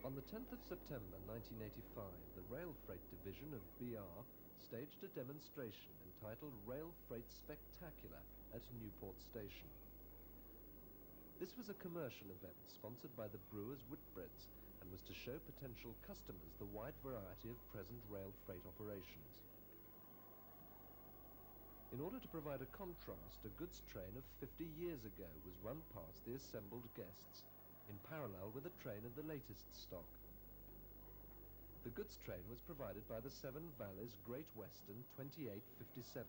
On the 10th of September 1985, the Rail Freight Division of BR staged a demonstration entitled Rail Freight Spectacular at Newport Station. This was a commercial event sponsored by the Brewers Whitbreads and was to show potential customers the wide variety of present rail freight operations. In order to provide a contrast, a goods train of 50 years ago was run past the assembled guests in parallel with a train of the latest stock. The goods train was provided by the Seven Valleys Great Western 2857,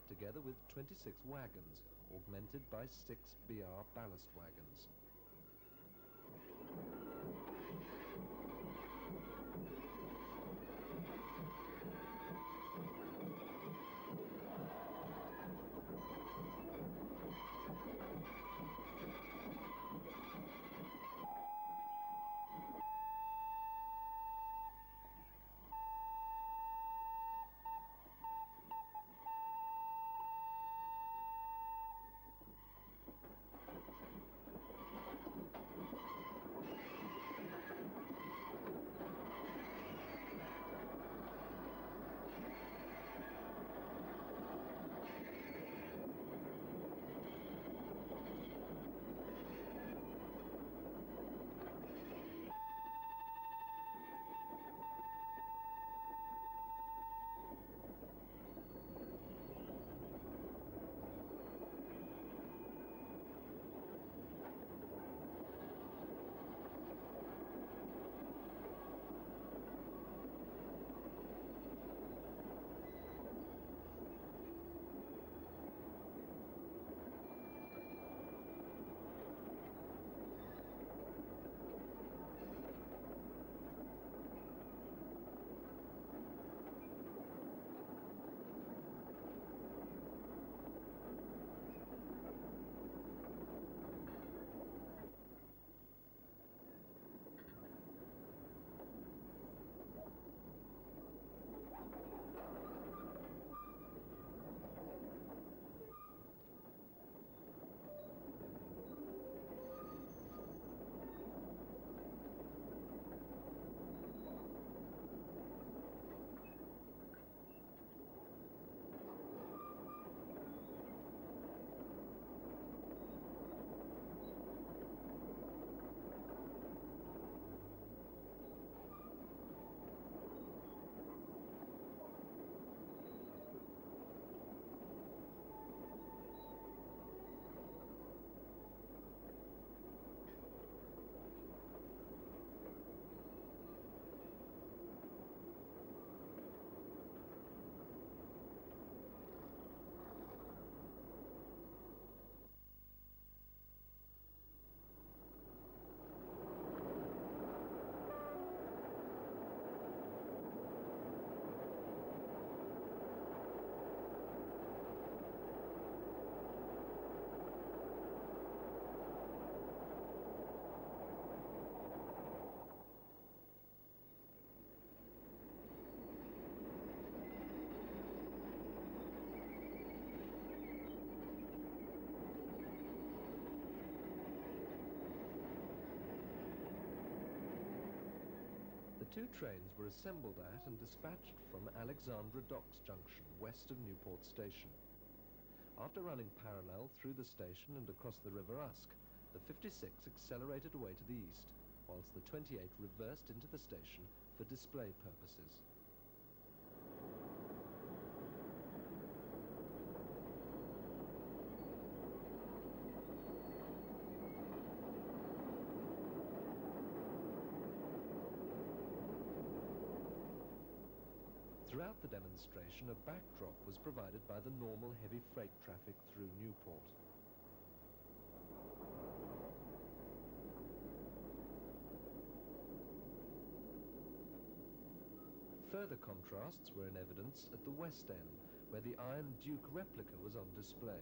together with 26 wagons, augmented by 6 BR ballast wagons. The two trains were assembled at and dispatched from Alexandra Docks Junction, west of Newport Station. After running parallel through the station and across the River Usk, the 56 accelerated away to the east, whilst the 28 reversed into the station for display purposes. Throughout the demonstration, a backdrop was provided by the normal heavy freight traffic through Newport. Further contrasts were in evidence at the West End, where the Iron Duke replica was on display.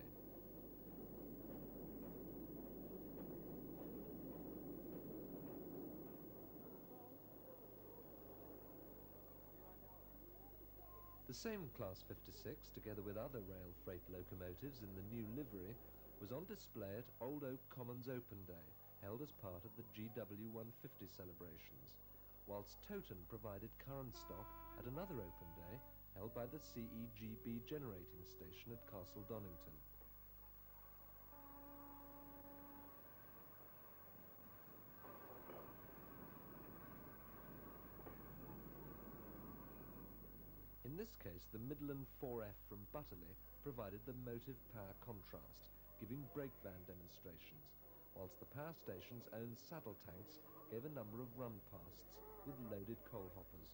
The same Class 56, together with other rail freight locomotives in the new livery, was on display at Old Oak Commons Open Day, held as part of the GW 150 celebrations. whilst Toten provided current stock at another open day held by the CEGB generating station at Castle Donington. In this case, the Midland 4F from Butterley provided the motive power contrast, giving brake van demonstrations, whilst the power station's own saddle tanks gave a number of run pasts with loaded coal hoppers.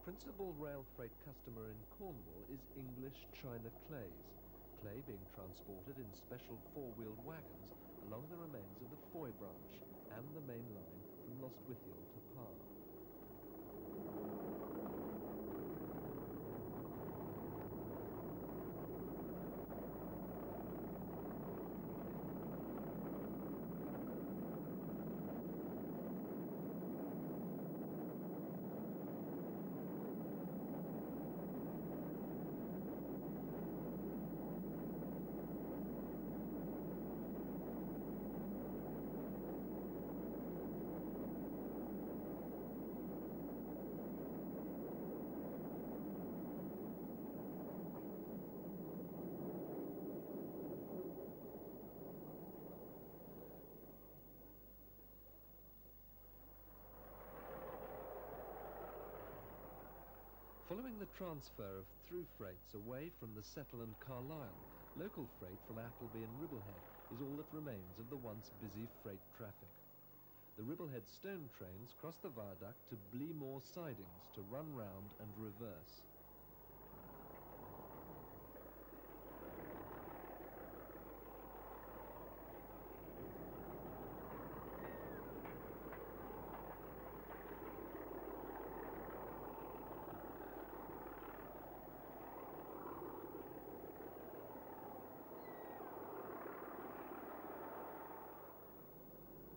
Principal rail freight customer in Cornwall is English China Clays, clay being transported in special four-wheeled wagons along the remains of the Foy branch and the main line from Lostwithiel to Parr. Following the transfer of through freights away from the Settle and Carlisle, local freight from Appleby and Ribblehead is all that remains of the once busy freight traffic. The Ribblehead stone trains cross the viaduct to Bleemore sidings to run round and reverse.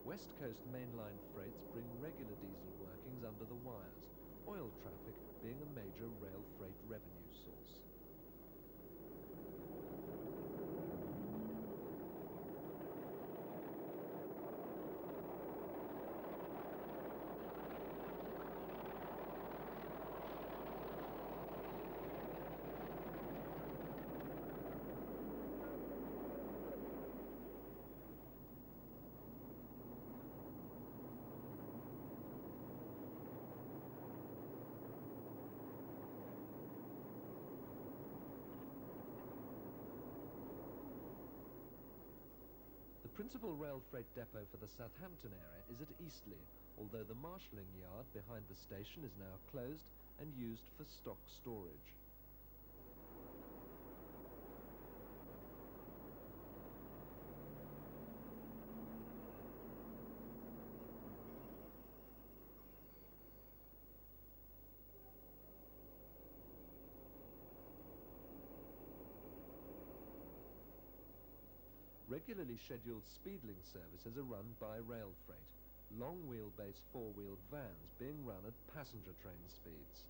West Coast mainline freights bring regular diesel workings under the wires, oil traffic being a major rail freight revenue source. The principal rail freight depot for the Southampton area is at Eastleigh, although the marshalling yard behind the station is now closed and used for stock storage. Regularly scheduled speedling services are run by rail freight, long wheelbase four-wheeled vans being run at passenger train speeds.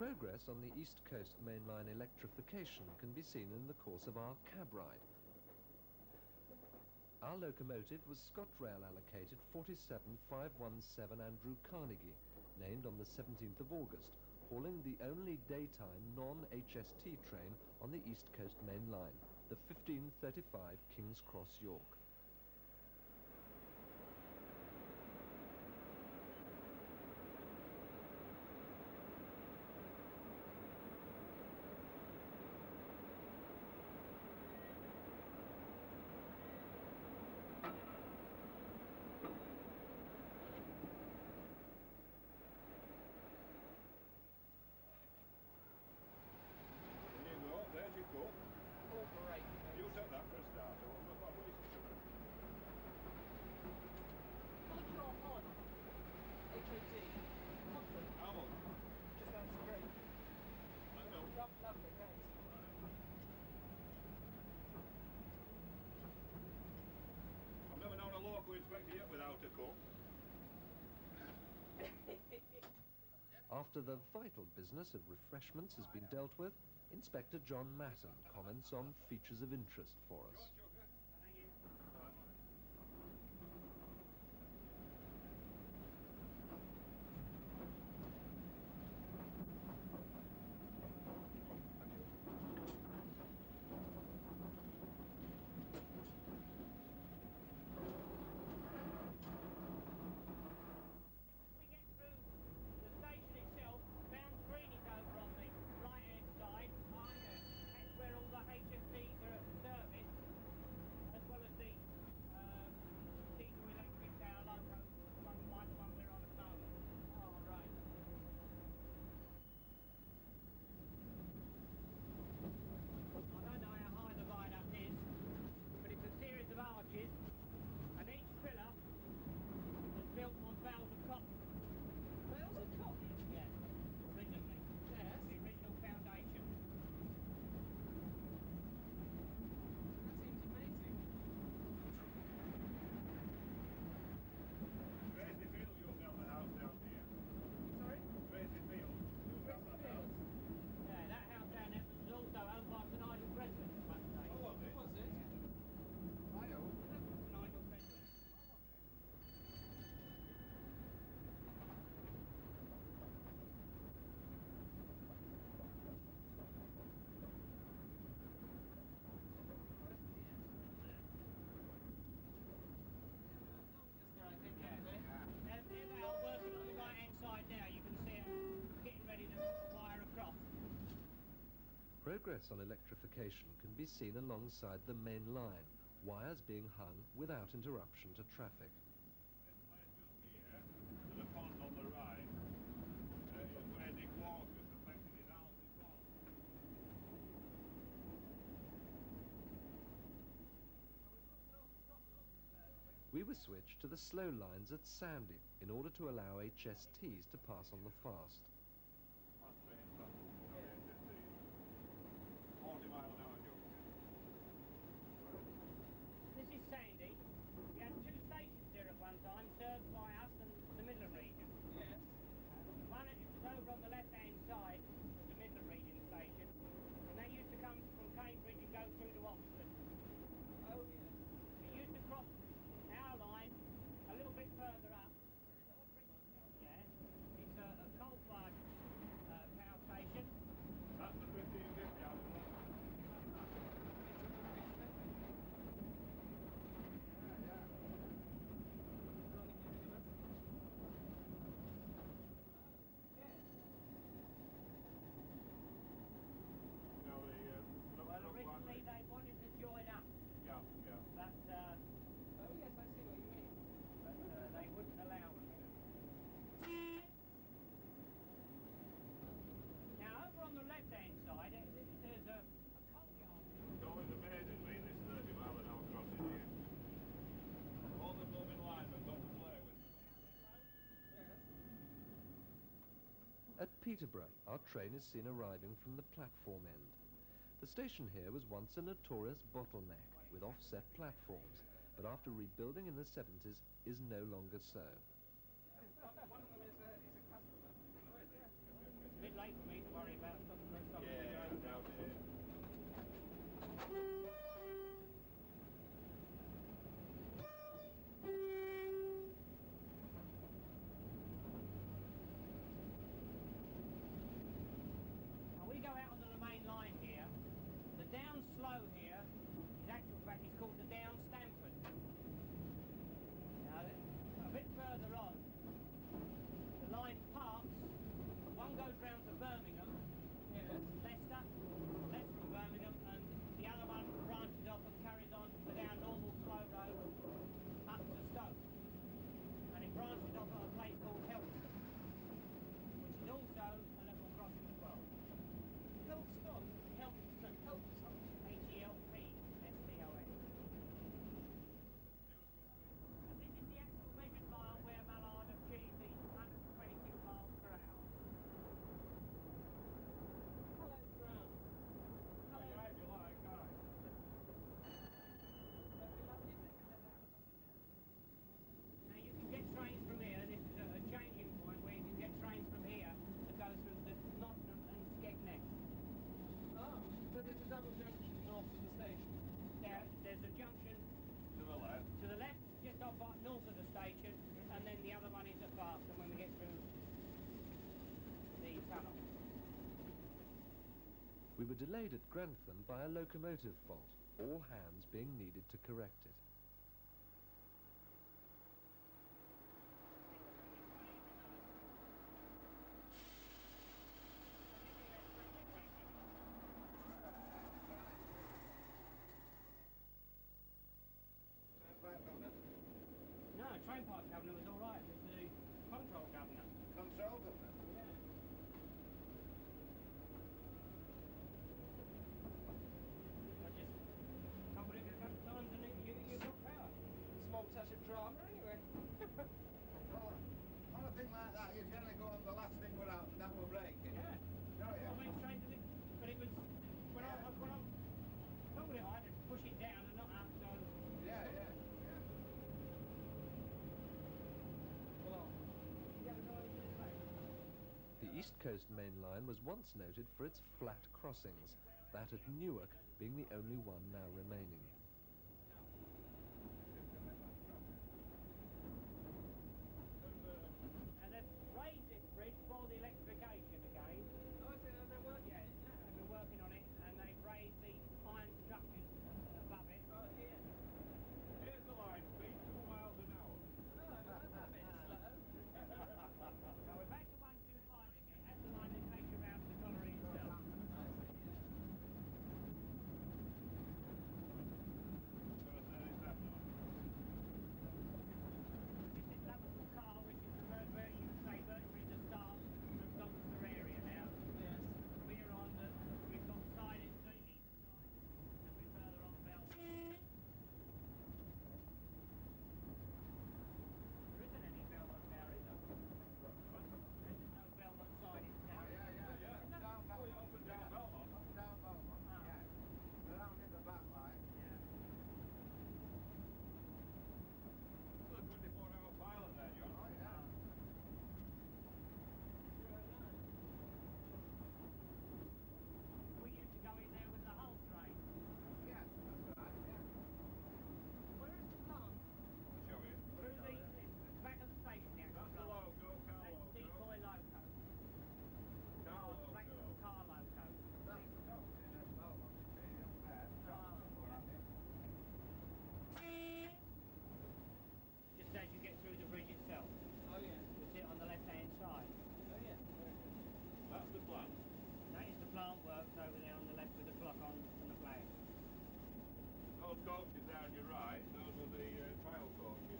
Progress on the East Coast mainline electrification can be seen in the course of our cab ride. Our locomotive was ScotRail allocated 47517 Andrew Carnegie, named on the 17th of August, hauling the only daytime non-HST train on the East Coast Main Line, the 1535 King's Cross York. You take that for a start. I wonder if I'll waste it. What's your on? HOT. How much? Just down the street. I know. Lovely, thanks. I've never known a local inspector yet without a cook. After the vital business of refreshments has been dealt with, Inspector John Matton comments on features of interest for us. Progress on electrification can be seen alongside the main line, wires being hung without interruption to traffic. There's a pond on the right. It's where Dick Walker perfected his house before. We were switched to the slow lines at Sandy in order to allow HSTs to pass on the fast. 40 mile an hour junction. This is Sandy. We had two stations here at one time, served by us and the Midland region. Yes. One that was over on the left-hand side was the Midland region station, and they used to come from Cambridge and go through to Oxford. Oh, yeah. It used to cross our line a little bit further up. Yeah. It's a coal-fired power station. That's the 1550 out of Well, originally they wanted to join up, Yeah, yeah. but Oh, yes, I see what you mean. they wouldn't allow us to. Now, over on the left-hand side, there's a coal yard. It's always amazing me, this 30 mile an hour crossing here. All the blooming linemen got to play with. Yes. At Peterborough, our train is seen arriving from the platform end. The station here was once a notorious bottleneck with offset platforms, but after rebuilding in the 70s is no longer so. One of them is a customer. This bit late for me to worry about something. Yeah, I doubt it. Now we go out onto the main line here. The down slow here, in actual fact, is called the down Stamford. Now, a bit further on, the line parts. One goes round to Birmingham, Leicester, from Birmingham, and the other one branches off and carries on down normal slow road up to Stoke. And it branches off at a place called Helpston, which is also a level crossing as well. Hillstone. Helpston. Hillstone. Helpston. And this is the actual measured mile where Mallard achieved the 122 miles per hour. Hello, Brown. Hello. Yeah, you like, guys. That'd be lovely if they could let that happen. Now you can get trains from here. This is a changing point where you can get trains from here that go through the Nottingham and Skegness. Oh, so there's a double junction north of the station. There's a junction To the left. to the left, just off north of the station, and then the other one is at Barston when we get through the tunnel. We were delayed at Grantham by a locomotive fault, all hands being needed to correct it. No, train park governor was all right. It's the control governor. Control governor. Yeah. I just can't believe it a couple of times and you got power. Small touch of drama, anyway. Well, on a thing like that, you generally go on the last thing we're out and that will break it. Yeah. Oh, yeah. I went straight to the, but it was when I normally I had to push it down and not up. So Yeah, yeah, yeah. Well, you have a noise in the back. The East Coast Main Line was once noted for its flat crossings, that at Newark being the only one now remaining. and they've raised this bridge for the electrification again. Oh, is it? They're working Yeah, it now. they've been working on it and they've raised the iron structures above it. Oh, here. Here's the line, speed 2 miles an hour. No, that's a bit slow. Now we're back to 125 again. That's the line that takes you around to the colliery itself. I see, yeah. Gonna turn it that now. This is Liverpool Car, which is where you can say virtually the start of Doncaster area now. Yes. From here on, we've got sidings on either side, a bit further on Belmont. There isn't any Belmont now, is there? There isn't no Belmont sidings now. Oh, yeah, yeah. Yeah. Down Oh, yeah, up and down Belmont. Up and down Belmont, Ah. yeah. They're down in the back line. Yeah. Still a 24-hour pilot there, John. Oh, yeah. We used to go in there with the Hull train. Yes, that's right, yeah. Where is the plant? I'll show you. Through the back of the station there. That's the logo, car That's logo. decoy loco. Car Black logo. car loco. That's the top in at Belmont, you see, up there. Oh, What have you. Just as you get through the bridge itself. Oh, yeah. You see it on the left-hand side. Oh, yeah. Very good. That's the plan. That is the plant works over there on the left with the clock on and the flag. Those coaches there on your right, those were the trial coaches.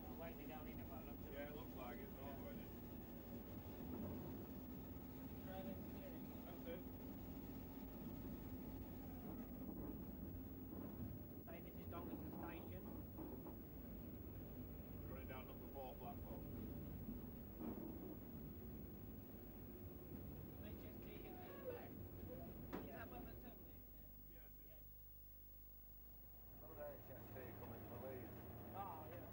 Oh, wait, they don't need them, I looked at Yeah, them. it looks like it's all going in. Drive engineering. That's it. Say this is Doncaster Station. Running down number 4 platform. HST in the back. Is that one that told me? Yes, Another HST coming for Leeds. Oh, yeah.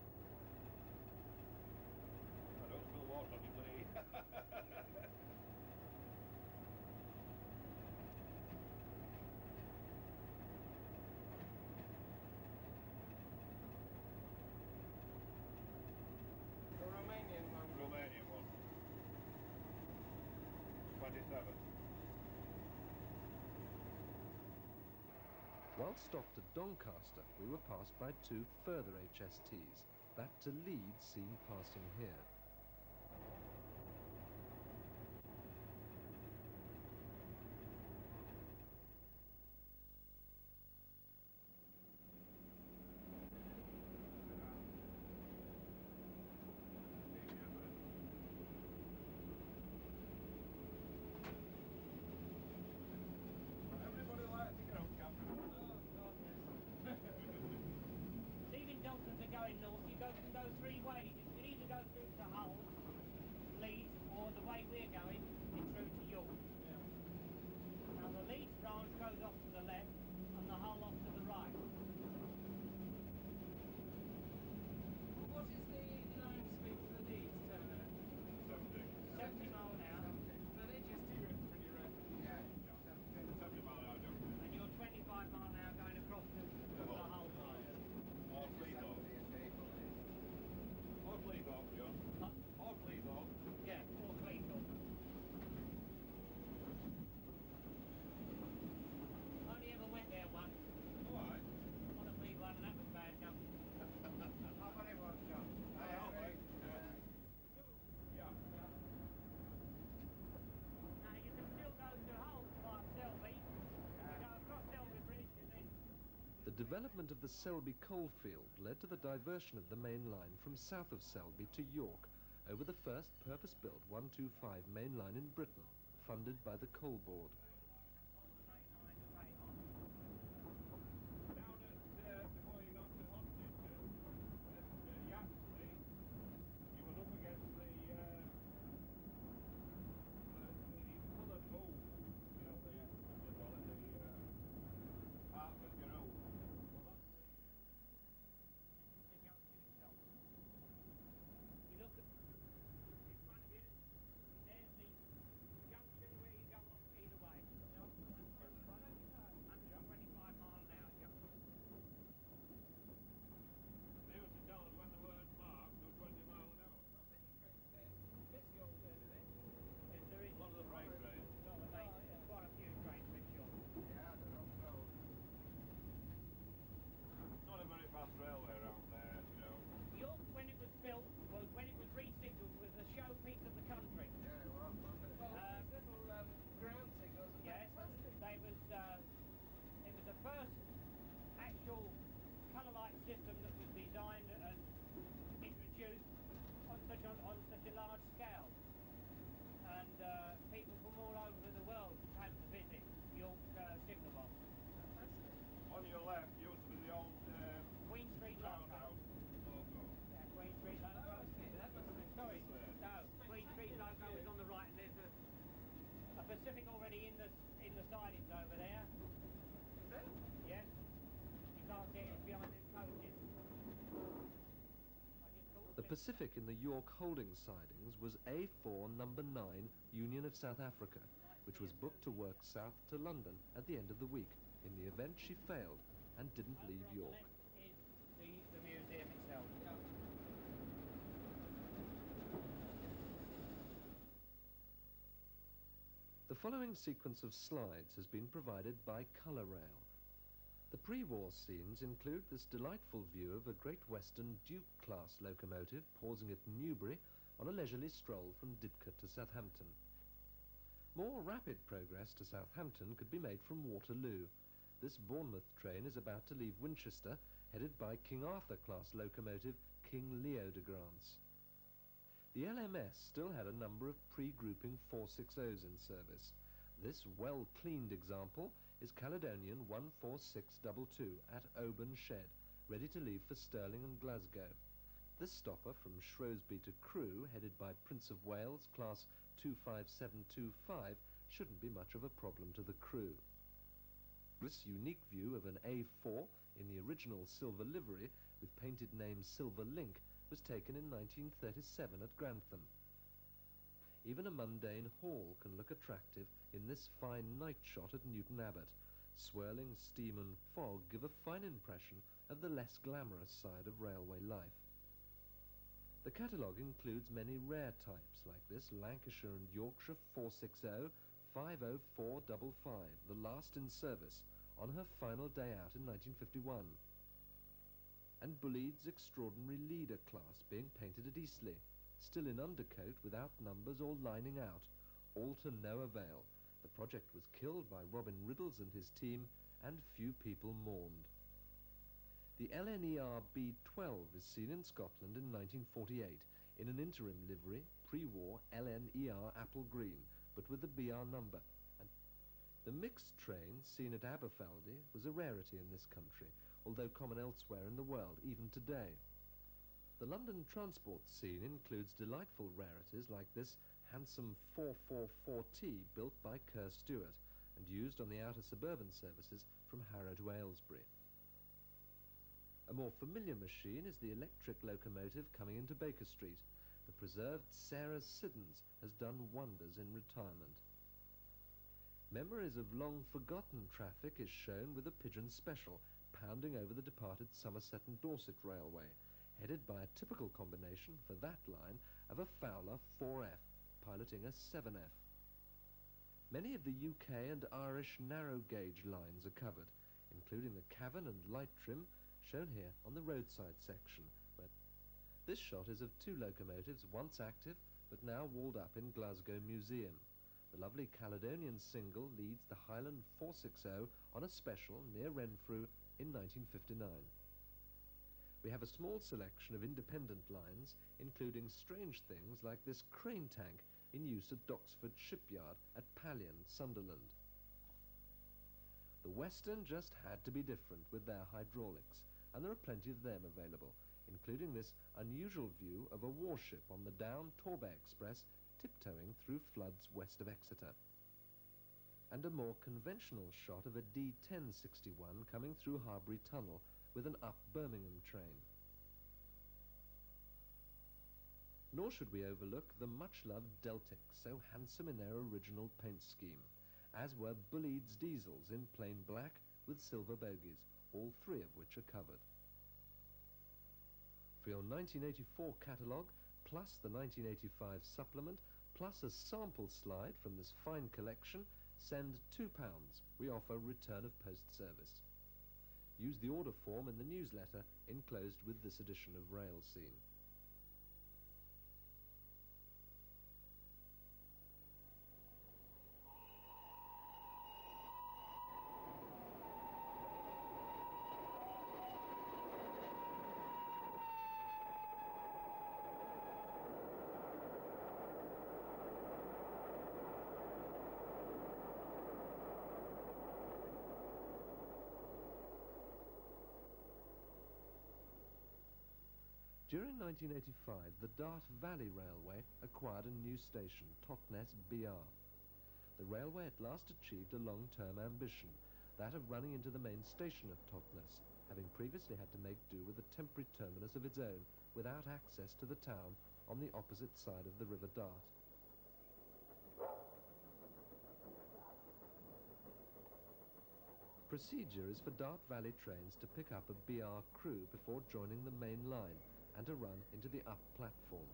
27. While stopped at Doncaster, we were passed by two further HSTs, that to Leeds seen passing here. Everybody likes to get on camera. Leaving Doncaster going north, you can go three ways. You can either go through to Hull, Leeds, or the way we're going is through to York. Now the Leeds branch goes off to the left and the Hull off to the right. What is the line speed for the Leeds terminal? 70. 70 mile an hour, The HST route's pretty rapid. Yeah, 70 mile an hour junction. and you're 25 mile an hour going across to the Hull branch. Or Cleethorpes. Or Cleethorpes, John. Or Cleethorpes. Yeah, or Cleethorpes. Only ever went there once Alright. on a big one, and that was bad jumping. How many was John? I Oh, agree. yeah. Yeah. Now you can still go to Hull via Selby. You go across Selby Bridge and then The development of the Selby coalfield led to the diversion of the main line from south of Selby to York over the first purpose-built 125 main line in Britain, funded by the Coal Board. Down at, before you got to Huntington, at Yaxley, you were up against the coloured hole, you know, what do you call it, the parts of your own. Well, that's the junction itself. You look at in front of you, there's the junction where you go off either way. 125 mile an hour junction. they used to tell us when they weren't marked, they were 20 mile an hour. There is A lot of the freight trains. quite a few trains this short. Yeah, they're up road. Not a very fast railway around there, you know. York, when it was built, when it was re-signalled, was a showpiece of the country. Yeah, it was, wasn't it? Well, these little ground signals are Yes, fantastic. it was the first actual colour light system that was designed and introduced on such a large scale. And people from all over the world came to visit York signal box. Fantastic. On your left used to be the old Queen Street logo. roundhouse logo. Yeah, Queen Street logo. That must be. Sorry, There. no, Queen Street logo is on the right, and there's a Pacific already in the sidings over there. Is it? Yes, you can't see it, it's behind them coaches. I just thought The Pacific in the York holding sidings was A4 number 9 Union of South Africa, which was booked to work south to London at the end of the week, in the event she failed and didn't leave over on the York. left is the museum itself. Yeah. The following sequence of slides has been provided by Colour Rail. The pre-war scenes include this delightful view of a Great Western Duke-class locomotive pausing at Newbury on a leisurely stroll from Didcot to Southampton. More rapid progress to Southampton could be made from Waterloo. This Bournemouth train is about to leave Winchester, headed by King Arthur-class locomotive King Leo de France. The LMS still had a number of pre-grouping 460s in service. This well-cleaned example is Caledonian 14622 at Oban Shed, ready to leave for Stirling and Glasgow. This stopper from Shrewsbury to Crewe, headed by Prince of Wales, class 25725, shouldn't be much of a problem to the crew. This unique view of an A4 in the original silver livery with painted name Silver Link was taken in 1937 at Grantham. Even a mundane hall can look attractive in this fine night shot at Newton Abbot. Swirling steam and fog give a fine impression of the less glamorous side of railway life. The catalogue includes many rare types like this Lancashire and Yorkshire 460, 50455, the last in service, on her final day out in 1951. And Bulleid's extraordinary leader class being painted at Eastleigh, still in undercoat without numbers or lining out, all to no avail. The project was killed by Robin Riddles and his team, and few people mourned. The LNER B-12 is seen in Scotland in 1948 in an interim livery, pre-war LNER apple green, but with the BR number. And the mixed train seen at Aberfeldy was a rarity in this country, although common elsewhere in the world, even today. The London transport scene includes delightful rarities like this handsome 444T built by Kerr Stewart and used on the outer suburban services from Harrow to Aylesbury. A more familiar machine is the electric locomotive coming into Baker Street. The preserved Sarah Siddons has done wonders in retirement. Memories of long-forgotten traffic is shown with a Pigeon Special pounding over the departed Somerset and Dorset Railway, headed by a typical combination for that line of a Fowler 4F piloting a 7F. Many of the UK and Irish narrow gauge lines are covered, including the Cavan and light trim shown here on the roadside section, where this shot is of two locomotives once active but now walled up in Glasgow Museum. The lovely Caledonian single leads the Highland 460 on a special near Renfrew in 1959. We have a small selection of independent lines, including strange things like this crane tank in use at Doxford Shipyard at Pallion, Sunderland. The Western just had to be different with their hydraulics, and there are plenty of them available, including this unusual view of a warship on the Down Torbay Express tiptoeing through floods west of Exeter, and a more conventional shot of a D1061 coming through Harbury Tunnel with an up Birmingham train. Nor should we overlook the much-loved Deltics, so handsome in their original paint scheme, as were Bulleid's diesels in plain black with silver bogies, all three of which are covered. For your 1984 catalogue, plus the 1985 supplement, plus a sample slide from this fine collection, send £2. We offer return of post service. Use the order form in the newsletter enclosed with this edition of Railscene. During 1985, the Dart Valley Railway acquired a new station, Totnes BR. The railway at last achieved a long-term ambition, that of running into the main station of Totnes, having previously had to make do with a temporary terminus of its own, without access to the town on the opposite side of the River Dart. Procedure is for Dart Valley trains to pick up a BR crew before joining the main line, and to run into the up platform.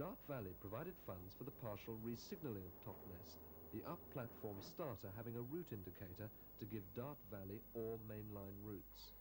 Dart Valley provided funds for the partial re-signalling of Totnes, the up-platform starter having a route indicator to give Dart Valley all mainline routes.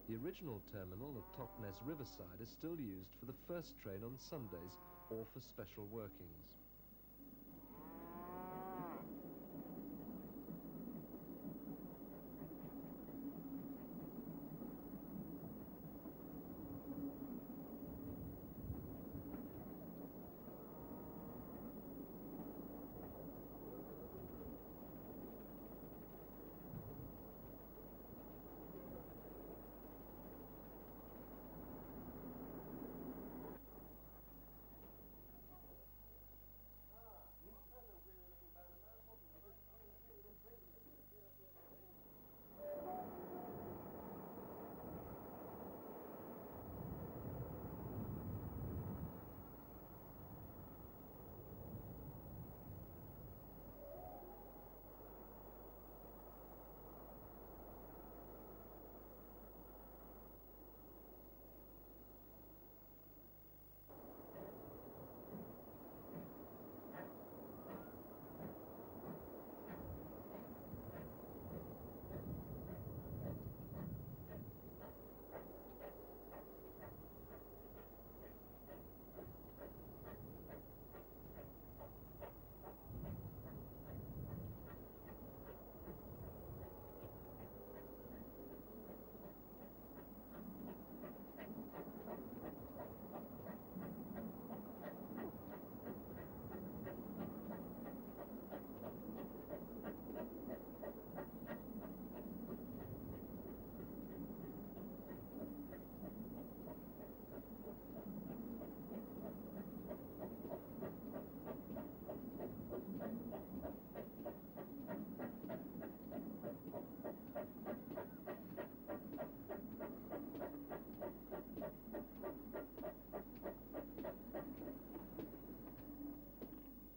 The original terminal at Totnes Riverside is still used for the first train on Sundays or for special workings.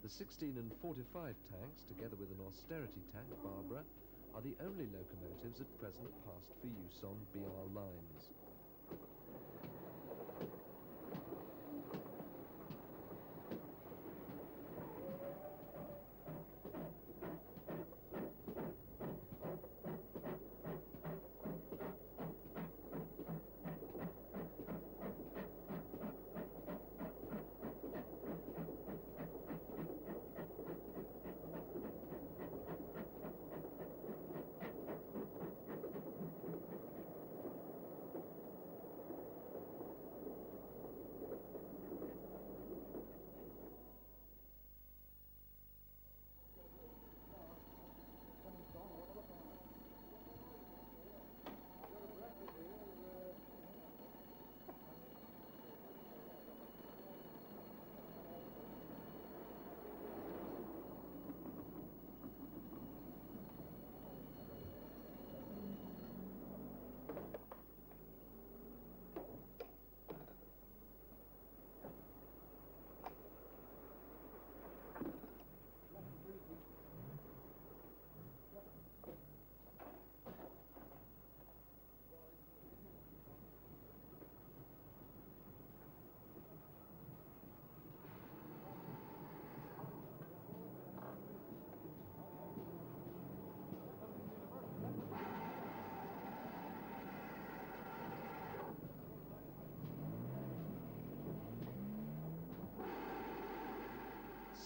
The 16 and 45 tanks, together with an austerity tank, Barbara, are the only locomotives at present passed for use on BR lines.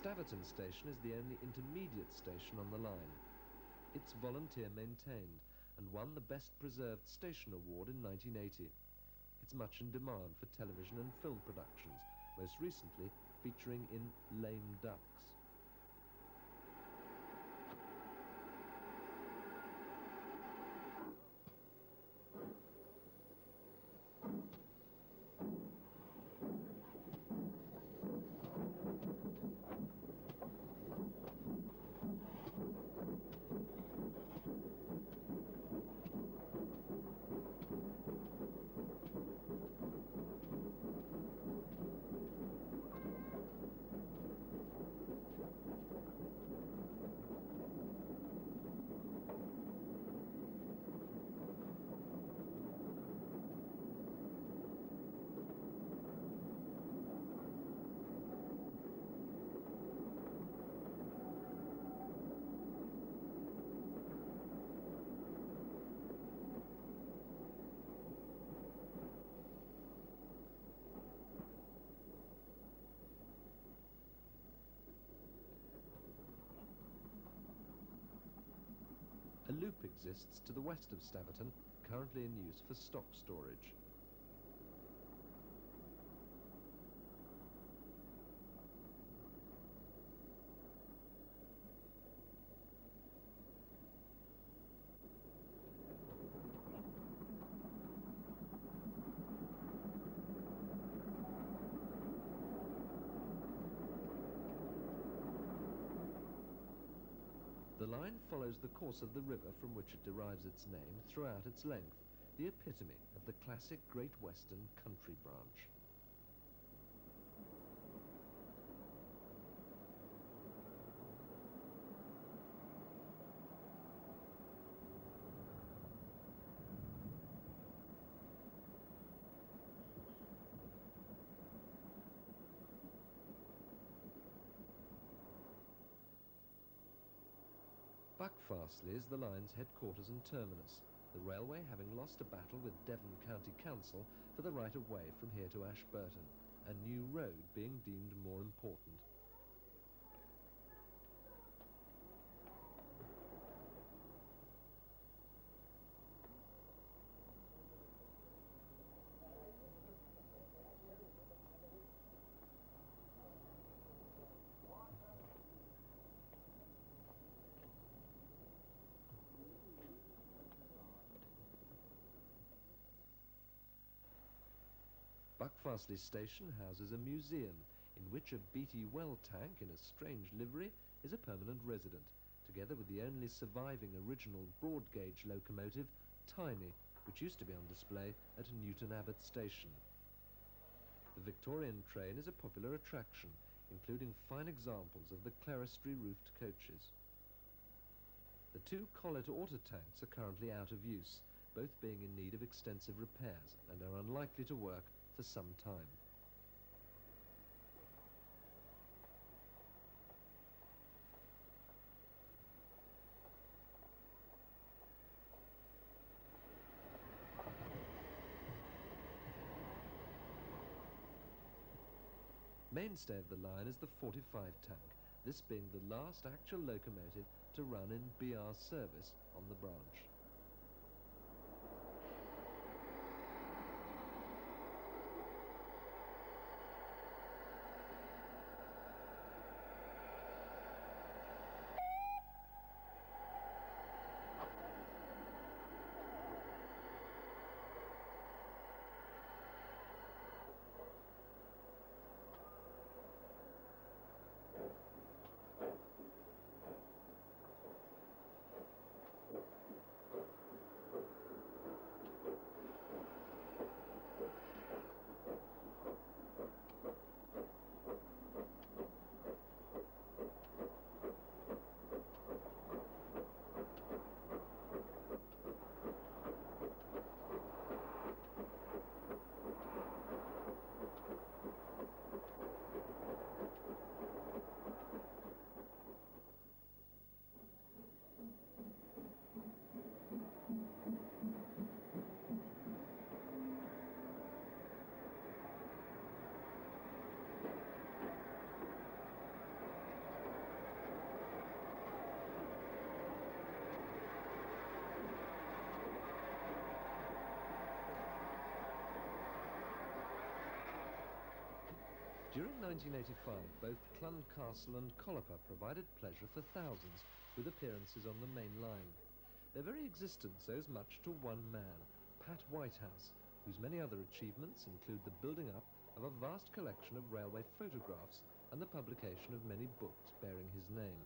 Staverton Station is the only intermediate station on the line. It's volunteer maintained and won the Best Preserved Station Award in 1980. It's much in demand for television and film productions, most recently featuring in Lame Ducks. A loop exists to the west of Staverton, currently in use for stock storage. The line follows the course of the river from which it derives its name throughout its length, the epitome of the classic Great Western country branch. Buckfastleigh is the line's headquarters and terminus, the railway having lost a battle with Devon County Council for the right-of-way from here to Ashburton, a new road being deemed more important. Buckfastleigh Station houses a museum in which a Beatty well tank in a strange livery is a permanent resident, together with the only surviving original broad gauge locomotive, Tiny, which used to be on display at Newton Abbot Station. The Victorian train is a popular attraction, including fine examples of the clerestory roofed coaches. The two Collet auto tanks are currently out of use, both being in need of extensive repairs and are unlikely to work for some time. Mainstay of the line is the 45 tank, this being the last actual locomotive to run in BR service on the branch. During 1985, both Clun Castle and Colloper provided pleasure for thousands with appearances on the main line. Their very existence owes much to one man, Pat Whitehouse, whose many other achievements include the building up of a vast collection of railway photographs and the publication of many books bearing his name.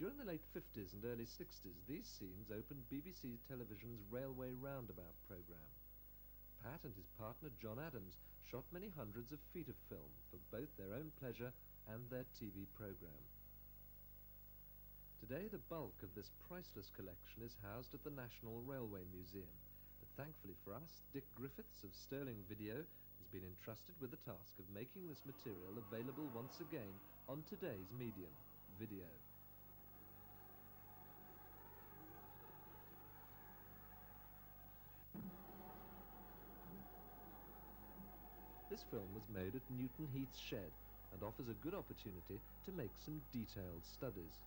During the late 50s and early 60s, these scenes opened BBC Television's Railway Roundabout programme. Pat and his partner John Adams shot many hundreds of feet of film for both their own pleasure and their TV programme. Today, the bulk of this priceless collection is housed at the National Railway Museum, but thankfully for us, Dick Griffiths of Sterling Video has been entrusted with the task of making this material available once again on today's medium, video. This film was made at Newton Heath's shed and offers a good opportunity to make some detailed studies.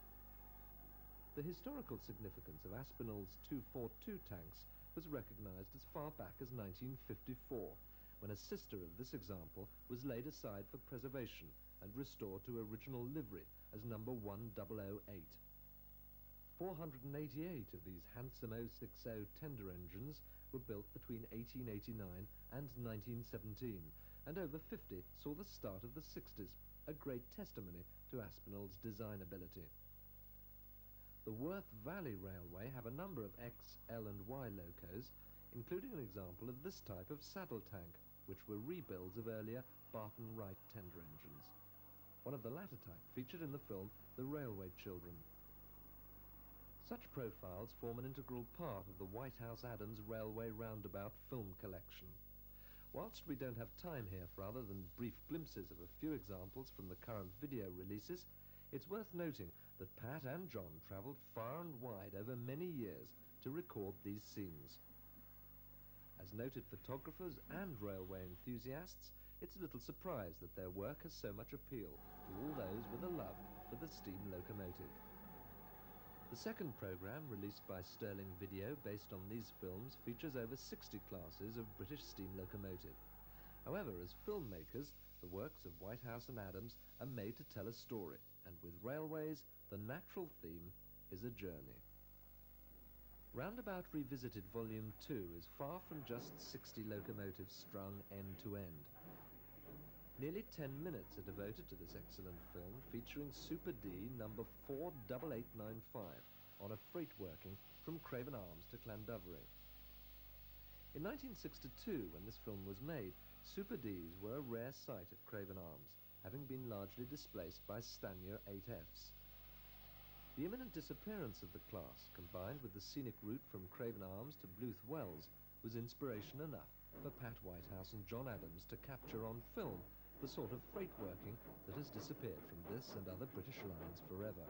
The historical significance of Aspinall's 242 tanks was recognised as far back as 1954, when a sister of this example was laid aside for preservation and restored to original livery as number 1008. 488 of these handsome 060 tender engines were built between 1889 and 1917, and over 50 saw the start of the 60s, a great testimony to Aspinall's design ability. The Worth Valley Railway have a number of X, L and Y locos, including an example of this type of saddle tank, which were rebuilds of earlier Barton Wright tender engines. One of the latter type featured in the film The Railway Children. Such profiles form an integral part of the Whitehouse-Adams Railway Roundabout film collection. Whilst we don't have time here for other than brief glimpses of a few examples from the current video releases, it's worth noting that Pat and John travelled far and wide over many years to record these scenes. As noted photographers and railway enthusiasts, it's a little surprise that their work has so much appeal to all those with a love for the steam locomotive. The second programme, released by Sterling Video based on these films, features over 60 classes of British steam locomotive. However, as filmmakers, the works of Whitehouse and Adams are made to tell a story, and with railways, the natural theme is a journey. Roundabout Revisited Volume 2 is far from just 60 locomotives strung end to end. Nearly 10 minutes are devoted to this excellent film, featuring Super D number 48895 on a freight working from Craven Arms to Llandovery. In 1962, when this film was made, Super Ds were a rare sight at Craven Arms, having been largely displaced by Stanier 8Fs. The imminent disappearance of the class, combined with the scenic route from Craven Arms to Bluth Wells, was inspiration enough for Pat Whitehouse and John Adams to capture on film the sort of freight working that has disappeared from this and other British lines forever.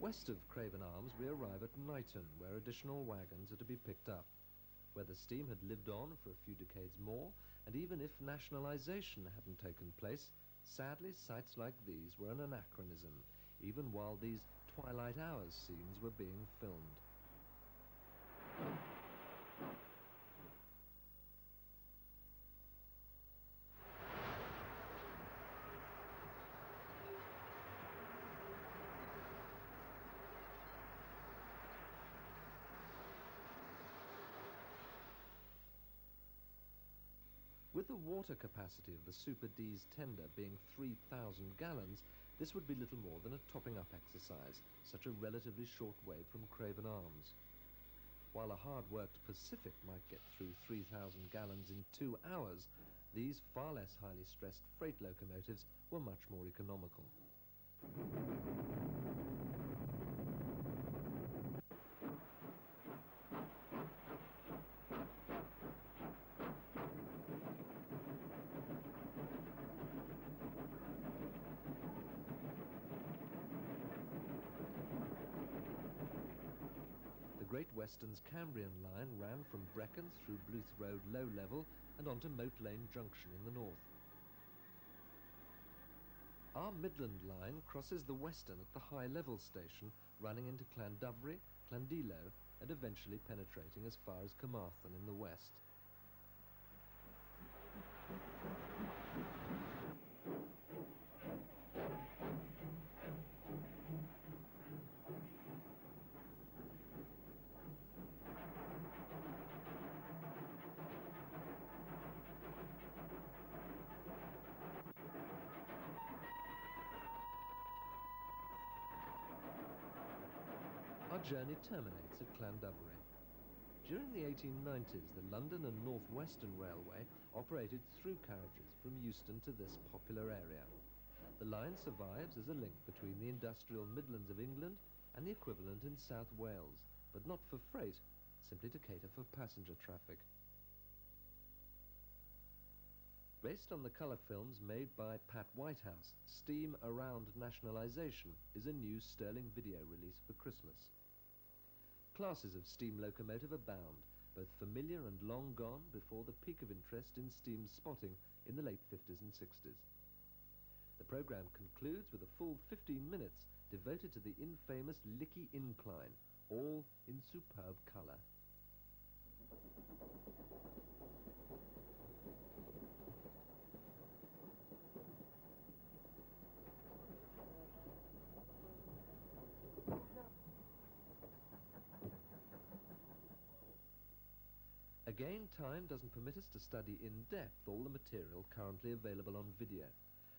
West of Craven Arms, we arrive at Knighton, where additional wagons are to be picked up. Where the steam had lived on for a few decades more, and even if nationalisation hadn't taken place, sadly sights like these were an anachronism, even while these Twilight Hours scenes were being filmed. With the water capacity of the Super D's tender being 3,000 gallons, this would be little more than a topping-up exercise, such a relatively short way from Craven Arms. While a hard-worked Pacific might get through 3,000 gallons in 2 hours, these far less highly stressed freight locomotives were much more economical. The Great Western's Cambrian line ran from Brecon through Bluth Road low level and onto Moat Lane Junction in the north. Our Midland line crosses the Western at the high level station, running into Llandufry, Llandilo, and eventually penetrating as far as Carmarthen in the west. Our journey terminates at Llandufry. During the 1890s, the London and North Western Railway operated through carriages from Euston to this popular area. The line survives as a link between the industrial Midlands of England and the equivalent in South Wales, but not for freight, simply to cater for passenger traffic. Based on the colour films made by Pat Whitehouse, Steam Around Nationalisation is a new sterling video release for Christmas. Classes of steam locomotive abound, both familiar and long gone before the peak of interest in steam spotting in the late 50s and 60s. The programme concludes with a full 15 minutes devoted to the infamous Lickey Incline, all in superb colour. Again, time doesn't permit us to study in depth all the material currently available on video,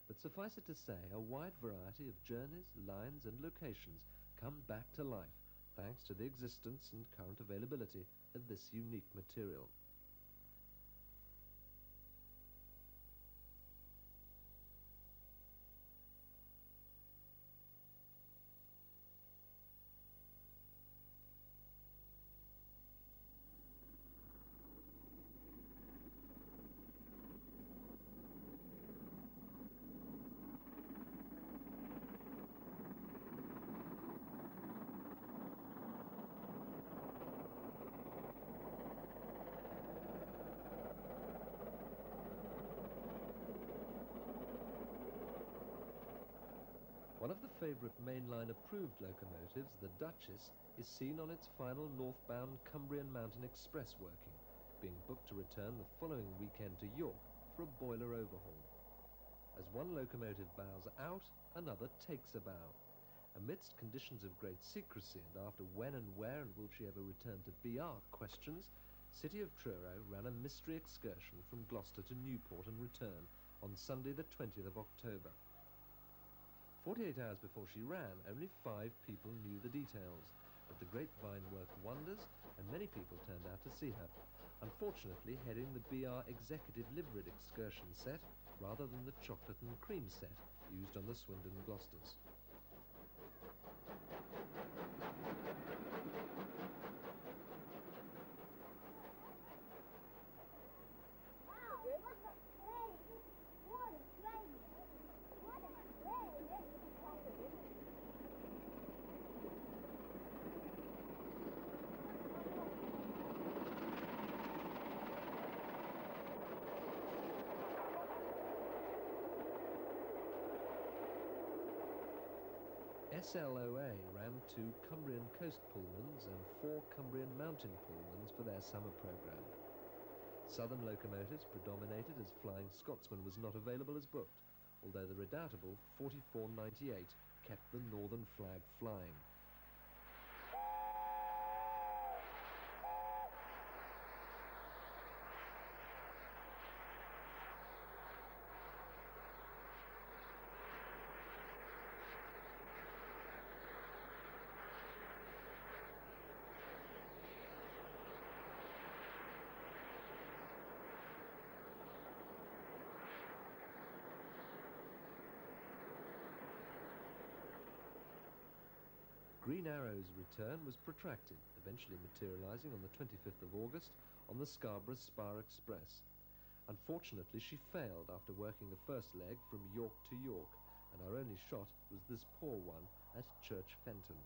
but suffice it to say, a wide variety of journeys, lines and locations come back to life thanks to the existence and current availability of this unique material. One of the favourite mainline approved locomotives, the Duchess, is seen on its final northbound Cumbrian Mountain Express working, being booked to return the following weekend to York for a boiler overhaul. As one locomotive bows out, another takes a bow. Amidst conditions of great secrecy and after when and where and will she ever return to BR questions, City of Truro ran a mystery excursion from Gloucester to Newport and return on Sunday the 20th of October. 48 hours before she ran, only 5 people knew the details, but the grapevine work wonders and many people turned out to see her, unfortunately heading the BR executive liveried excursion set rather than the chocolate and cream set used on the Swindon Gloucesters. SLOA ran 2 Cumbrian Coast Pullmans and 4 Cumbrian Mountain Pullmans for their summer programme. Southern locomotives predominated as Flying Scotsman was not available as booked, although the redoubtable 4498 kept the northern flag flying. Green Arrow's return was protracted, eventually materialising on the 25th of August on the Scarborough Spa Express. Unfortunately, she failed after working the first leg from York to York, and our only shot was this poor one at Church Fenton.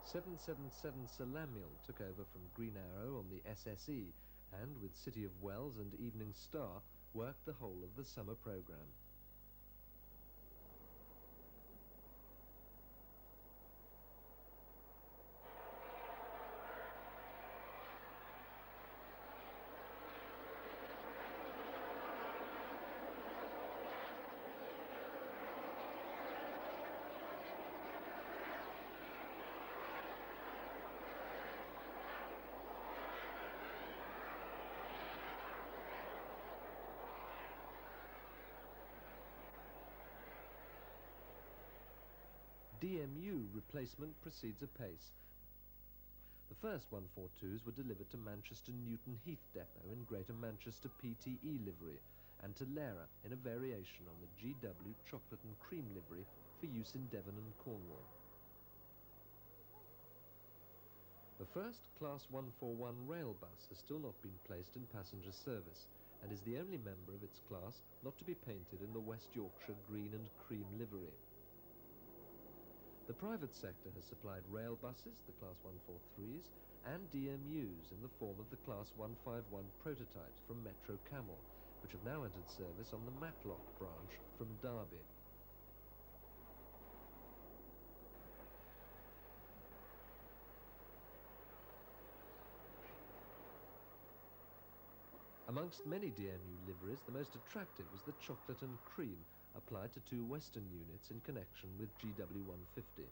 "777 Sir Lamiel took over from Green Arrow on the SSE and, with City of Wells and Evening Star, worked the whole of the summer programme. DMU replacement proceeds apace. The first 142s were delivered to Manchester Newton Heath Depot in Greater Manchester PTE livery, and to Lera in a variation on the GW chocolate and cream livery for use in Devon and Cornwall. The first Class 141 rail bus has still not been placed in passenger service, and is the only member of its class not to be painted in the West Yorkshire green and cream livery. The private sector has supplied rail buses, the Class 143s, and DMUs in the form of the Class 151 prototypes from Metro Camel, which have now entered service on the Matlock branch from Derby. Amongst many DMU liveries, the most attractive was the chocolate and cream, applied to 2 Western units in connection with GW 150.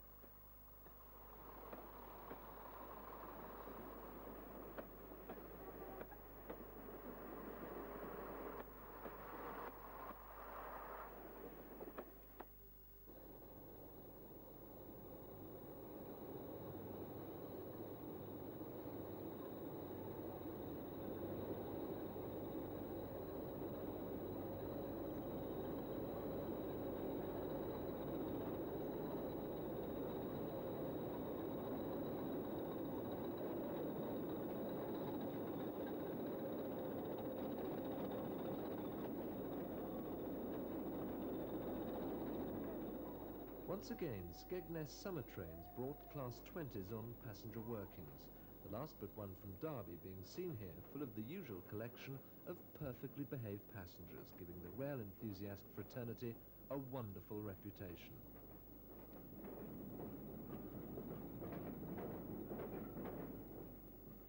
Once again, Skegness summer trains brought Class 20s on passenger workings, the last but one from Derby being seen here full of the usual collection of perfectly behaved passengers, giving the rail enthusiast fraternity a wonderful reputation.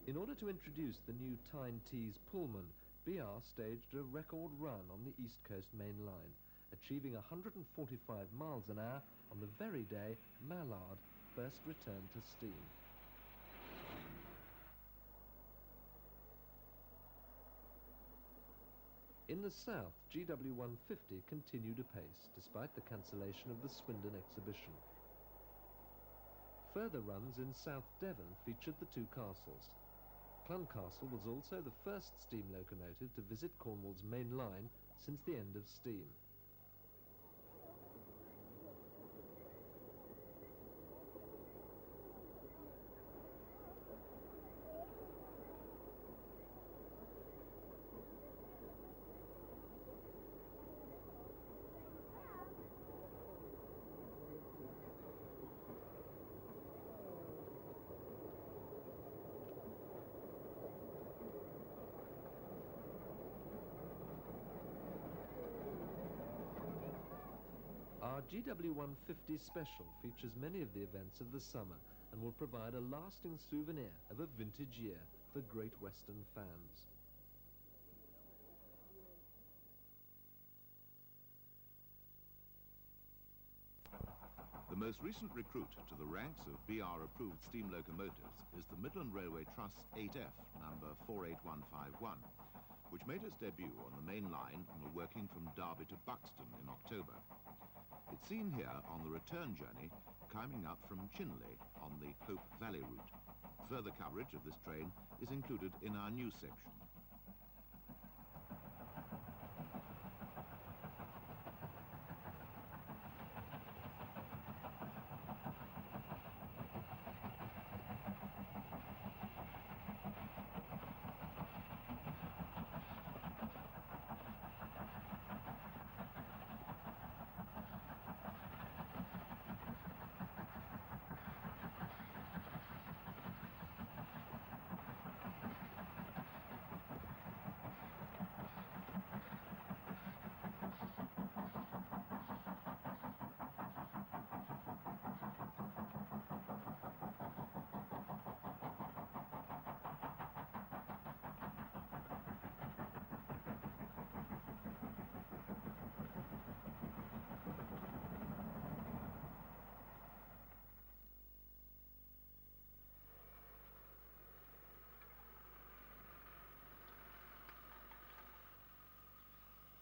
In order to introduce the new Tyne Tees Pullman, BR staged a record run on the East Coast Main Line, achieving 145 miles an hour on the very day Mallard first returned to steam. In the south, GW150 continued apace, despite the cancellation of the Swindon exhibition. Further runs in South Devon featured the two castles. Cluncastle was also the first steam locomotive to visit Cornwall's main line since the end of steam. Our GW150 special features many of the events of the summer and will provide a lasting souvenir of a vintage year for Great Western fans. The most recent recruit to the ranks of BR-approved steam locomotives is the Midland Railway Trust's 8F, number 48151, which made its debut on the main line and were working from Derby to Buxton in October. It's seen here on the return journey, climbing up from Chinley on the Hope Valley route. Further coverage of this train is included in our news section.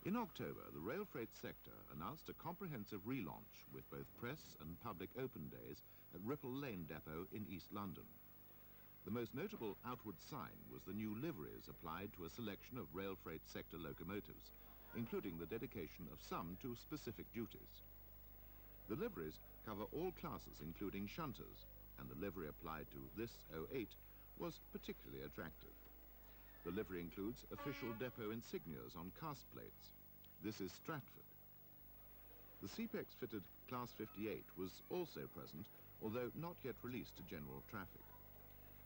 In October, the rail freight sector announced a comprehensive relaunch with both press and public open days at Ripple Lane Depot in East London. The most notable outward sign was the new liveries applied to a selection of rail freight sector locomotives, including the dedication of some to specific duties. The liveries cover all classes, including shunters, and the livery applied to this 08 was particularly attractive. The livery includes official depot insignias on cast plates. This is Stratford. The CPEX-fitted Class 58 was also present, although not yet released to general traffic.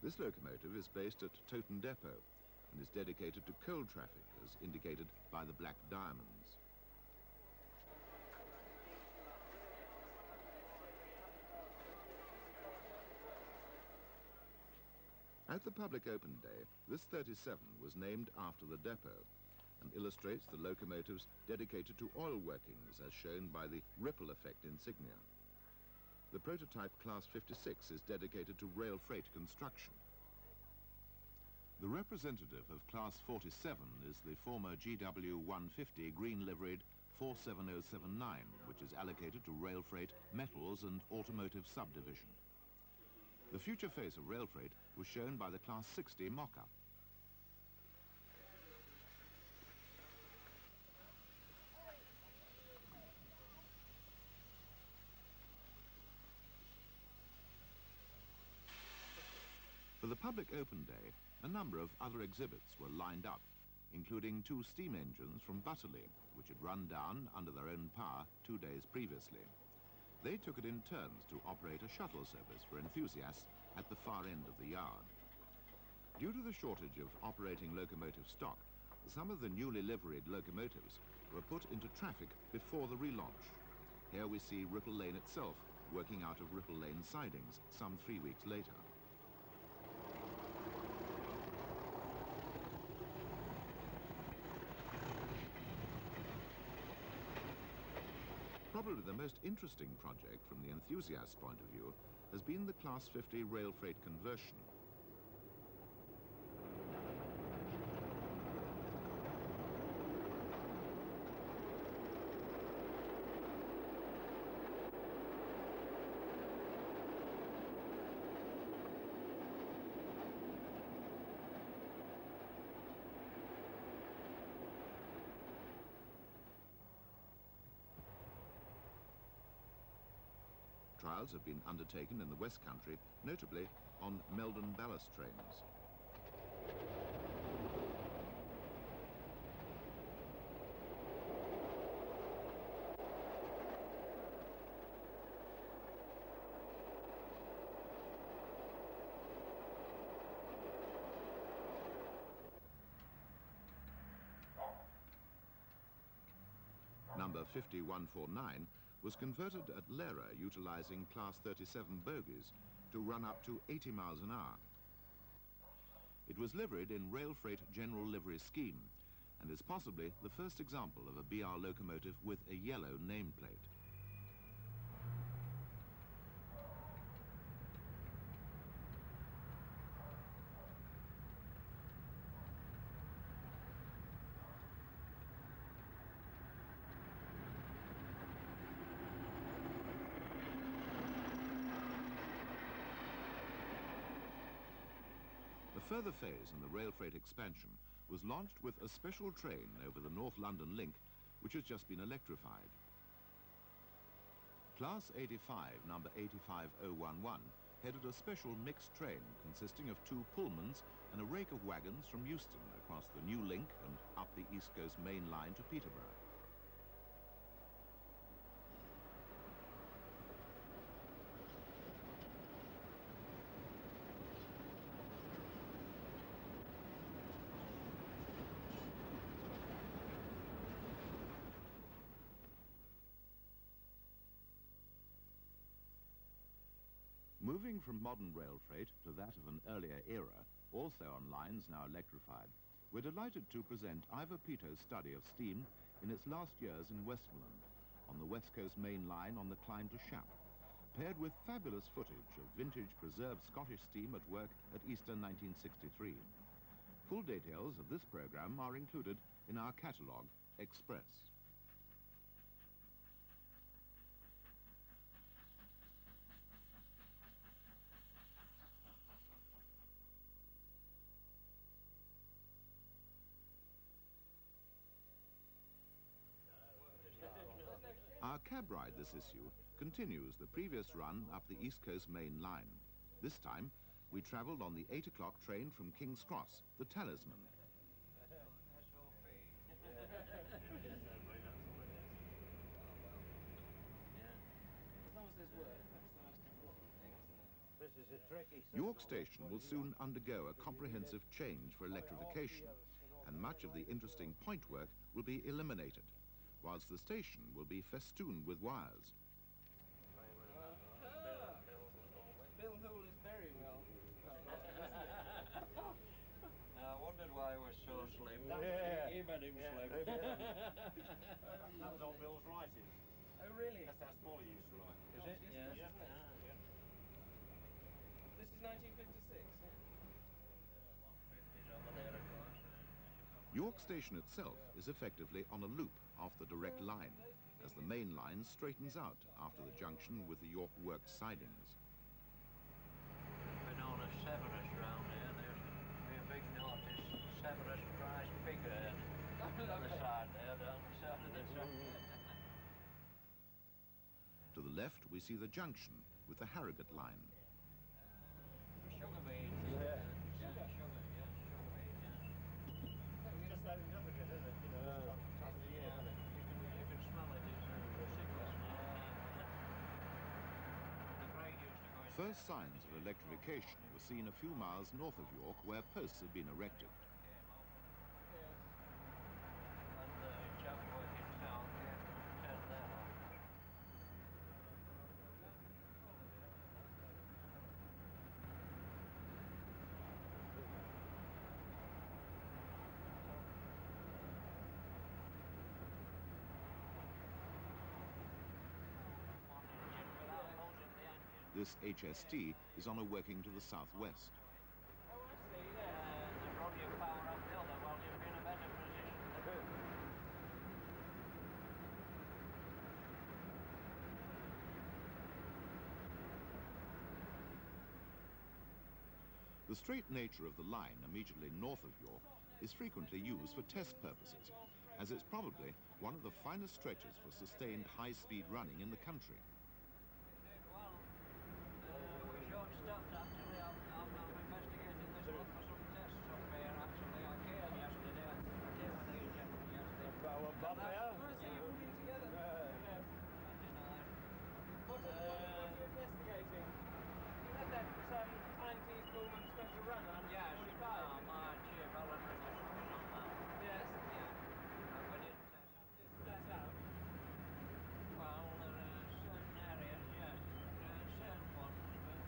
This locomotive is based at Towton Depot and is dedicated to coal traffic, as indicated by the black diamonds. At the public open day, this 37 was named after the depot and illustrates the locomotives dedicated to oil workings, as shown by the ripple effect insignia. The prototype Class 56 is dedicated to rail freight construction. The representative of Class 47 is the former GW150 green-liveried 47079, which is allocated to rail freight, metals and automotive subdivision. The future face of rail freight was shown by the Class 60 mock-up. For the public open day, a number of other exhibits were lined up, including 2 steam engines from Butterley, which had run down under their own power 2 days previously. They took it in turns to operate a shuttle service for enthusiasts at the far end of the yard. Due to the shortage of operating locomotive stock, some of the newly liveried locomotives were put into traffic before the relaunch. Here we see Ripple Lane itself working out of Ripple Lane sidings some 3 weeks later. Probably the most interesting project from the enthusiast's point of view has been the Class 50 rail freight conversion. Trials have been undertaken in the West Country, notably on Meldon ballast trains. Number 5149 was converted at Lera utilizing Class 37 bogies to run up to 80 miles an hour. It was liveried in rail freight general livery scheme and is possibly the first example of a BR locomotive with a yellow nameplate. A further phase in the rail freight expansion was launched with a special train over the North London link, which has just been electrified. Class 85, number 85011, headed a special mixed train consisting of 2 Pullmans and a rake of wagons from Euston across the new link and up the East Coast main line to Peterborough. Moving from modern rail freight to that of an earlier era, also on lines now electrified, we're delighted to present Ivor Peto's study of steam in its last years in Westmoreland, on the West Coast main line on the climb to Shap, paired with fabulous footage of vintage preserved Scottish steam at work at Easter 1963. Full details of this programme are included in our catalogue, Express. Our cab ride this issue continues the previous run up the East Coast main line. This time, we travelled on the 8 o'clock train from King's Cross, the Talisman. York Station will soon undergo a comprehensive change for electrification, and much of the interesting point work will be eliminated, whilst the station will be festooned with wires. Bill Hoole is very well. I wondered why he was so slim. Yeah. He made him slim. That was on Bill's writing. Oh, really? That's how small he used to write. Is it? Yeah. This is 1956, yeah. He's over there, of course. York Station itself is effectively on a loop off the direct line, as the main line straightens out after the junction with the York Works sidings. Been on a Severus round here. There's a big notice, Severus prize figure on the side there, down the side of the truck. To the left, we see the junction with the Harrogate line. Sugar beans. Yeah. Sugar, sugar beans, yeah. Just opened up again, isn't it? You know, this time of the year, isn't it? You can smell it, it's a sickle smell. The freight used to go in. First signs of electrification were seen a few miles north of York, where posts had been erected. And the chap working town came to turn that on. This HST is on a working to the southwest. Oh, I see, yeah. The volume power up the other volume in a better position. The straight nature of the line immediately north of York is frequently used for test purposes, as it's probably one of the finest stretches for sustained high-speed running in the country. Well, we short stopped actually. I'm investigating this one for some tests up here actually. I came yesterday. I came with these gentlemen yesterday. Well, we're back there. Oh, I see you're putting it together. Yeah. What are you investigating? You had that Antis Pullman special run on Yes, 45. my chief Alan Richardson was on that. Yes. Yeah. We did test. Flat out. Well, there are certain areas, yes. Certain ones, but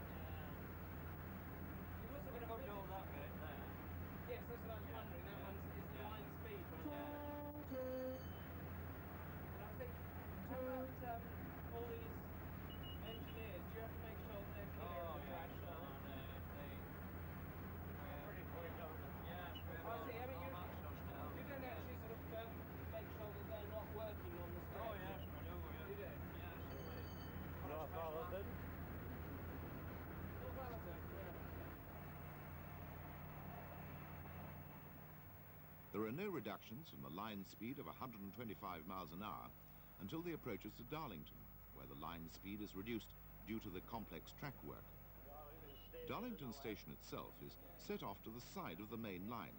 You've also we got a could do that bit there. Yes, that's what I was wondering. That one's is the line speed one. And I think, how about all these engineers? Do you have to make sure that they're clear of the track? Pretty quick on them. Yes, we're I see. I mean, all that stuff's down. you don't actually sort of make sure that they're not working on the stretch. Oh, yes, we do, yeah. You do? Yes, we No, Father did. Oh, well, that's it, yeah. There are no reductions from the line speed of 125 miles an hour until the approaches to Darlington, where the line speed is reduced due to the complex track work. Darlington Station itself is set off to the side of the main line,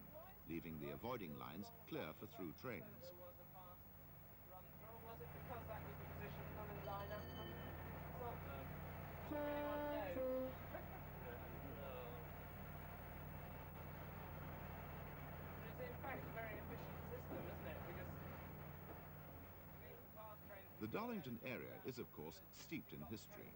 leaving the avoiding lines clear for through trains. There was a fast run through. Was it because that was the position coming line up? It's not. Anyone knows? It's in fact a very efficient system, isn't it? Because fast trains. The Darlington area is, of course, steeped in history.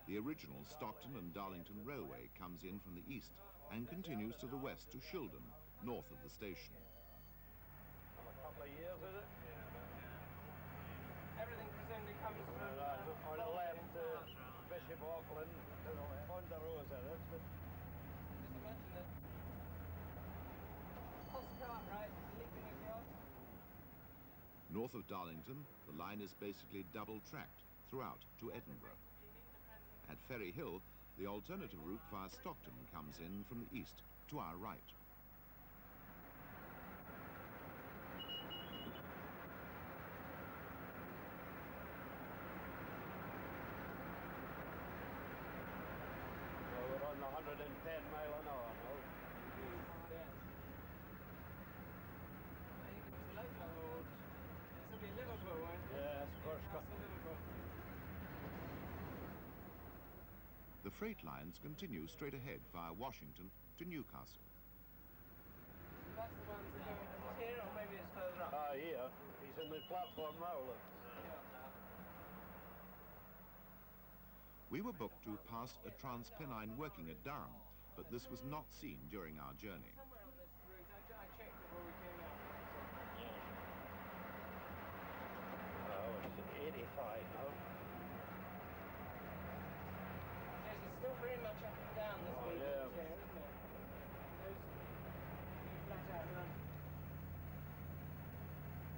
The original Stockton and Darlington Railway comes in from the east and continues to the west to Shildon, north of the station. A couple of years, is it? Everything presumably comes from. On the left, Bishop Auckland, Ponderosa, that's it. Just imagine that. Post Cartwright leaping across. North of Darlington, the line is basically double-tracked throughout to Edinburgh. At Ferry Hill, the alternative route via Stockton comes in from the east to our right. Well, we're on the 110 mile an hour now. Yes. I think it was local or this will be Liverpool, won't it? Yes, first cut. Newcastle, Liverpool. The freight lines continue straight ahead via Washington to Newcastle. That's the ones that go here, or maybe it's further up. Here. He's in the platform now, look. We were booked to pass a Transpennine working at Durham, but this was not seen during our journey. Somewhere on this route, I checked before we came out. Oh, it's 85 now. Yes, it's still very much up and down this Oh, week, yeah. isn't it? Those flat out run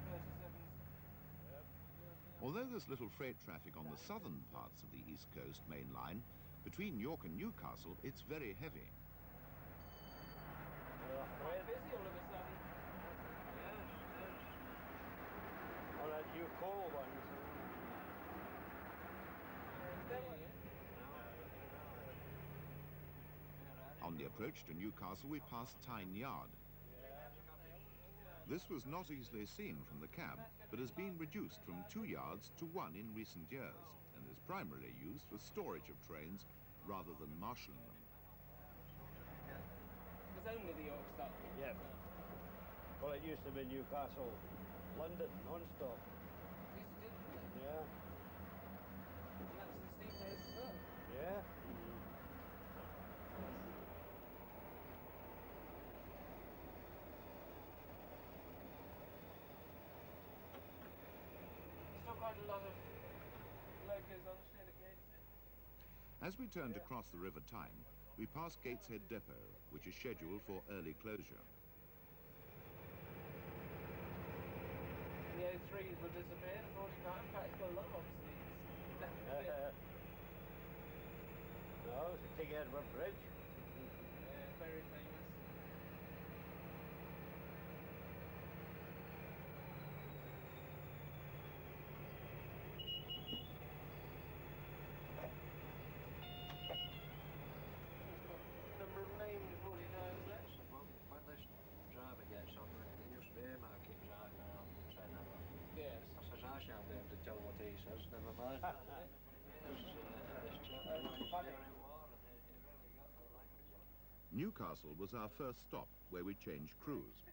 37s. Although there's little freight traffic on the southern parts of the East Coast main line, between York and Newcastle, it's very heavy. Quite busy all of a sudden. Oh, that new coal one. On the approach to Newcastle, we passed Tyne Yard. This was not easily seen from the cab, but has been reduced from 2 yards to 1 in recent years, and is primarily used for storage of trains rather than marshalling them. There's only the York stuff. Yeah. Well, it used to be Newcastle, London, non-stop. Used to do, didn't they? Yeah. And that's the steep days as well. Yeah. Still quite a lot of locos on Shinnecock, is it? As we turn to cross the River Tyne, we pass Gateshead Depot, which is scheduled for early closure. The O3s will disappear, the 45, in fact, it's got a lot of obviously. No, it's a King Edward Bridge. Yeah, very famous. Number of named 49s there. When this driver gets on, he used to earmark it driving around and saying that. Yes. I says, I shan't be able to tell what he says, never mind. This chap during war, and he really got the language on. Newcastle was our first stop, where we changed crews.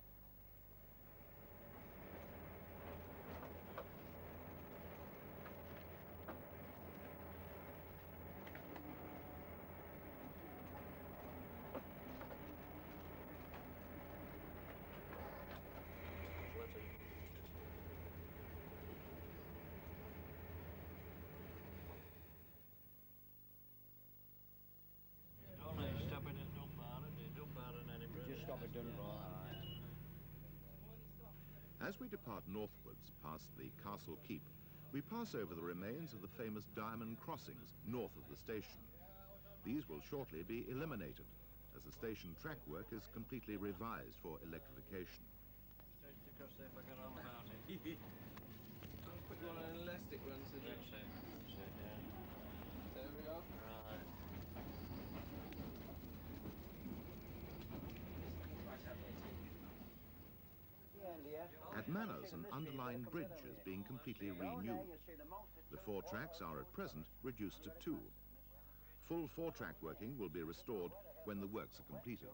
Only stopping at Dunbar, and Dunbar and Edinburgh. Just stop at Dunbar. As we depart northwards past the Castle Keep, we pass over the remains of the famous diamond crossings north of the station. These will shortly be eliminated, as the station track work is completely revised for electrification. Straight across there, forget all about it. I'll put you on an elastic run, Cedric. That's it, yeah. There we are. Right. At Manners, an underlying bridge is being completely renewed. The 4 tracks are at present reduced to 2. Full 4-track working will be restored when the works are completed.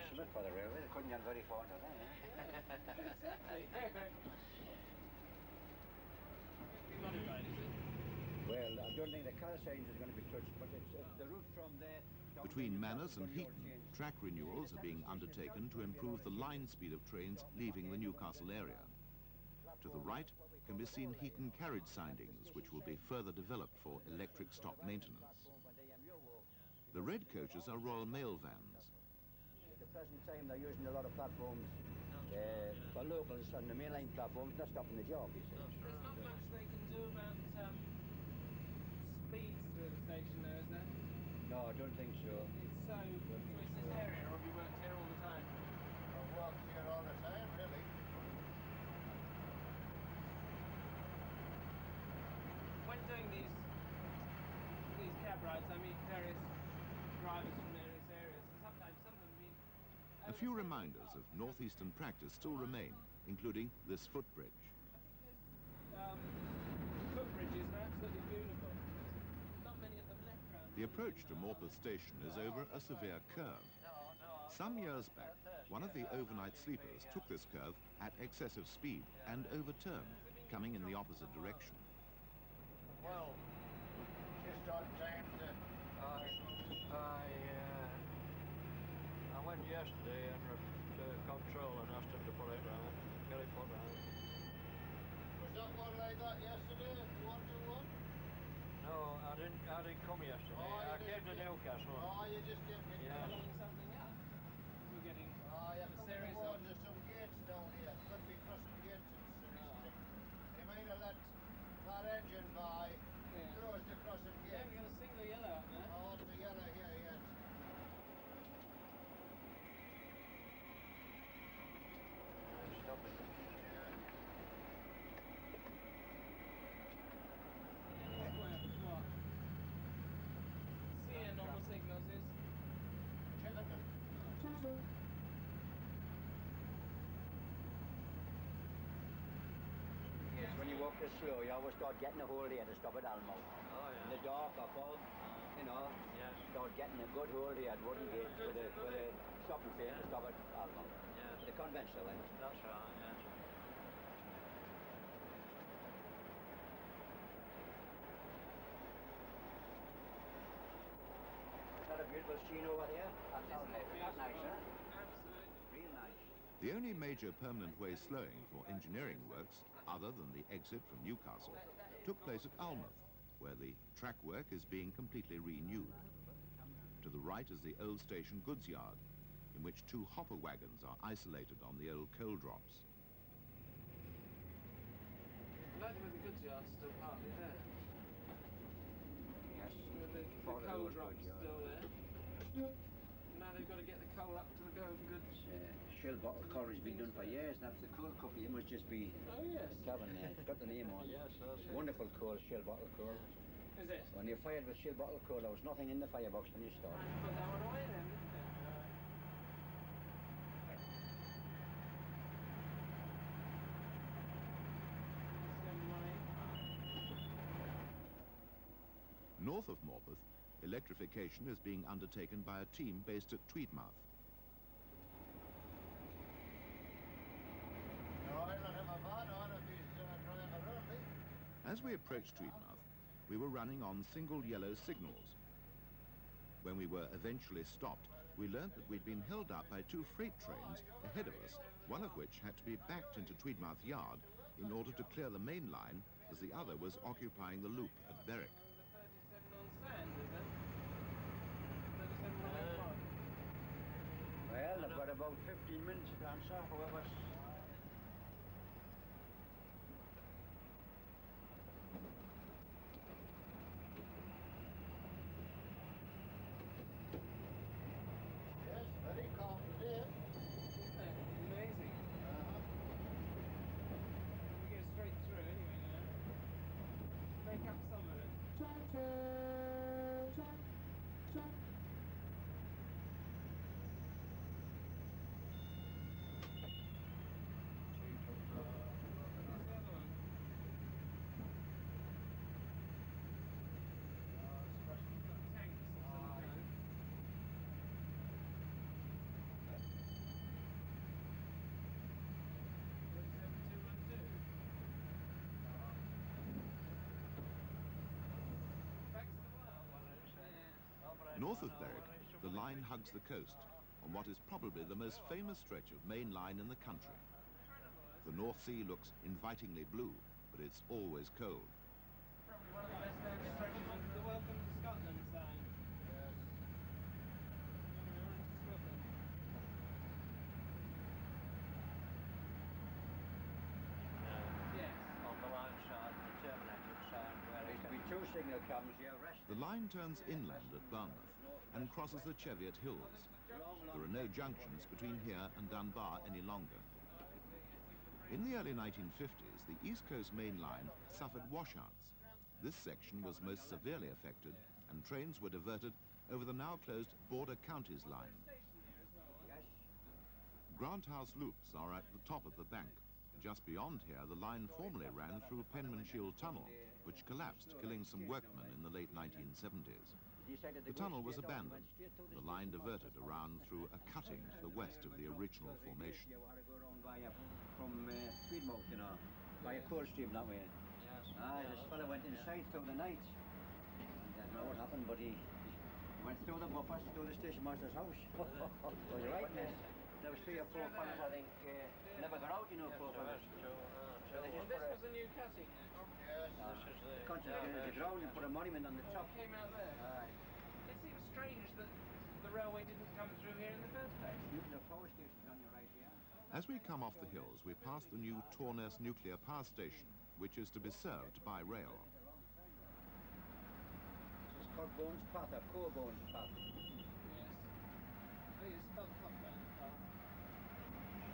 Something for the railway, they couldn't get very far to there. Well, I don't think the car signs is going to be touched, but it's the route from there... Between Manners and Heaton, track renewals are being undertaken to improve the line speed of trains leaving the Newcastle area. To the right can be seen Heaton carriage sidings, which will be further developed for electric stop maintenance. The red coaches are Royal Mail vans. At the present time, they're using a lot of platforms for locals on the mainline platforms. They're stopping the job, you see. There's not much they can do about speeds through the station there, is there? No, I don't think so. It's so... So it's this area, or have you worked here all the time? I walk here all the time, really. When doing these cab rides, I meet various drivers from various areas, and sometimes some of them mean... A few reminders of northeastern practice still remain, including this footbridge. Footbridges are absolutely beautiful. Not many of them left round. The approach to Morpeth Station is over a severe curve. Some years back, one of the overnight sleepers took this curve at excessive speed and overturned, coming in the opposite direction. Well, just on time to... I went yesterday and to control and asked him to put it round, get it put round. Was that what I got yesterday, 121? No, I didn't come yesterday. Oh, I came to Newcastle. Oh, you just came to... Yeah. Following something up. We're getting Oh, you're a coming series of... towards some gates down here. Could be crossing gates and stuff. They might have let that engine by, Yeah. close the crossing Yeah, gate. we've got a single yellow out there. Oh, it's the yellow here, yes. Stop it. What? CN normal signals is... Yes, when you walk this slow, you always start getting a hold here to stop at Almo. Oh, In the yeah. dark or fog, you know, Yes. start getting a good hold here at Wooden Gates with a stopping sign to stop at Almo. Yes. The conventional line. That's right, yes. Is that a beautiful scene over there? That's Isn't it Almo. That's nice, beautiful? huh? Absolutely. Real nice. The The only major permanent way slowing for engineering works, other than the exit from Newcastle, took place at Almouth, where the track work is being completely renewed. To the right is the old station goods yard, in which 2 hopper wagons are isolated on the old coal drops. I like the way the goods yard's still partly there. Yes. With the Part of the coal old drops goods yard. still there. Now they've got to get the coal up to the goods. Shell bottle coal has been done for years. That's the coal company. It must just be Oh yes. the cabin there. It's got the name on. Yes, that's it. Wonderful coal, shell bottle coal. Is it? When you fired with shell bottle coal, there was nothing in the firebox when you started. Put that one away then, didn't they? North of Morpeth, electrification is being undertaken by a team based at Tweedmouth. No, I'll let him have on if he's trying to run me. As we approached Tweedmouth, we were running on single yellow signals. When we were eventually stopped, we learnt that we'd been held up by 2 freight trains ahead of us, one of which had to be backed into Tweedmouth Yard in order to clear the main line, as the other was occupying the loop at Berwick. The 37 on sand, is it? 37 on that Well, they've got about 15 minutes to answer, whoever's... Yes, very calm today. Amazing. We go straight through anyway now. Make up some of it. What's the other one? Got tanks of some kind. North of Berwick, the line hugs the coast on what is probably the most famous stretch of main line in the country. The North Sea looks invitingly blue, but it's always cold. Probably one of the best known stretches of the Welcome to Scotland sign. Yes. Welcome to Scotland. Yes. On the line side, the terminated side, where There it used to be 2 signal cabins here, rest. The line turns inland at Bournemouth and crosses the Cheviot Hills. There are no junctions between here and Dunbar any longer. In the early 1950s, the East Coast Main Line suffered washouts. This section was most severely affected, and trains were diverted over the now closed Border Counties line. Yes. Grant House loops are at the top of the bank. Just beyond here, the line formerly ran through Penmanshield Tunnel, which collapsed, killing some workmen in the late 1970s. The tunnel was abandoned, the line diverted around through a cutting to the west of the original formation. You want to go around by, from Tweedmouth, you know, by a coal stream that way. Yes. This fella went inside through the night. And I don't know what happened, but he went through the buffers, through the station master's house. Was it right, miss? There was 3 or 4 fellas, I think, never got out, you know, 4 fellas. So they just This put a... was a new cutting then. Yes. concentrated on the ground and put a monument on the top. Came out there. Aye. It seems strange that the railway didn't come through here in the first place. The power station's on your right here. As we come off the hills, we pass the new Torness nuclear power station, which is to be served by rail. This is Cogbone's Path, or Cobone's Path. Yes. I think it's spelled Cockburn.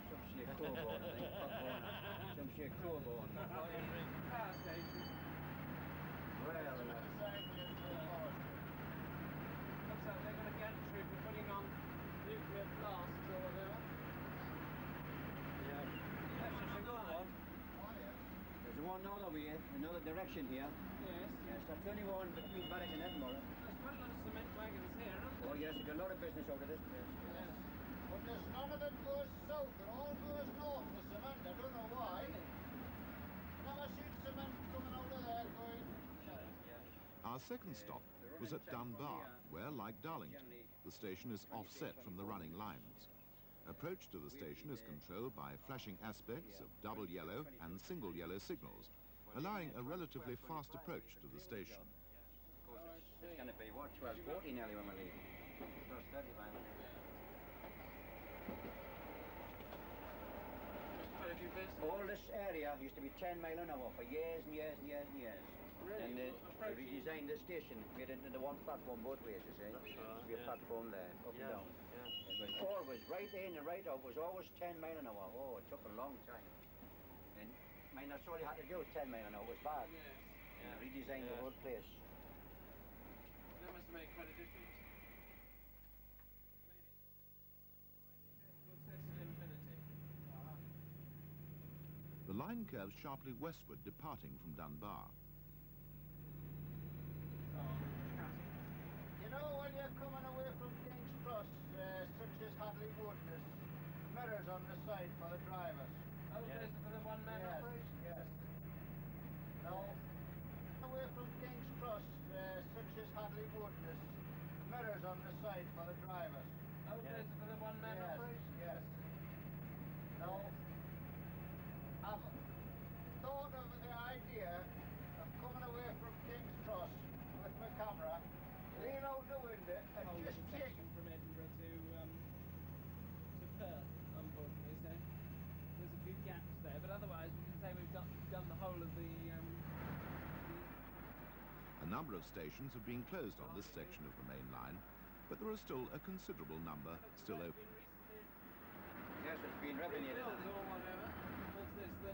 Some say Cobone, I think, Cogbone. Some say Cobone. Power station. Well, Exactly, it's the power. Looks like they're going to gantry for putting on nuclear blasts or whatever. yeah. Yes, it's a good one. Oh, yes. There's one other way, another direction here. Yes. Yes, there's only one between Berwick and Edinburgh. There's quite a lot of cement wagons here, aren't there? Oh yes, there's a lot of business out of this place. Yes. But there's none of it goes south, it all goes north, the cement. I don't know why. Never seen cement coming out of there going. Our second stop was at Dunbar, where, like Darlington, the station is offset from the running lines. Approach to the station is controlled by flashing aspects of double yellow and single yellow signals, allowing a relatively fast approach to the station. Of course, it's going to be, what, 12:40 nearly when we leave. 12:30 by now. Quite a few bits. All this area used to be 10 mile an hour for years and years and years and years. Really? And they redesigned the station, made it into one platform both ways, you see. That's right, Be a yeah. platform there, up and down. It was always, right in and right out, was always 10 mile an hour. Oh, it took a long time. And, I mean, that's all you had to do, 10 mile an hour, it was bad. Yes. And they redesigned the whole place. That must have made quite a difference. The line curves sharply westward, departing from Dunbar. You know, when you're coming away from King's Cross, such as Hadley Wood, there's mirrors on the side for the drivers. Oh, there's for the one-man Yes, operation? yes. Now, away from King's Cross, such as Hadley Wood, there's mirrors on the side for the drivers. Oh, there's for the one-man Yes, operation? yes. Now, I've thought of the idea of coming away from King's Cross with my camera, lean out the window and Oh, just the take... section from Edinburgh to Perth, unfortunately, so there's a few gaps there, but otherwise we can say we've done the whole of the A number of stations have been closed on this section of the main line, but there are still a considerable number still open. Yes, it's been revenued, or isn't it? whatever. What's this, the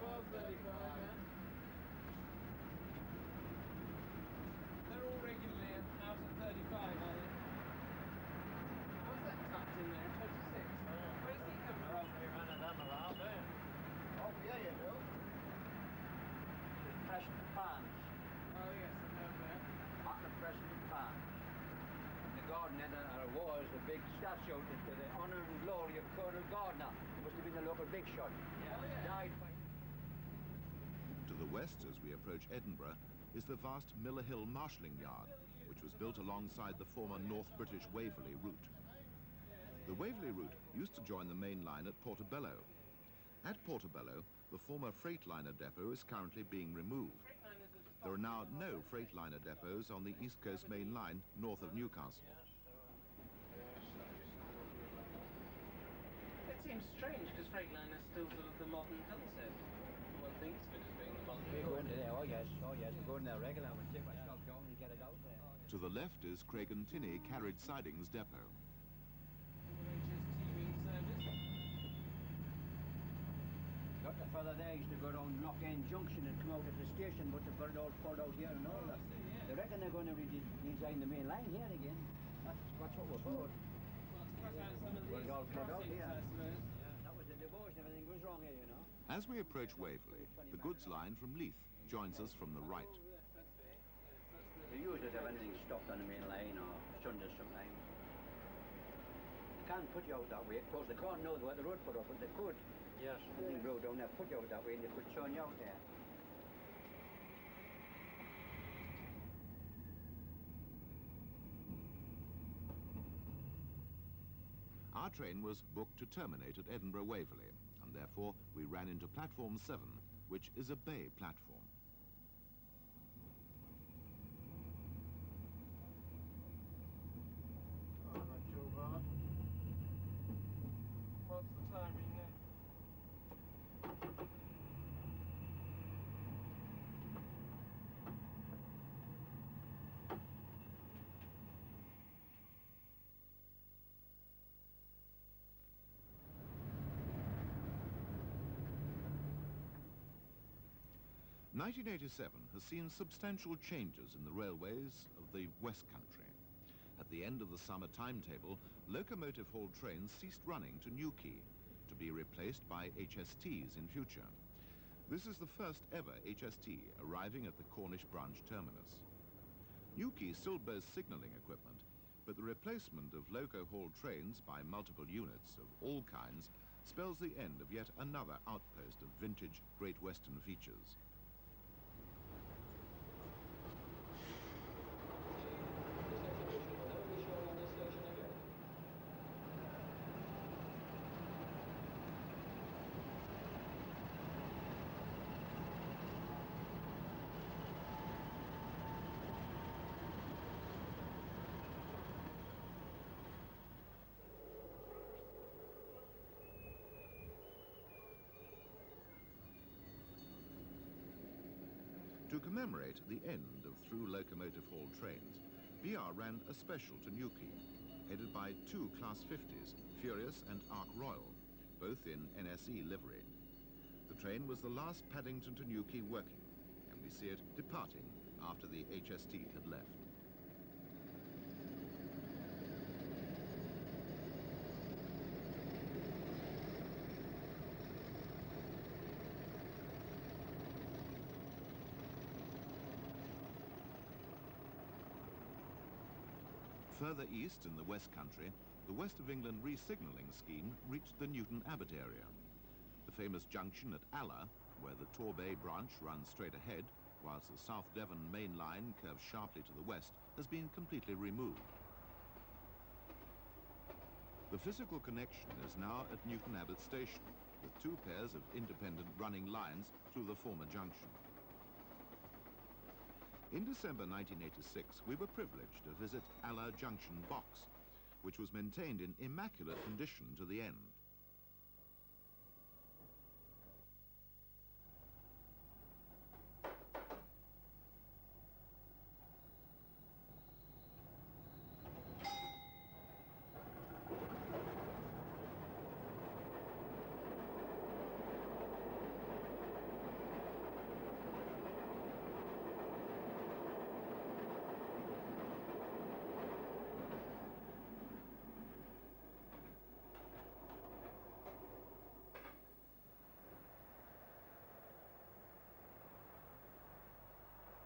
12:35, yeah? They're all regularly out at 35, are they? What's that tucked in there? 26? Where's he coming from? We ran a them around there. Oh, yeah, you do. It's Preston Pans. Oh, yes, I know that. Martin Preston Pans. In the garden there was a big statue to the honour and glory of Colonel Gardner. He must have been the local big shot. Yeah, oh, yeah. Died by... To the west, as we approach Edinburgh, is the vast Miller Hill marshalling yard, which was built alongside the former North British Waverley route. The Waverley route used to join the main line at Portobello. At Portobello, the former Freightliner depot is currently being removed. There are now no Freightliner depots on the East Coast main line north of Newcastle. It seems strange because Freightliner is still sort of the modern concept. One thinks of it as being the modern We go into there, oh yes, we go in there regular, we take my stuff down and get it out there. To the left is Craig and Tinney Carriage Sidings depot. HSTV service. Got the fella there used to go down Lock End Junction and come out at the station, but they've got it all pulled out here and all that. They reckon they're going to redesign the main line here again. That's what we're for. Well, to cut out some of Well, these it all cut out crossings, here. I suppose. That was the divorce and everything was wrong here, you know. As we approach Waverley, the goods line from Leith joins us from the right. Oh, yes, that's it. Yes, that's the... They usually have anything stopped on the main line or shunted sometimes. They can't put you out that way. Of course, they can't know where the road put up, but they could. Yes. Anything broke down there, put you out that way, and they could turn you out there. Our train was booked to terminate at Edinburgh Waverley, and therefore we ran into platform 7, which is a bay platform. Oh, not too bad. What's the timing now? "1987 has seen substantial changes in the railways of the West Country. At the end of the summer timetable, locomotive-hauled trains ceased running to Newquay, to be replaced by HSTs in future. This is the first ever HST arriving at the Cornish branch terminus. Newquay still boasts signalling equipment, but the replacement of loco-hauled trains by multiple units of all kinds spells the end of yet another outpost of vintage Great Western features. To commemorate the end of through locomotive haul trains, BR ran a special to Newquay, headed by two Class 50s, Furious and Ark Royal, both in NSE livery. The train was the last Paddington to Newquay working, and we see it departing after the HST had left. Further east in the West Country, the West of England re-signalling scheme reached the Newton Abbot area. The famous junction at Aller, where the Torbay branch runs straight ahead, whilst the South Devon main line curves sharply to the west, has been completely removed. The physical connection is now at Newton Abbot Station, with two pairs of independent running lines through the former junction. In December 1986, we were privileged to visit Aller Junction Box, which was maintained in immaculate condition to the end.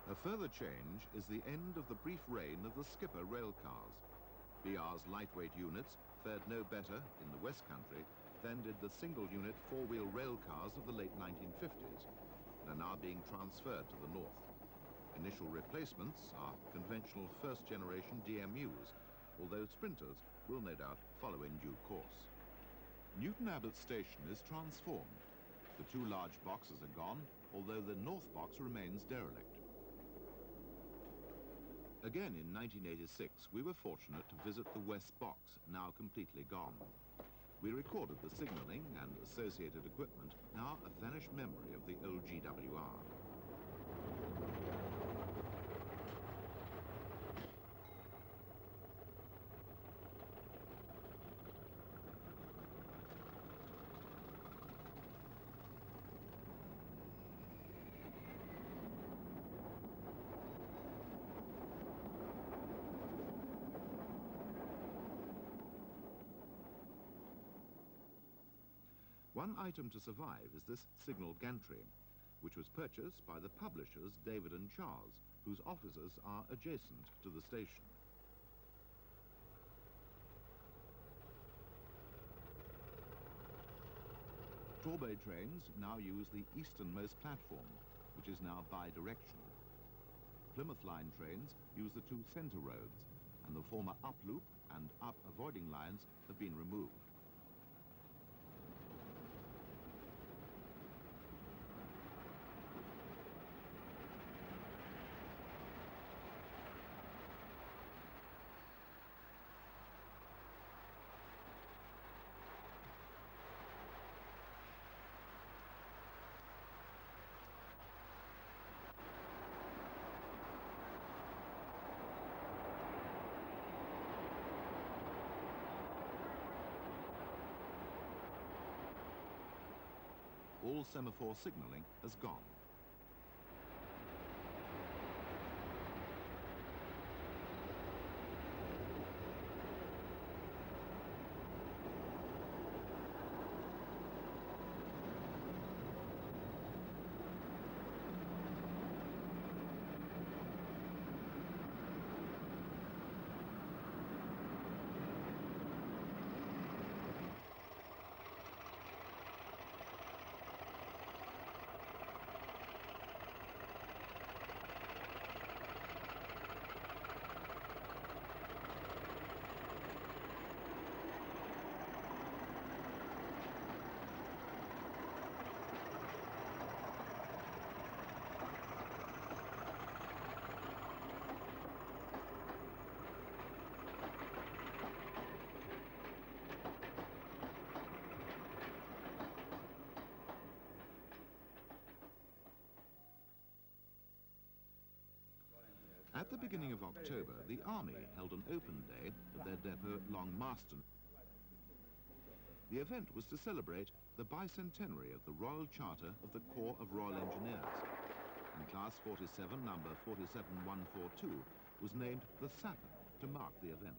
A further change is the end of the brief reign of the skipper rail cars. BR's lightweight units fared no better in the West Country than did the single-unit four-wheel rail cars of the late 1950s, and are now being transferred to the north. Initial replacements are conventional first-generation DMUs, although sprinters will no doubt follow in due course. Newton Abbot Station is transformed. The two large boxes are gone, although the north box remains derelict. Again in 1986, we were fortunate to visit the West Box, now completely gone. We recorded the signalling and associated equipment, now a vanished memory of the old GWR. One item to survive is this signal gantry, which was purchased by the publishers David and Charles, whose offices are adjacent to the station. Torbay trains now use the easternmost platform, which is now bi-directional. Plymouth Line trains use the two centre roads, and the former up loop and up avoiding lines have been removed. All semaphore signalling has gone. At the beginning of October, the Army held an open day at their depot at Long Marston. The event was to celebrate the bicentenary of the Royal Charter of the Corps of Royal Engineers. And Class 47, number 47142, was named the Sapper to mark the event.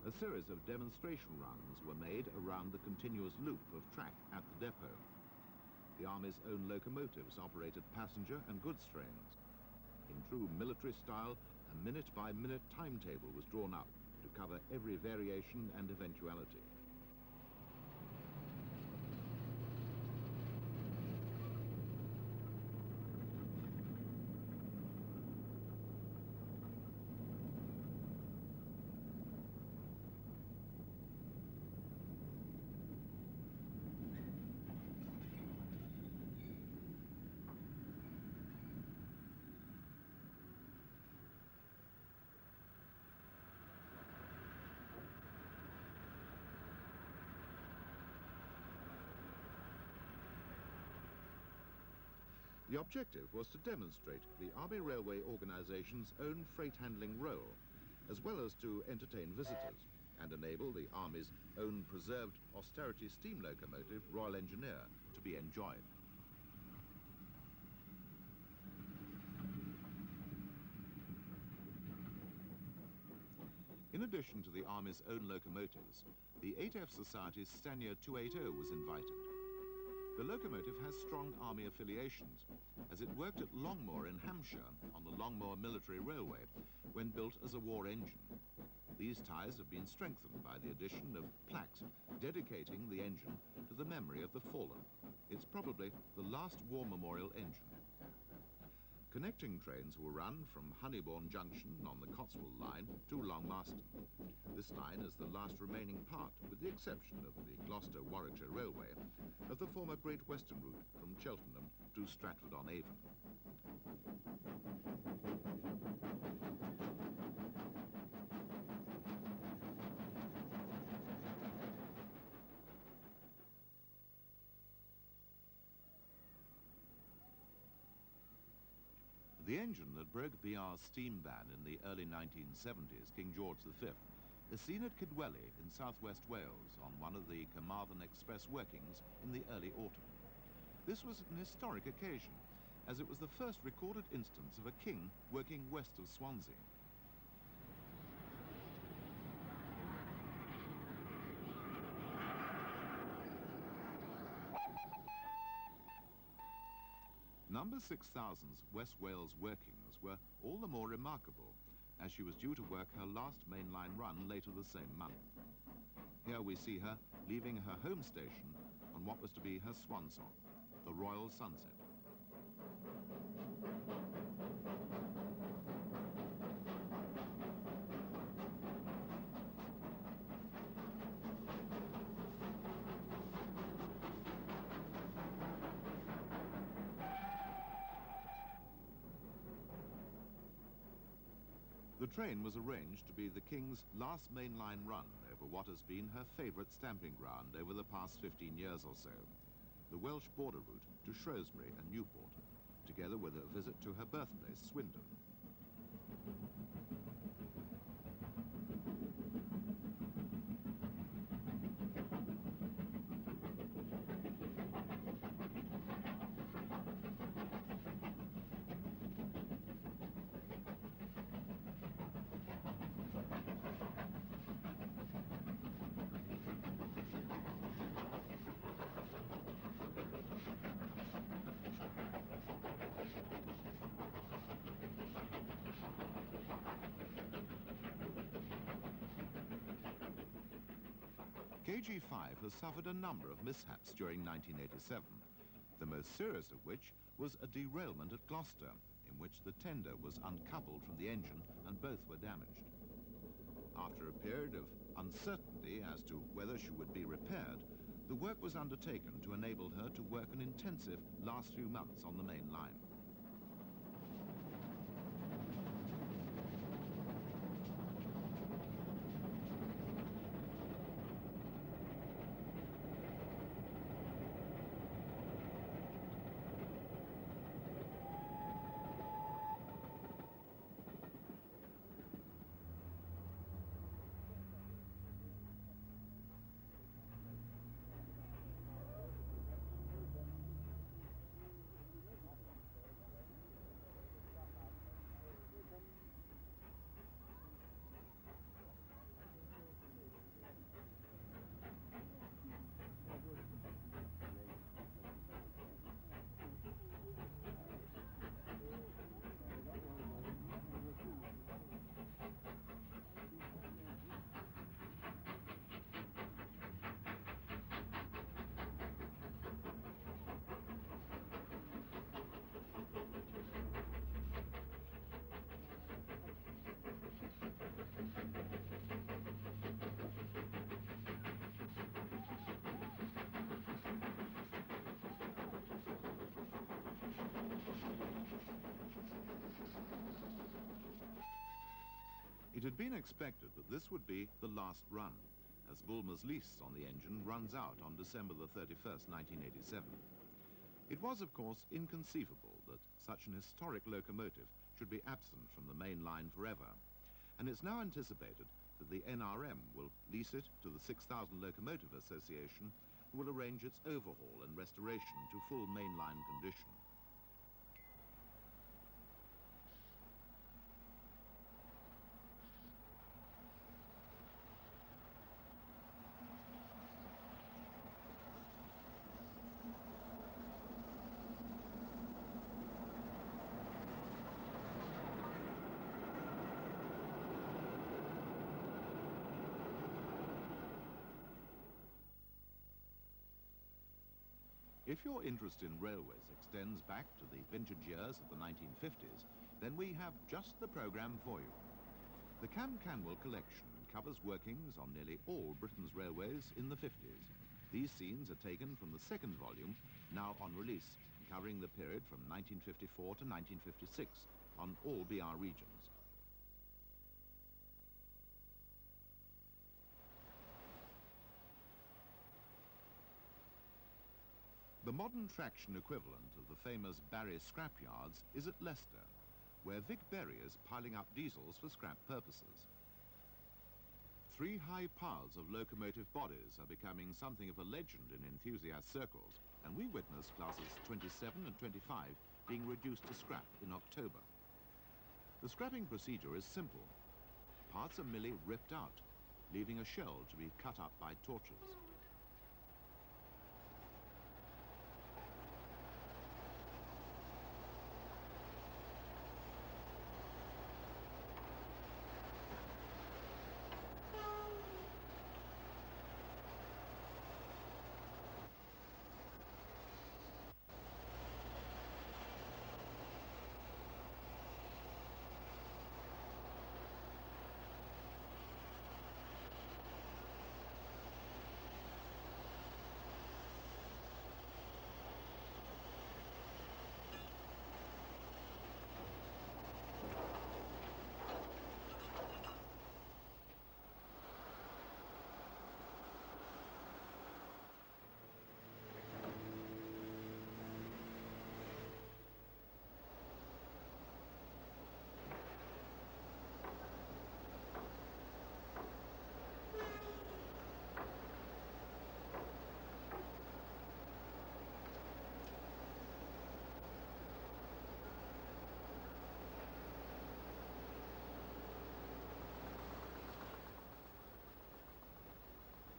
A series of demonstration runs were made around the continuous loop of track at the depot. The Army's own locomotives operated passenger and goods trains. In true military style, a minute-by-minute timetable was drawn up to cover every variation and eventuality. The objective was to demonstrate the Army Railway Organisation's own freight handling role, as well as to entertain visitors and enable the Army's own preserved austerity steam locomotive, Royal Engineer, to be enjoyed. In addition to the Army's own locomotives, the 8F Society's Stanier 280 was invited. The locomotive has strong Army affiliations, as it worked at Longmoor in Hampshire on the Longmoor Military Railway when built as a war engine. These ties have been strengthened by the addition of plaques dedicating the engine to the memory of the fallen. It's probably the last war memorial engine. Connecting trains were run from Honeybourne Junction on the Cotswold line to Long Marston. This line is the last remaining part, with the exception of the Gloucester-Warwickshire Railway, of the former Great Western route from Cheltenham to Stratford-on-Avon. The engine that broke BR's steam ban in the early 1970s, King George V, is seen at Kidwelly in southwest Wales on one of the Carmarthen Express workings in the early autumn. This was an historic occasion, as it was the first recorded instance of a king working west of Swansea. Number 6000's West Wales workings were all the more remarkable, as she was due to work her last mainline run later the same month. Here we see her leaving her home station on what was to be her swan song, the Royal Sunset. The train was arranged to be the King's last mainline run over what has been her favourite stamping ground over the past 15 years or so, the Welsh border route to Shrewsbury and Newport, together with a visit to her birthplace, Swindon. KG5 has suffered a number of mishaps during 1987, the most serious of which was a derailment at Gloucester, in which the tender was uncoupled from the engine and both were damaged. After a period of uncertainty as to whether she would be repaired, the work was undertaken to enable her to work an intensive last few months on the main line. It had been expected that this would be the last run, as Bulmer's lease on the engine runs out on December the 31st, 1987. It was, of course, inconceivable that such an historic locomotive should be absent from the main line forever, and it's now anticipated that the NRM will lease it to the 6000 Locomotive Association, who will arrange its overhaul and restoration to full mainline condition. If your interest in railways extends back to the vintage years of the 1950s, then we have just the programme for you. The Cam-Canwell collection covers workings on nearly all Britain's railways in the 50s. These scenes are taken from the second volume, now on release, covering the period from 1954 to 1956 on all BR regions. The modern traction equivalent of the famous Barry scrapyards is at Leicester, where Vic Berry is piling up diesels for scrap purposes. 3 high piles of locomotive bodies are becoming something of a legend in enthusiast circles, and we witness classes 27 and 25 being reduced to scrap in October. The scrapping procedure is simple. Parts are merely ripped out, leaving a shell to be cut up by torches.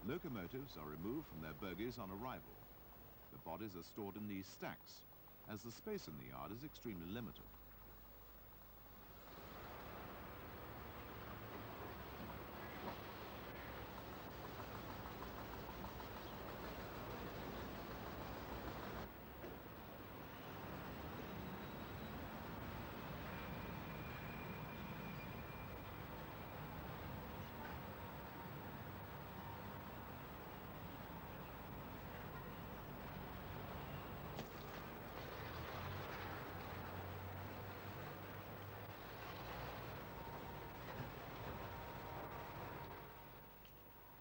Locomotives are removed from their bogies on arrival. The bodies are stored in these stacks, as the space in the yard is extremely limited.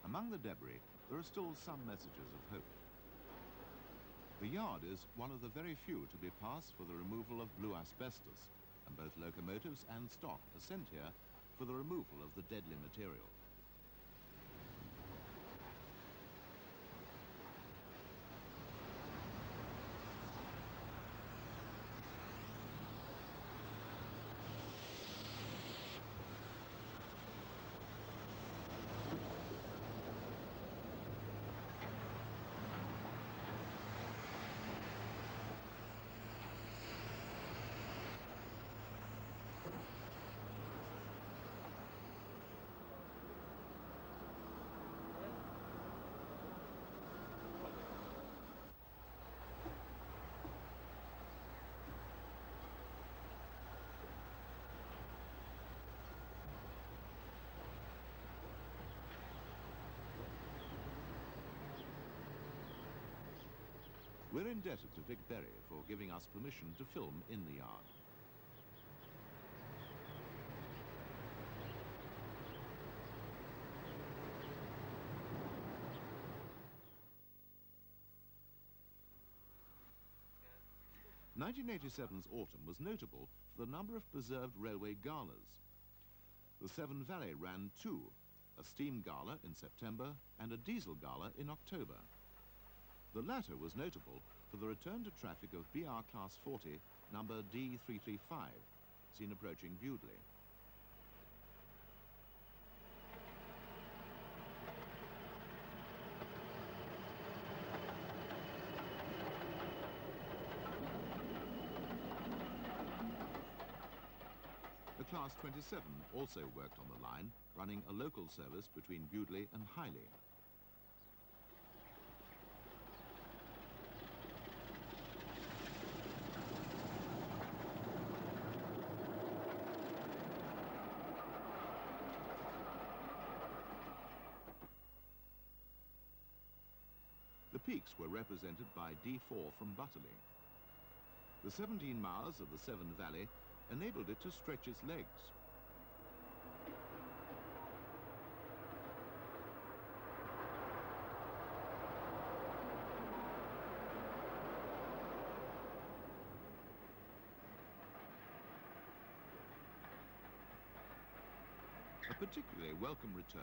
Among the debris, there are still some messages of hope. The yard is one of the very few to be passed for the removal of blue asbestos, and both locomotives and stock are sent here for the removal of the deadly material. We're indebted to Vic Berry for giving us permission to film in the yard. 1987's autumn was notable for the number of preserved railway galas. The Severn Valley ran two, a steam gala in September and a diesel gala in October. The latter was notable for the return to traffic of BR Class 40, number D335, seen approaching Bewdley. The Class 27 also worked on the line, running a local service between Bewdley and Highley. The peaks were represented by D4 from Butterley. The 17 miles of the Severn Valley enabled it to stretch its legs. A particularly welcome return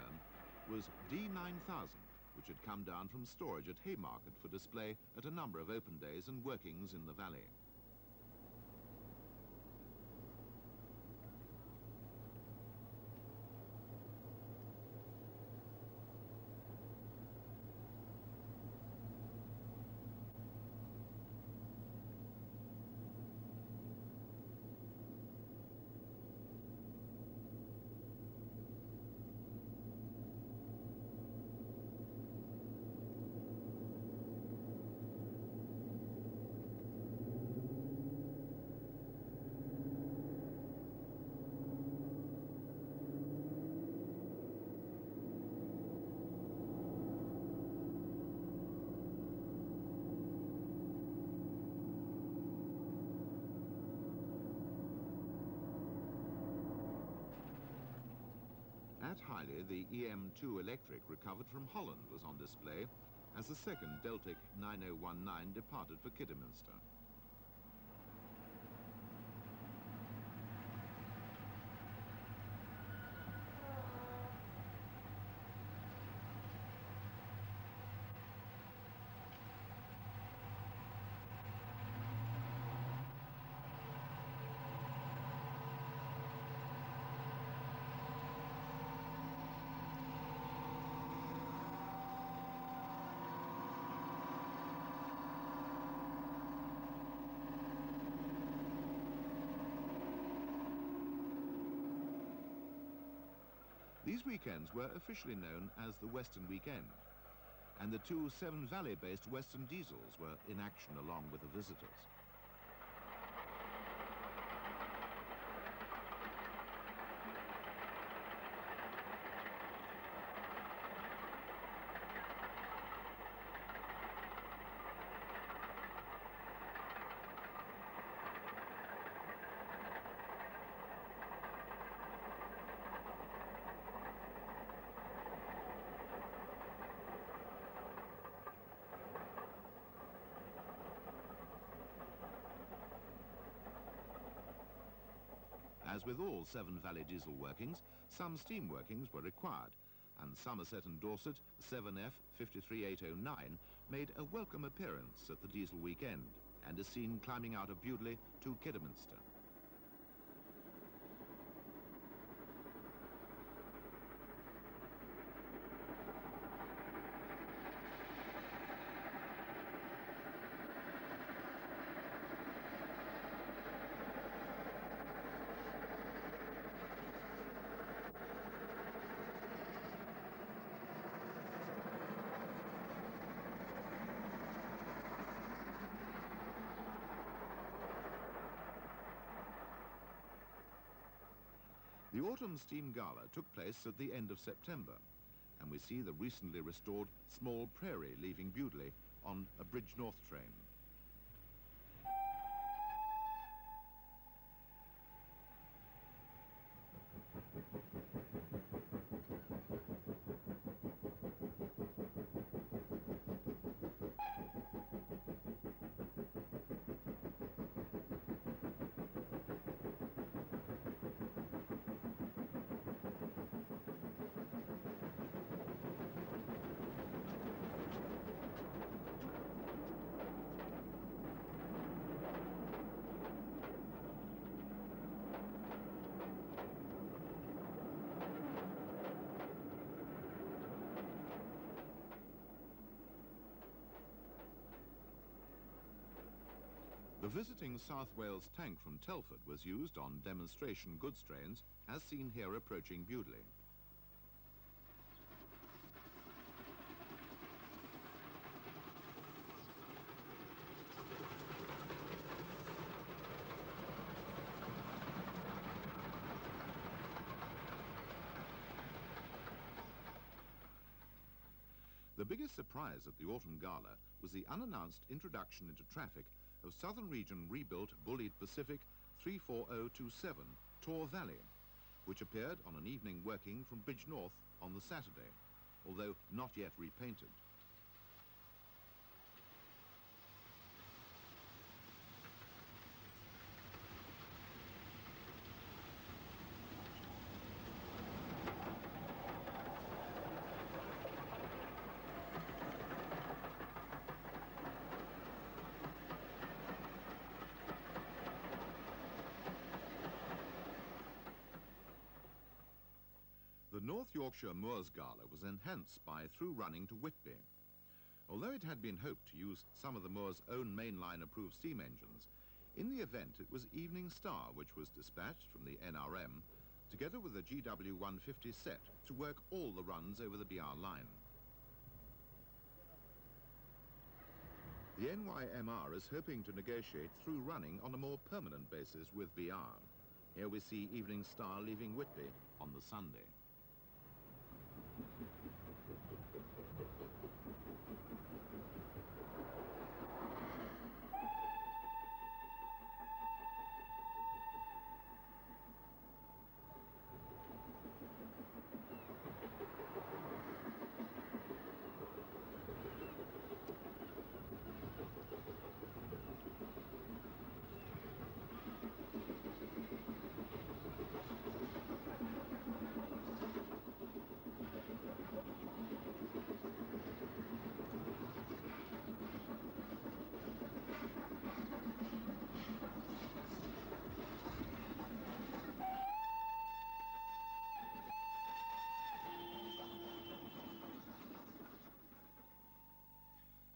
was D9000, which had come down from storage at Haymarket for display at a number of open days and workings in the valley. At Highley, the EM2 electric recovered from Holland was on display as the second Deltic 9019 departed for Kidderminster. These weekends were officially known as the Western Weekend, and the two Severn Valley-based Western diesels were in action along with the visitors. As with all Severn Valley diesel workings, some steam workings were required, and Somerset and Dorset 7F 53809 made a welcome appearance at the diesel weekend and is seen climbing out of Bewdley to Kidderminster. The Autumn Steam Gala took place at the end of September, and we see the recently restored Small Prairie leaving Bewdley on a Bridge North train. The visiting South Wales tank from Telford was used on demonstration goods trains, as seen here approaching Bewdley. The biggest surprise at the Autumn Gala was the unannounced introduction into traffic of Southern Region rebuilt Bullied Pacific 34027 Tor Valley, which appeared on an evening working from Bridge North on the Saturday, although not yet repainted. The North Yorkshire Moors Gala was enhanced by through running to Whitby. Although it had been hoped to use some of the Moors' own mainline approved steam engines, in the event it was Evening Star which was dispatched from the NRM, together with the GW 150 set, to work all the runs over the BR line. The NYMR is hoping to negotiate through running on a more permanent basis with BR. Here we see Evening Star leaving Whitby on the Sunday.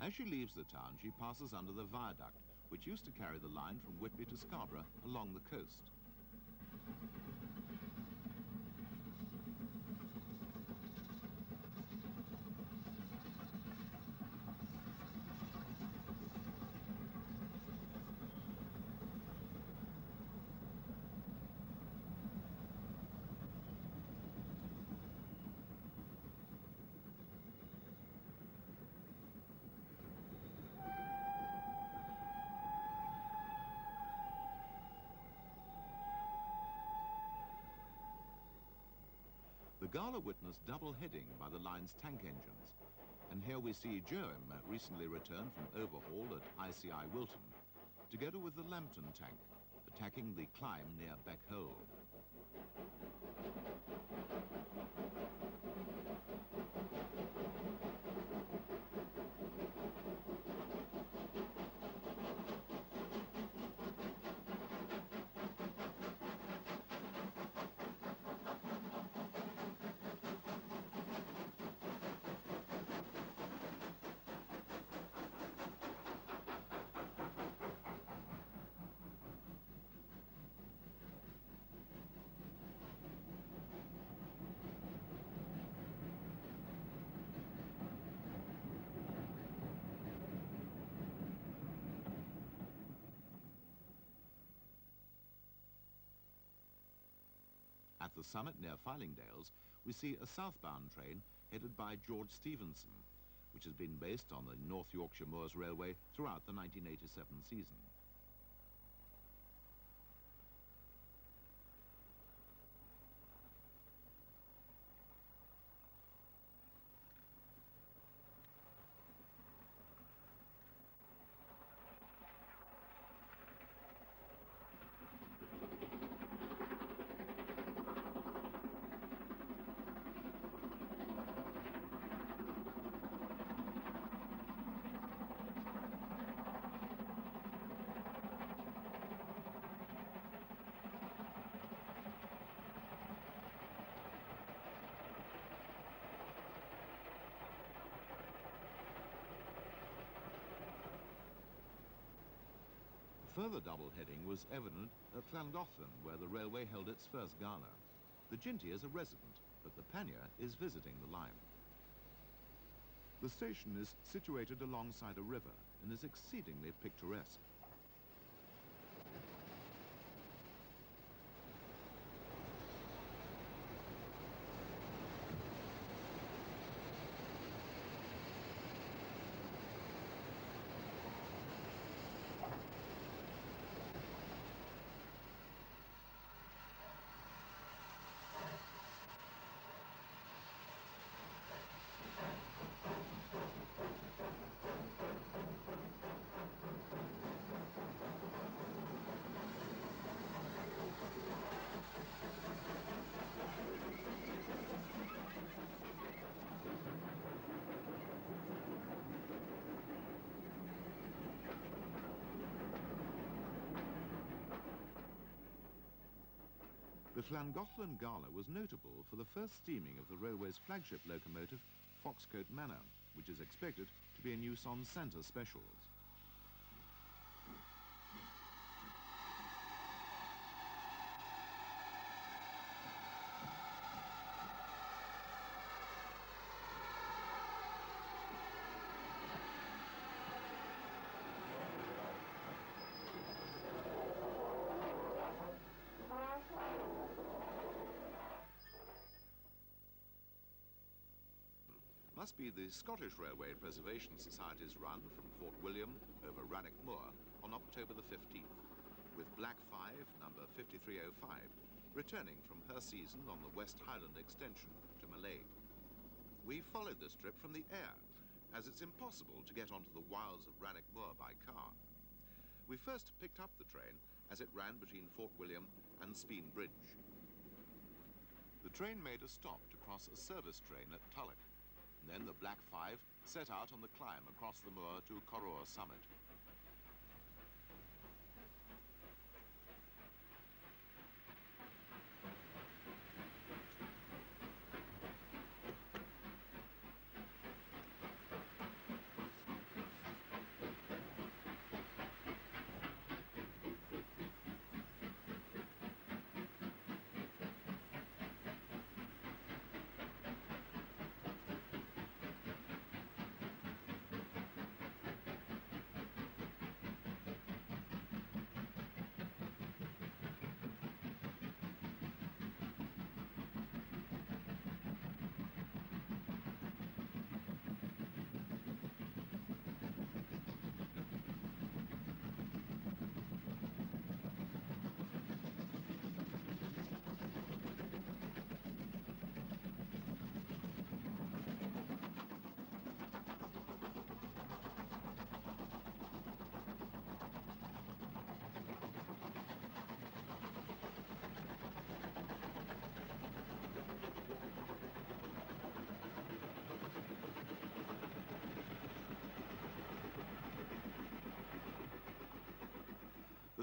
As she leaves the town, she passes under the viaduct, which used to carry the line from Whitby to Scarborough along the coast. The gala witnessed double heading by the line's tank engines, and here we see Joem, recently returned from overhaul at ICI Wilton, together with the Lambton tank, attacking the climb near Beck Hole. At the summit near Fylingdales, we see a southbound train headed by George Stephenson, which has been based on the North Yorkshire Moors Railway throughout the 1987 season. Further double-heading was evident at Llangollen, where the railway held its first gala. The Jinty is a resident, but the Pannier is visiting the line. The station is situated alongside a river and is exceedingly picturesque. The Llangollen Gala was notable for the first steaming of the railway's flagship locomotive, Foxcote Manor, which is expected to be in use on Santa specials. Must be the Scottish Railway Preservation Society's run from Fort William over Rannoch Moor on October the 15th, with Black 5, number 5305, returning from her season on the West Highland extension to Malay. We followed this trip from the air, as it's impossible to get onto the wilds of Rannoch Moor by car. We first picked up the train as it ran between Fort William and Speen Bridge. The train made a stop to cross a service train at Tulloch. Then the Black 5 set out on the climb across the moor to Corroor Summit.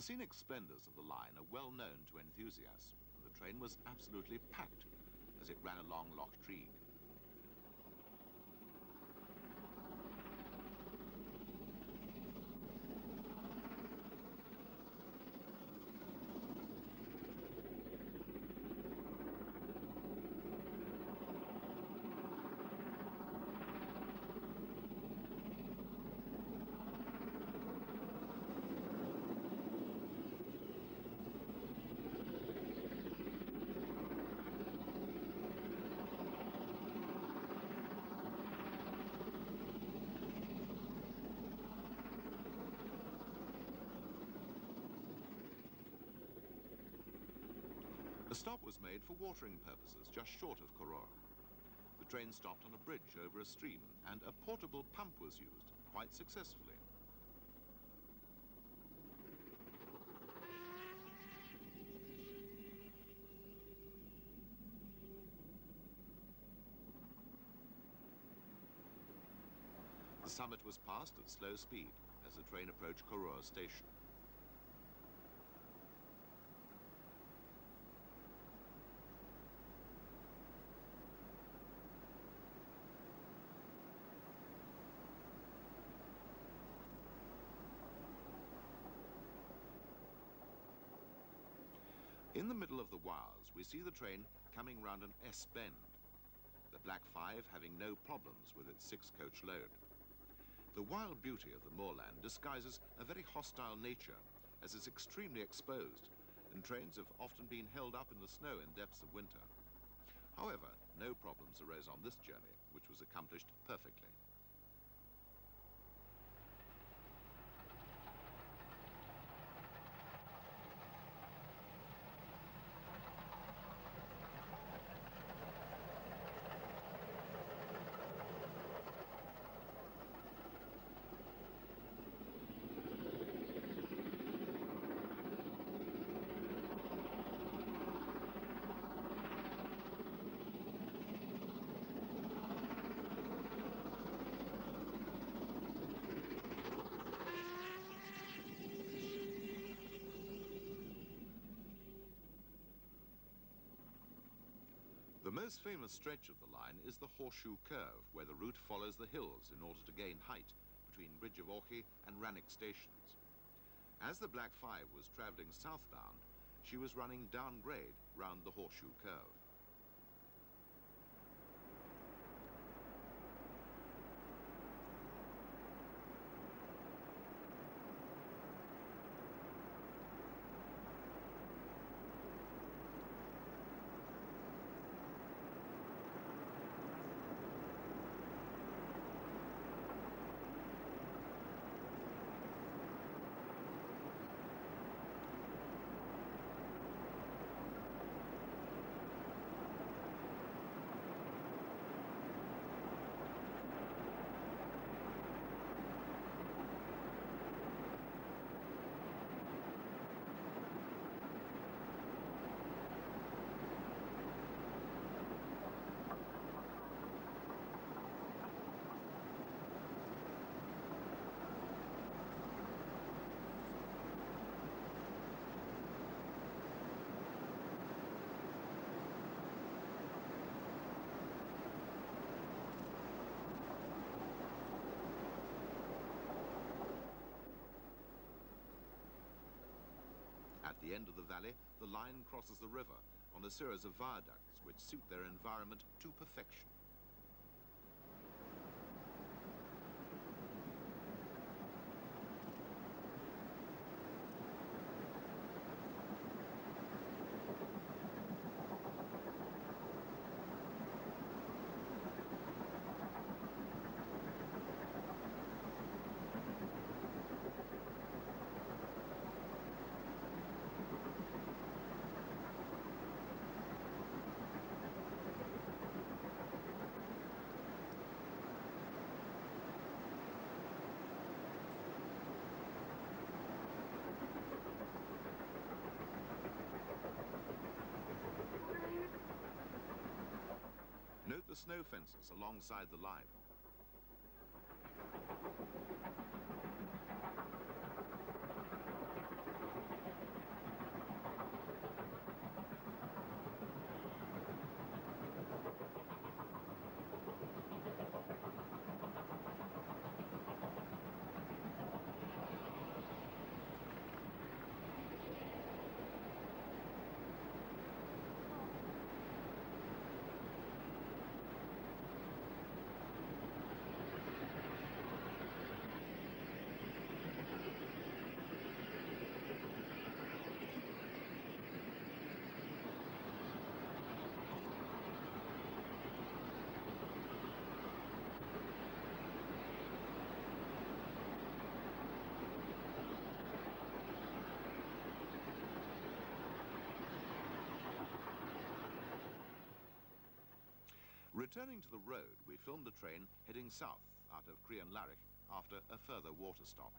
The scenic splendours of the line are well known to enthusiasts, and the train was absolutely packed as it ran along Loch Treeg. A stop was made for watering purposes just short of Corroor. The train stopped on a bridge over a stream, and a portable pump was used, quite successfully. The summit was passed at slow speed as the train approached Corroor station. In the middle of the Wilds, we see the train coming round an S bend, the Black 5 having no problems with its 6-coach load. The wild beauty of the moorland disguises a very hostile nature, as it's extremely exposed, and trains have often been held up in the snow in depths of winter. However, no problems arose on this journey, which was accomplished perfectly. The most famous stretch of the line is the Horseshoe Curve, where the route follows the hills in order to gain height between Bridge of Orchy and Rannoch stations. As the Black 5 was travelling southbound, she was running downgrade round the Horseshoe Curve. At the end of the valley, the line crosses the river on a series of viaducts which suit their environment to perfection. Note the snow fences alongside the line. Returning to the road, we filmed the train heading south out of Crianlarich after a further water stop.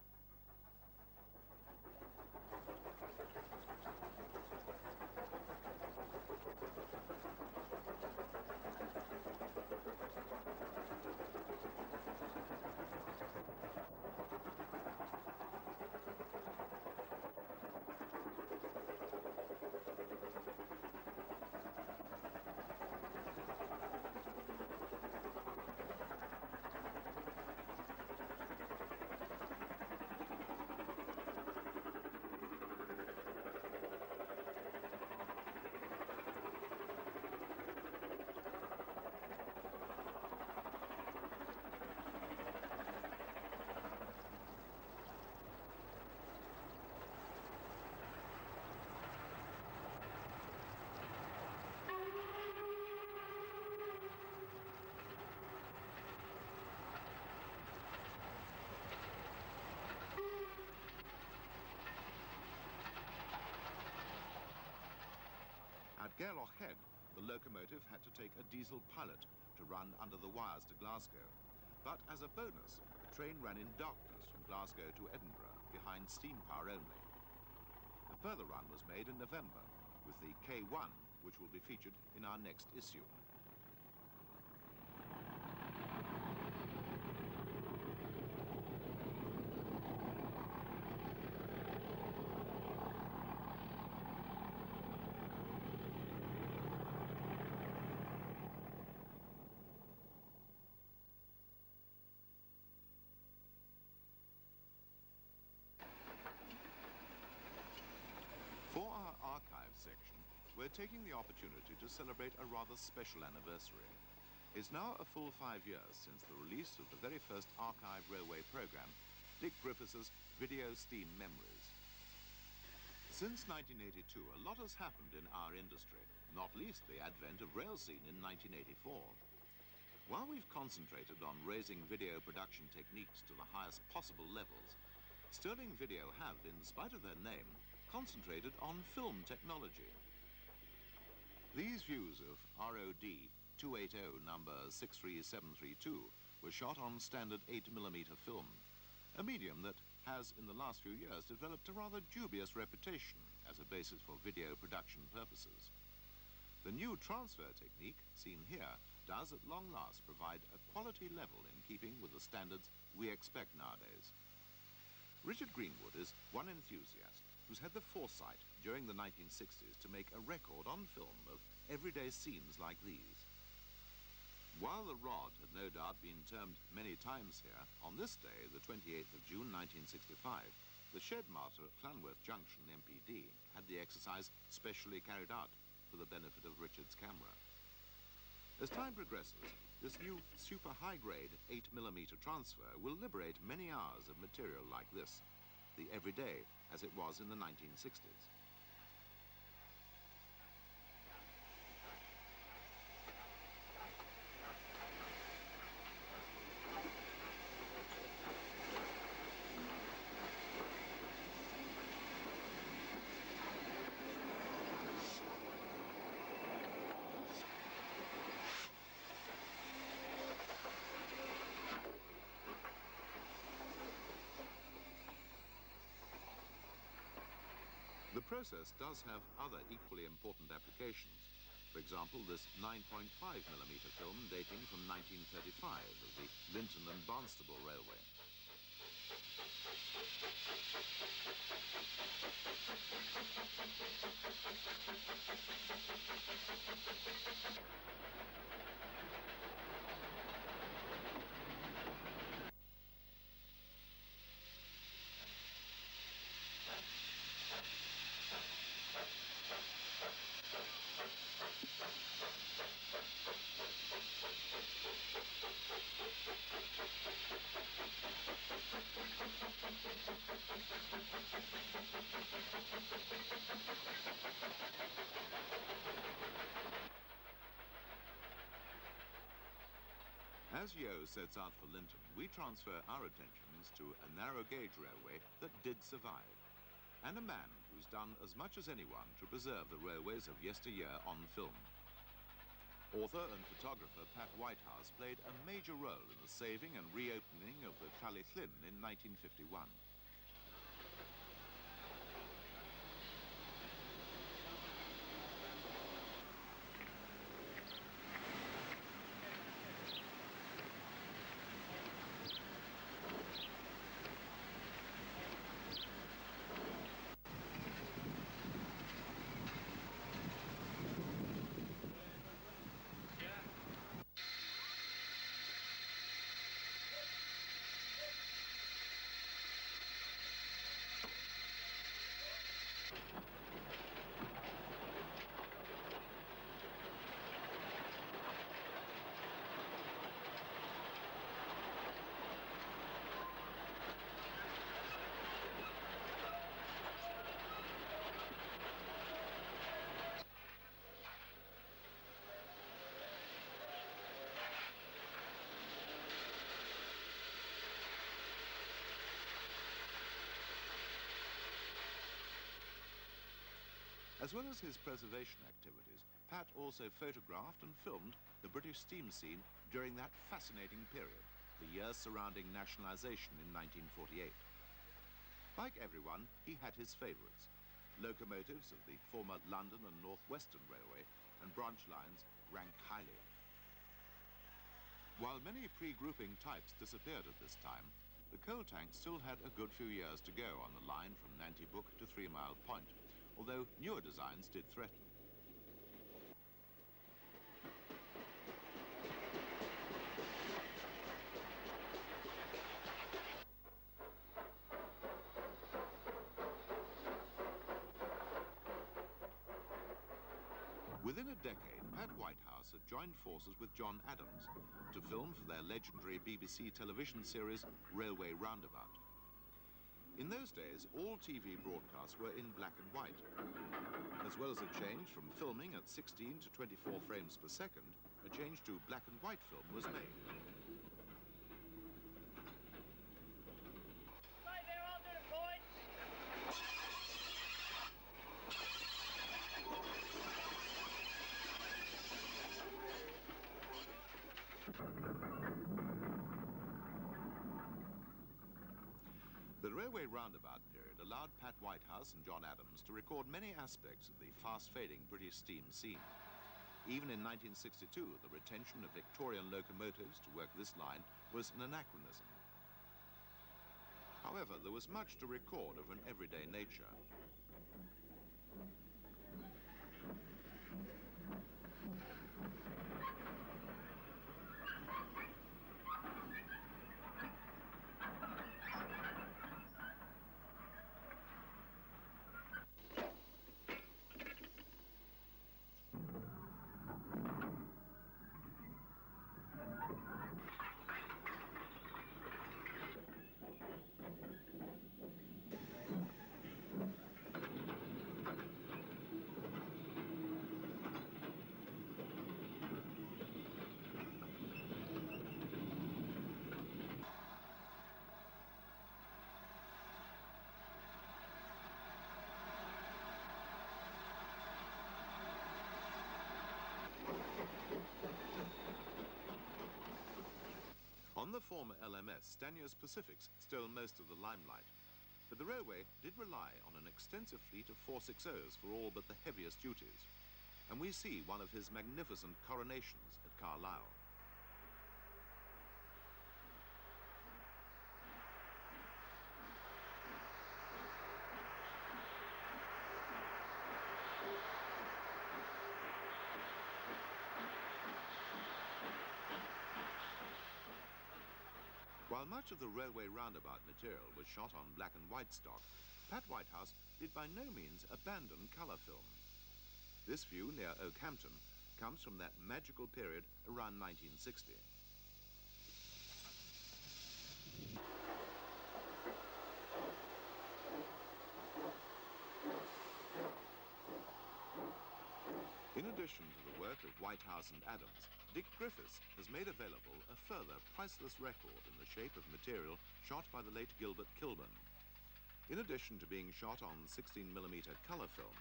Gairloch Head, the locomotive had to take a diesel pilot to run under the wires to Glasgow. But as a bonus, the train ran in darkness from Glasgow to Edinburgh, behind steam power only. A further run was made in November, with the K1, which will be featured in our next issue. For our archive section, we're taking the opportunity to celebrate a rather special anniversary. It's now a full 5 years since the release of the very first archive railway program, Dick Griffiths' Video Steam Memories. Since 1982, a lot has happened in our industry, not least the advent of Railscene in 1984. While we've concentrated on raising video production techniques to the highest possible levels, Sterling Video have, in spite of their name, concentrated on film technology. These views of ROD 280 number 63732 were shot on standard 8mm film, a medium that has in the last few years developed a rather dubious reputation as a basis for video production purposes. The new transfer technique, seen here, does at long last provide a quality level in keeping with the standards we expect nowadays. Richard Greenwood is one enthusiast who's had the foresight during the 1960s to make a record on film of everyday scenes like these. While the rod had no doubt been termed many times here, on this day, the 28th of June 1965, the shed master at Llanworth Junction, MPD, had the exercise specially carried out for the benefit of Richard's camera. As time progresses, this new super high-grade 8mm transfer will liberate many hours of material like this, the everyday as it was in the 1960s. The process does have other equally important applications. For example, this 9.5mm film dating from 1935 of the Linton and Barnstable Railway. As Yo sets out for Linton, we transfer our attentions to a narrow gauge railway that did survive, and a man who's done as much as anyone to preserve the railways of yesteryear on film. Author and photographer Pat Whitehouse played a major role in the saving and reopening of the Llyn in 1951. As well as his preservation activities, Pat also photographed and filmed the British steam scene during that fascinating period, the years surrounding nationalisation in 1948. Like everyone, he had his favourites. Locomotives of the former London and North Western Railway and branch lines rank highly. While many pre-grouping types disappeared at this time, the coal tank still had a good few years to go on the line from Nanty Brook to 3 Mile Point, although newer designs did threaten. Within a decade, Pat Whitehouse had joined forces with John Adams to film for their legendary BBC television series Railway Roundabout. In those days, all TV broadcasts were in black and white. As well as a change from filming at 16 to 24 frames per second, a change to black and white film was made. Right there, I'll do the points. The Railway Roundabout period allowed Pat Whitehouse and John Adams to record many aspects of the fast-fading British steam scene. Even in 1962, the retention of Victorian locomotives to work this line was an anachronism. However, there was much to record of an everyday nature. On the former LMS, Stannier's Pacifics stole most of the limelight, but the railway did rely on an extensive fleet of 460s for all but the heaviest duties, and we see one of his magnificent coronations at Carlisle. While much of the railway roundabout material was shot on black and white stock, Pat Whitehouse did by no means abandon colour film. This view near Oakhampton comes from that magical period around 1960. In addition to the work of Whitehouse and Adams, Dick Griffiths has made available a further priceless record in the shape of material shot by the late Gilbert Kilburn. In addition to being shot on 16mm colour film,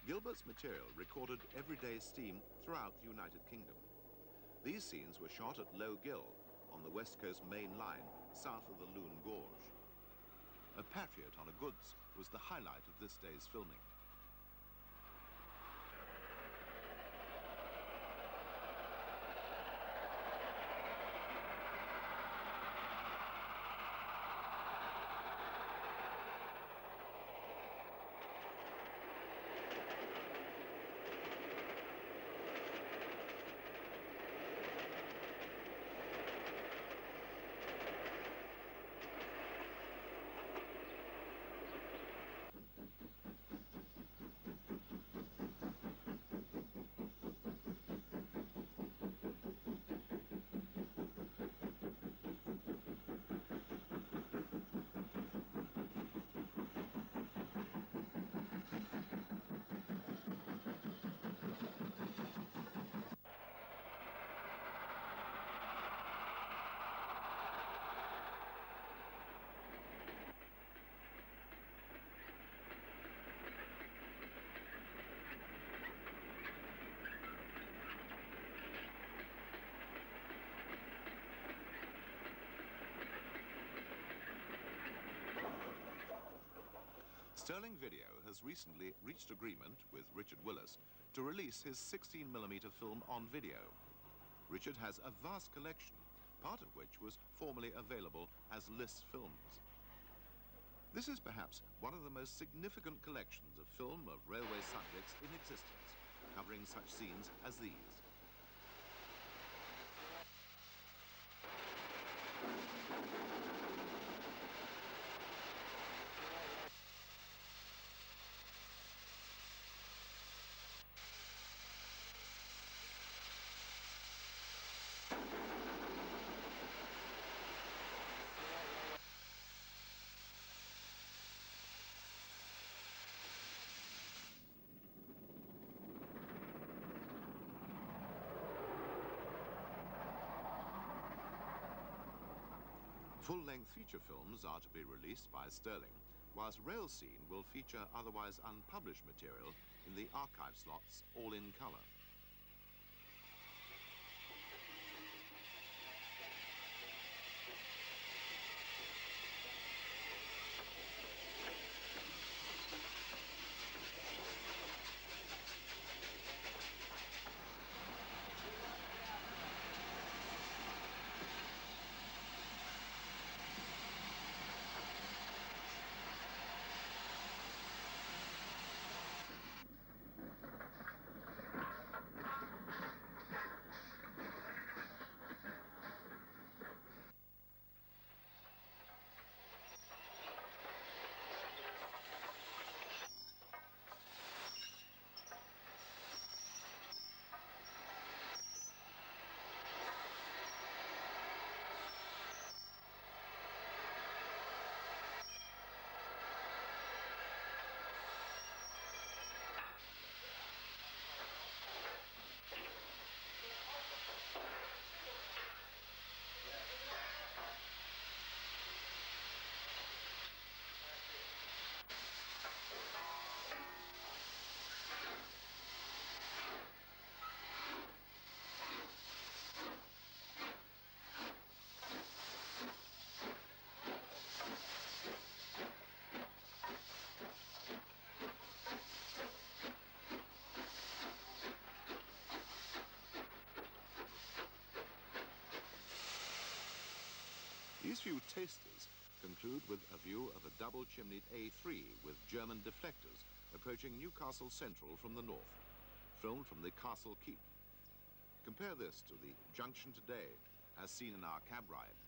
Gilbert's material recorded everyday steam throughout the United Kingdom. These scenes were shot at Low Gill, on the West Coast main line, south of the Lune Gorge. A Patriot on a goods was the highlight of this day's filming. Sterling Video has recently reached agreement with Richard Willis to release his 16mm film on video. Richard has a vast collection, part of which was formerly available as Liss films. This is perhaps one of the most significant collections of film of railway subjects in existence, covering such scenes as these. Full-length feature films are to be released by Sterling, whilst Railscene will feature otherwise unpublished material in the archive slots, all in colour. These few tasters conclude with a view of a double-chimneyed A3 with German deflectors approaching Newcastle Central from the north, filmed from the Castle Keep. Compare this to the junction today, as seen in our cab ride.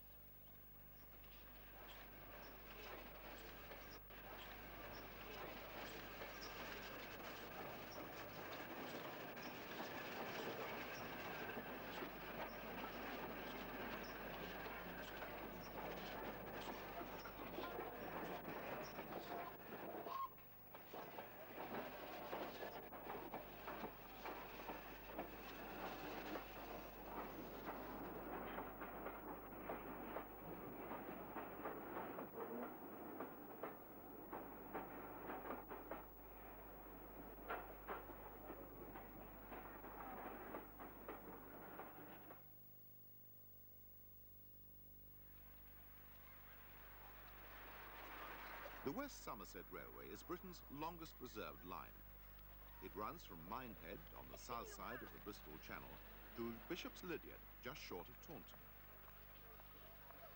The West Somerset Railway is Britain's longest preserved line. It runs from Minehead on the south side of the Bristol Channel to Bishop's Lydeard, just short of Taunton.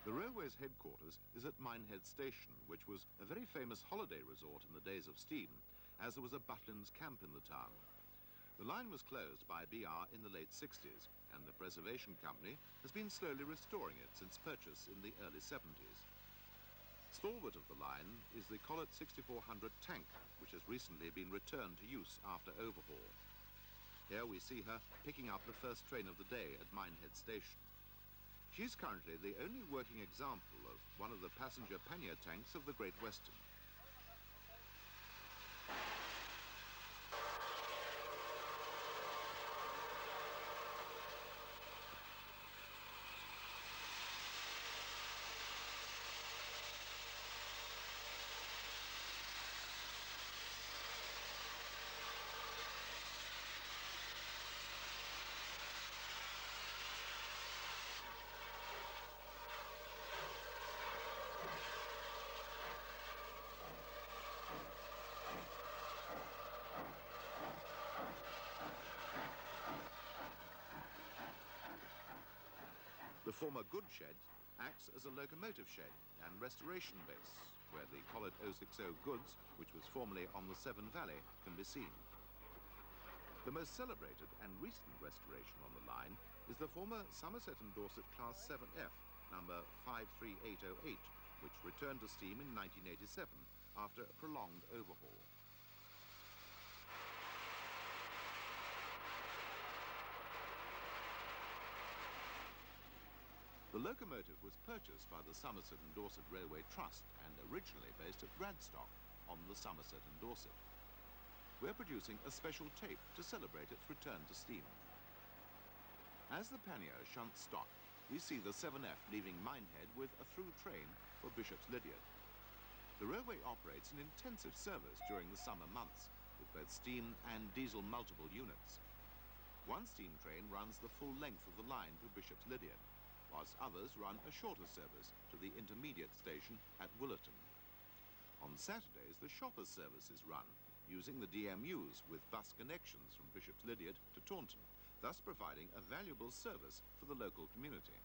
The railway's headquarters is at Minehead Station, which was a very famous holiday resort in the days of steam, as there was a Butlins camp in the town. The line was closed by BR in the late 60s, and the Preservation Company has been slowly restoring it since purchase in the early 70s. Stalwart of the line is the Collet 6400 tank, which has recently been returned to use after overhaul. Here we see her picking up the first train of the day at Minehead Station. She's currently the only working example of one of the passenger pannier tanks of the Great Western. The former goods shed acts as a locomotive shed and restoration base, where the Collett 060 goods, which was formerly on the Severn Valley, can be seen. The most celebrated and recent restoration on the line is the former Somerset and Dorset Class 7F, number 53808, which returned to steam in 1987 after a prolonged overhaul. The locomotive was purchased by the Somerset and Dorset Railway Trust and originally based at Radstock on the Somerset and Dorset. We're producing a special tape to celebrate its return to steam. As the pannier shunts stock, we see the 7F leaving Minehead with a through train for Bishop's Lydeard. The railway operates an intensive service during the summer months with both steam and diesel multiple units. One steam train runs the full length of the line to Bishop's Lydeard, whilst others run a shorter service to the intermediate station at Willerton. On Saturdays, the shopper's service is run, using the DMUs with bus connections from Bishop's Lydeard to Taunton, thus providing a valuable service for the local community.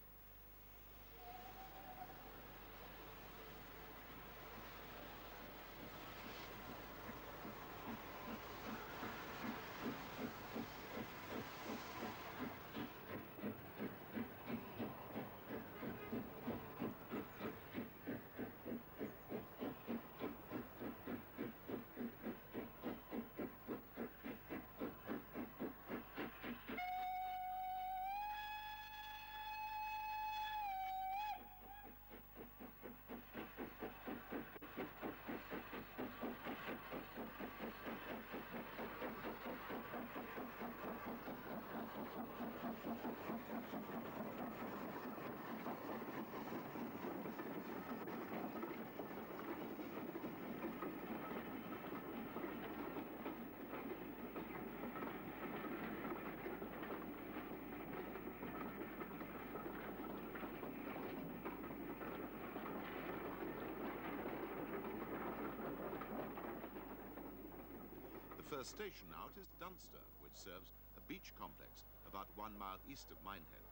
The first station out is Dunster, which serves a beach complex about 1 mile east of Minehead.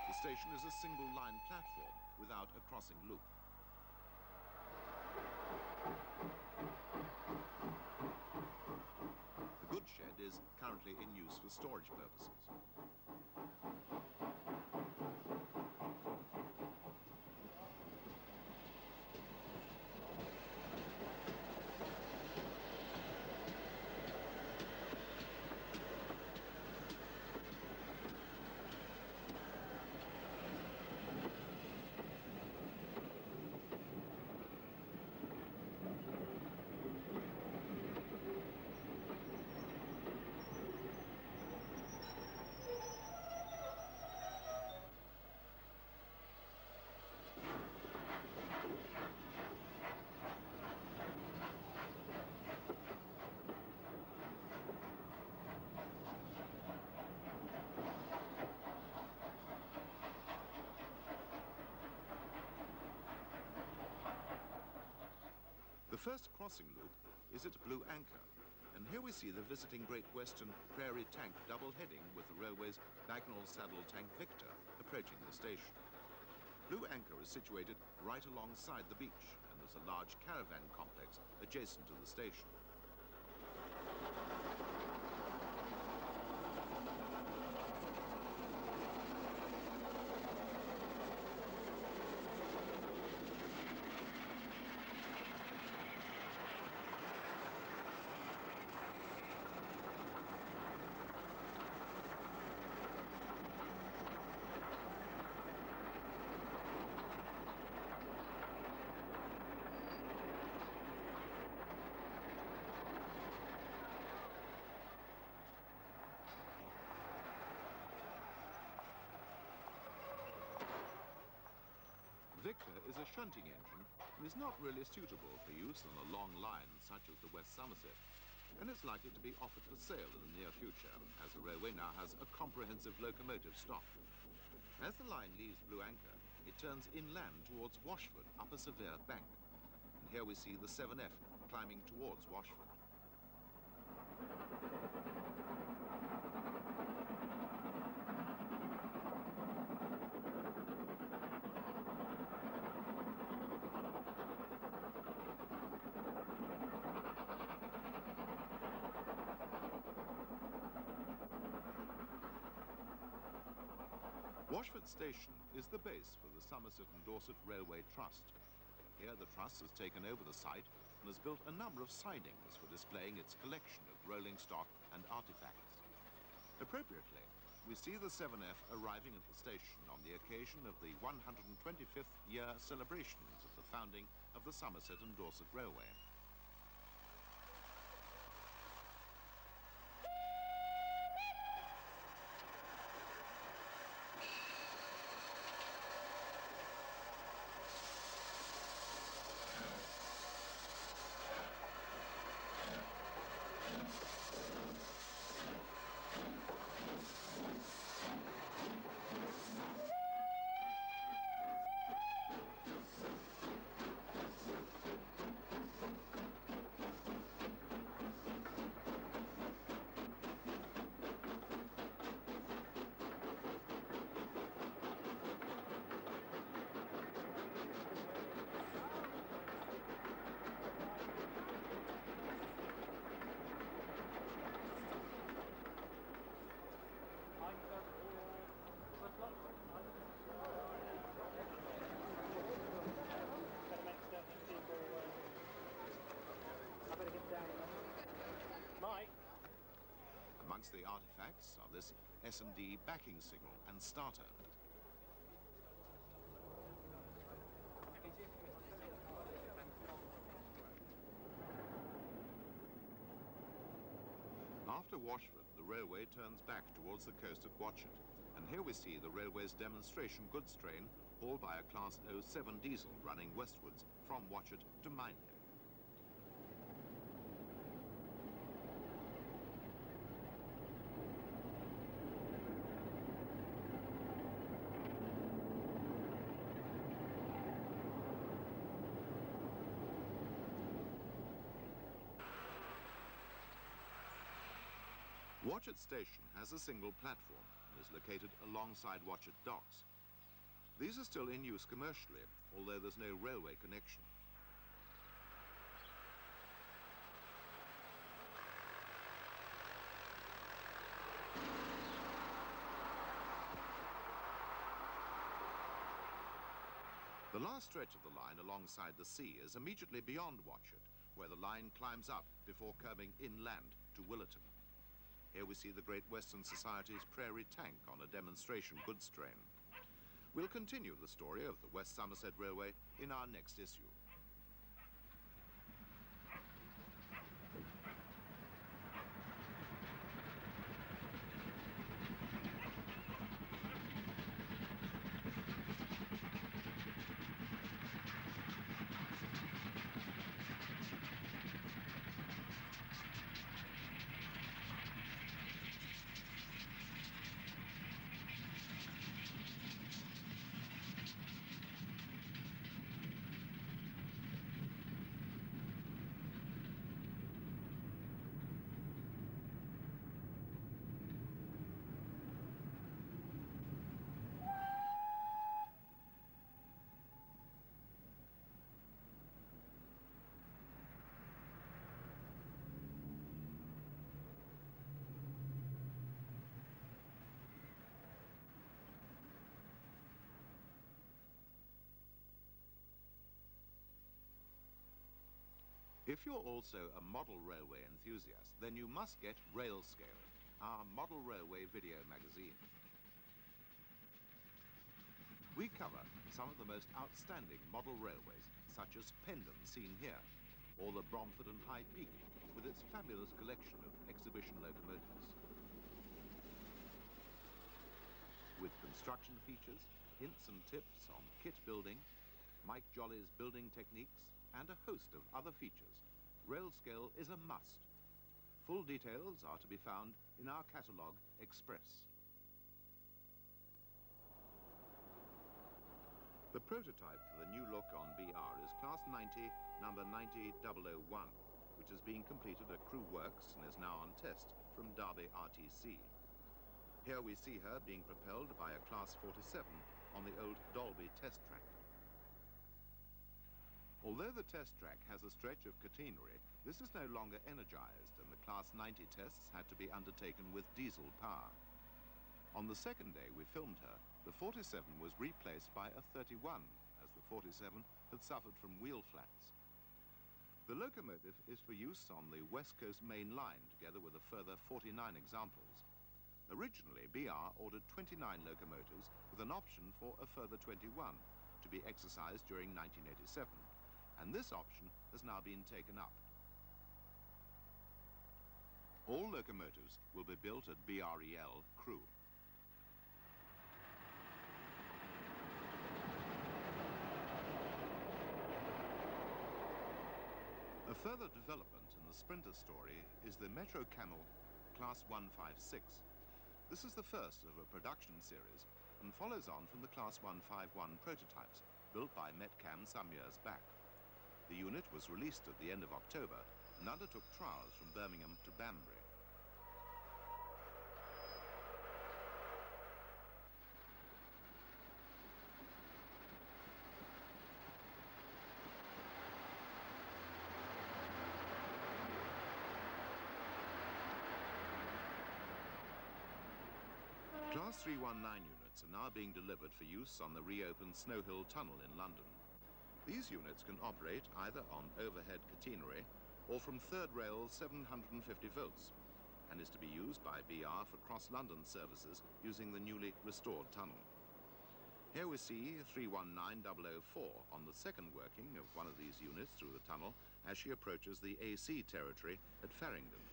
The station is a single line platform without a crossing loop. The goods shed is currently in use for storage purposes. The first crossing loop is at Blue Anchor, and here we see the visiting Great Western Prairie Tank double heading with the railway's Bagnall Saddle Tank Victor approaching the station. Blue Anchor is situated right alongside the beach, and there's a large caravan complex adjacent to the station. Victor is a shunting engine and is not really suitable for use on a long line such as the West Somerset, and it's likely to be offered for sale in the near future, as the railway now has a comprehensive locomotive stock. As the line leaves Blue Anchor, it turns inland towards Washford up a severe bank, and here we see the 7F climbing towards Washford. Washford Station is the base for the Somerset and Dorset Railway Trust. Here the Trust has taken over the site and has built a number of sidings for displaying its collection of rolling stock and artifacts. Appropriately, we see the 7F arriving at the station on the occasion of the 125th year celebrations of the founding of the Somerset and Dorset Railway. Amongst the artifacts are this S&D backing signal and starter. After Washford, the railway turns back towards the coast at Watchet, and here we see the railway's demonstration goods train hauled by a Class 07 diesel running westwards from Watchet to Minehead. Watchet Station has a single platform and is located alongside Watchet Docks. These are still in use commercially, although there's no railway connection. The last stretch of the line alongside the sea is immediately beyond Watchet, where the line climbs up before curving inland to Willerton. Here we see the Great Western Society's Prairie Tank on a demonstration goods train. We'll continue the story of the West Somerset Railway in our next issue. If you're also a model railway enthusiast, then you must get Railscale, our model railway video magazine. We cover some of the most outstanding model railways, such as Pendon, seen here, or the Bromford and High Peak, with its fabulous collection of exhibition locomotives. With construction features, hints and tips on kit building, Mike Jolly's building techniques, and a host of other features, Railscale is a must. Full details are to be found in our catalogue, Express. The prototype for the new look on BR is Class 90, number 90001, which has been completed at Crewe Works and is now on test from Derby RTC. Here we see her being propelled by a Class 47 on the old Dalby test track. Although the test track has a stretch of catenary, this is no longer energized, and the Class 90 tests had to be undertaken with diesel power. On the second day we filmed her, the 47 was replaced by a 31, as the 47 had suffered from wheel flats. The locomotive is for use on the West Coast Main Line, together with a further 49 examples. Originally, BR ordered 29 locomotives with an option for a further 21 to be exercised during 1987, and this option has now been taken up. All locomotives will be built at BREL Crewe. A further development in the Sprinter story is the Metro Camel Class 156. This is the first of a production series and follows on from the Class 151 prototypes built by Metcam some years back. The unit was released at the end of October and undertook trials from Birmingham to Banbury. Class 319 units are now being delivered for use on the reopened Snow Hill Tunnel in London. These units can operate either on overhead catenary or from third rail 750 volts and is to be used by BR for cross-London services using the newly restored tunnel. Here we see 319004 on the second working of one of these units through the tunnel as she approaches the AC territory at Farringdon.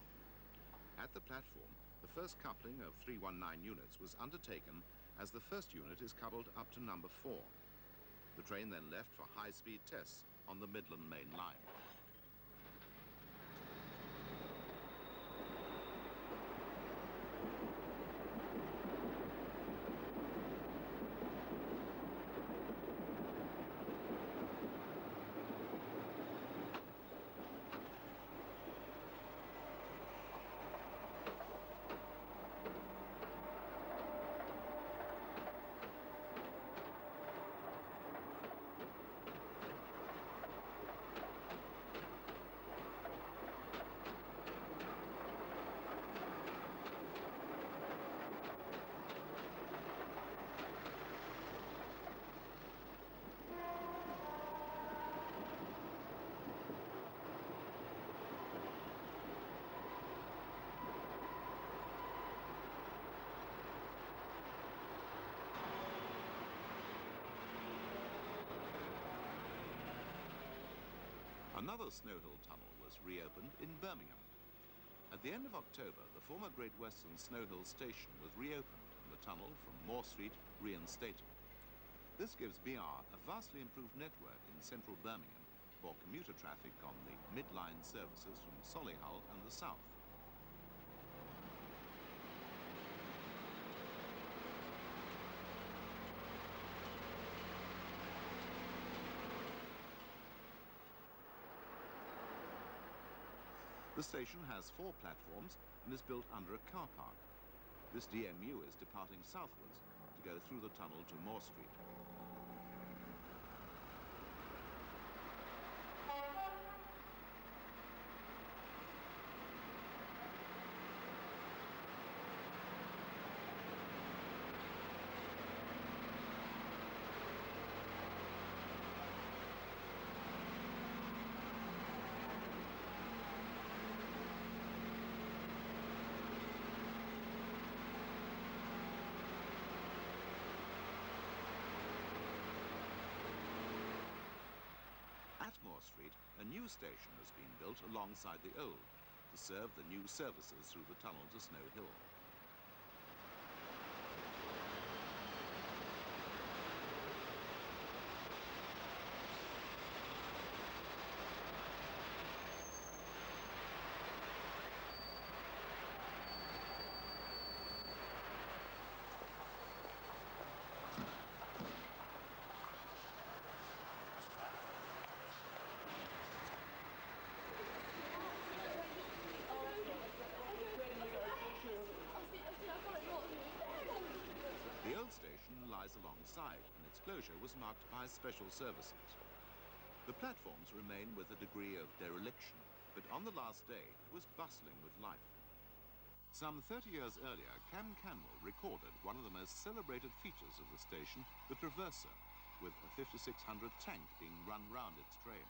At the platform, the first coupling of 319 units was undertaken as the first unit is coupled up to number 4. The train then left for high-speed tests on the Midland Main Line. Another Snow Hill tunnel was reopened in Birmingham. At the end of October, the former Great Western Snow Hill station was reopened and the tunnel from Moore Street reinstated. This gives BR a vastly improved network in central Birmingham for commuter traffic on the midline services from Solihull and the south. The station has 4 platforms and is built under a car park. This DMU is departing southwards to go through the tunnel to Moore Street. Moore Street, a new station has been built alongside the old to serve the new services through the tunnel to Snow Hill. The old station lies alongside, and its closure was marked by special services. The platforms remain with a degree of dereliction, but on the last day it was bustling with life. Some 30 years earlier, Cam Canwell recorded one of the most celebrated features of the station, the Traverser, with a 5600 tank being run round its train.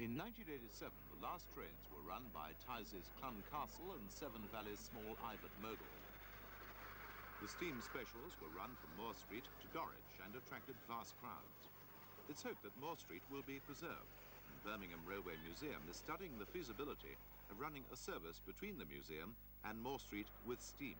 In 1987, the last trains were run by Tyse's Clun Castle and Seven Valleys Small Ivet Mogul. The steam specials were run from Moore Street to Dorwich and attracted vast crowds. It's hoped that Moore Street will be preserved, and Birmingham Railway Museum is studying the feasibility of running a service between the museum and Moore Street with steam.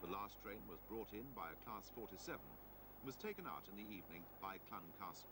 The last train was brought in by a Class 47 and was taken out in the evening by Clun Castle.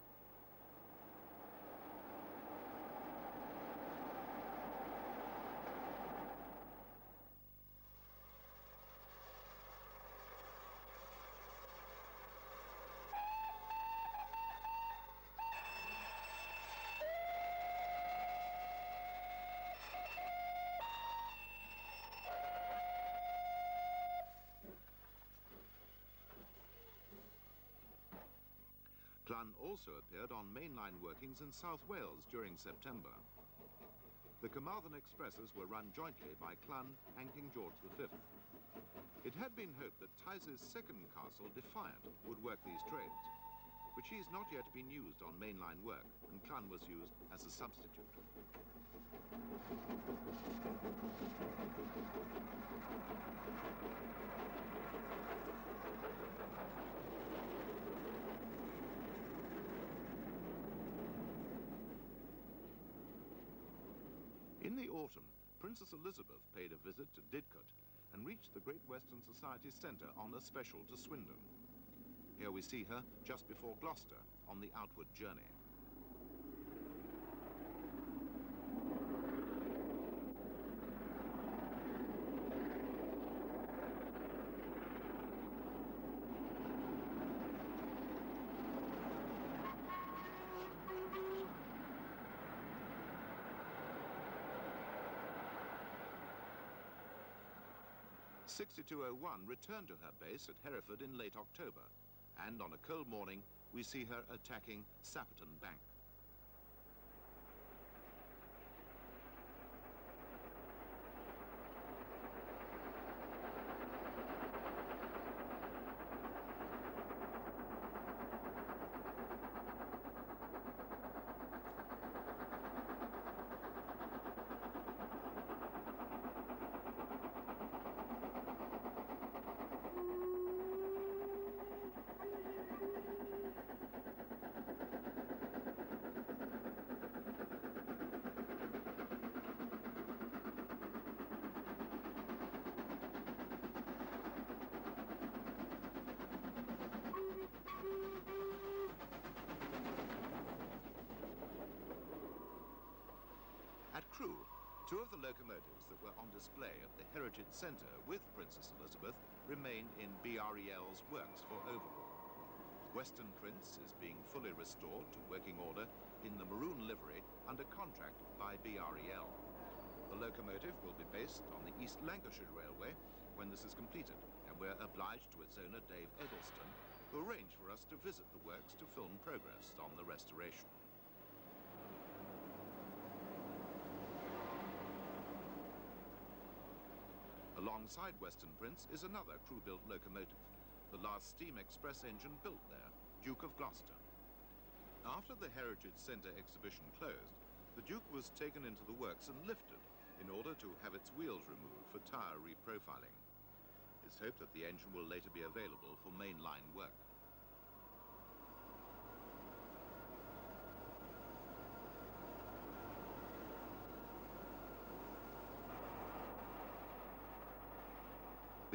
Clun also appeared on mainline workings in South Wales during September. The Carmarthen Expresses were run jointly by Clun and King George V. It had been hoped that Tyse's second castle, Defiant, would work these trains, but she's not yet been used on mainline work, and Clun was used as a substitute. In the autumn, Princess Elizabeth paid a visit to Didcot and reached the Great Western Society Centre on a special to Swindon. Here we see her just before Gloucester on the outward journey. .6201 returned to her base at Hereford in late October, and on a cold morning we see her attacking Sapperton Bank. At Crewe, two of the locomotives that were on display at the Heritage Centre with Princess Elizabeth remain in BREL's works for overhaul. Western Prince is being fully restored to working order in the maroon livery under contract by BREL. The locomotive will be based on the East Lancashire Railway when this is completed, and we're obliged to its owner, Dave Eggleston, who arranged for us to visit the works to film progress on the restoration. Alongside Western Prince is another crew-built locomotive, the last steam express engine built there, Duke of Gloucester. After the Heritage Centre exhibition closed, the Duke was taken into the works and lifted in order to have its wheels removed for tyre reprofiling. It's hoped that the engine will later be available for mainline work.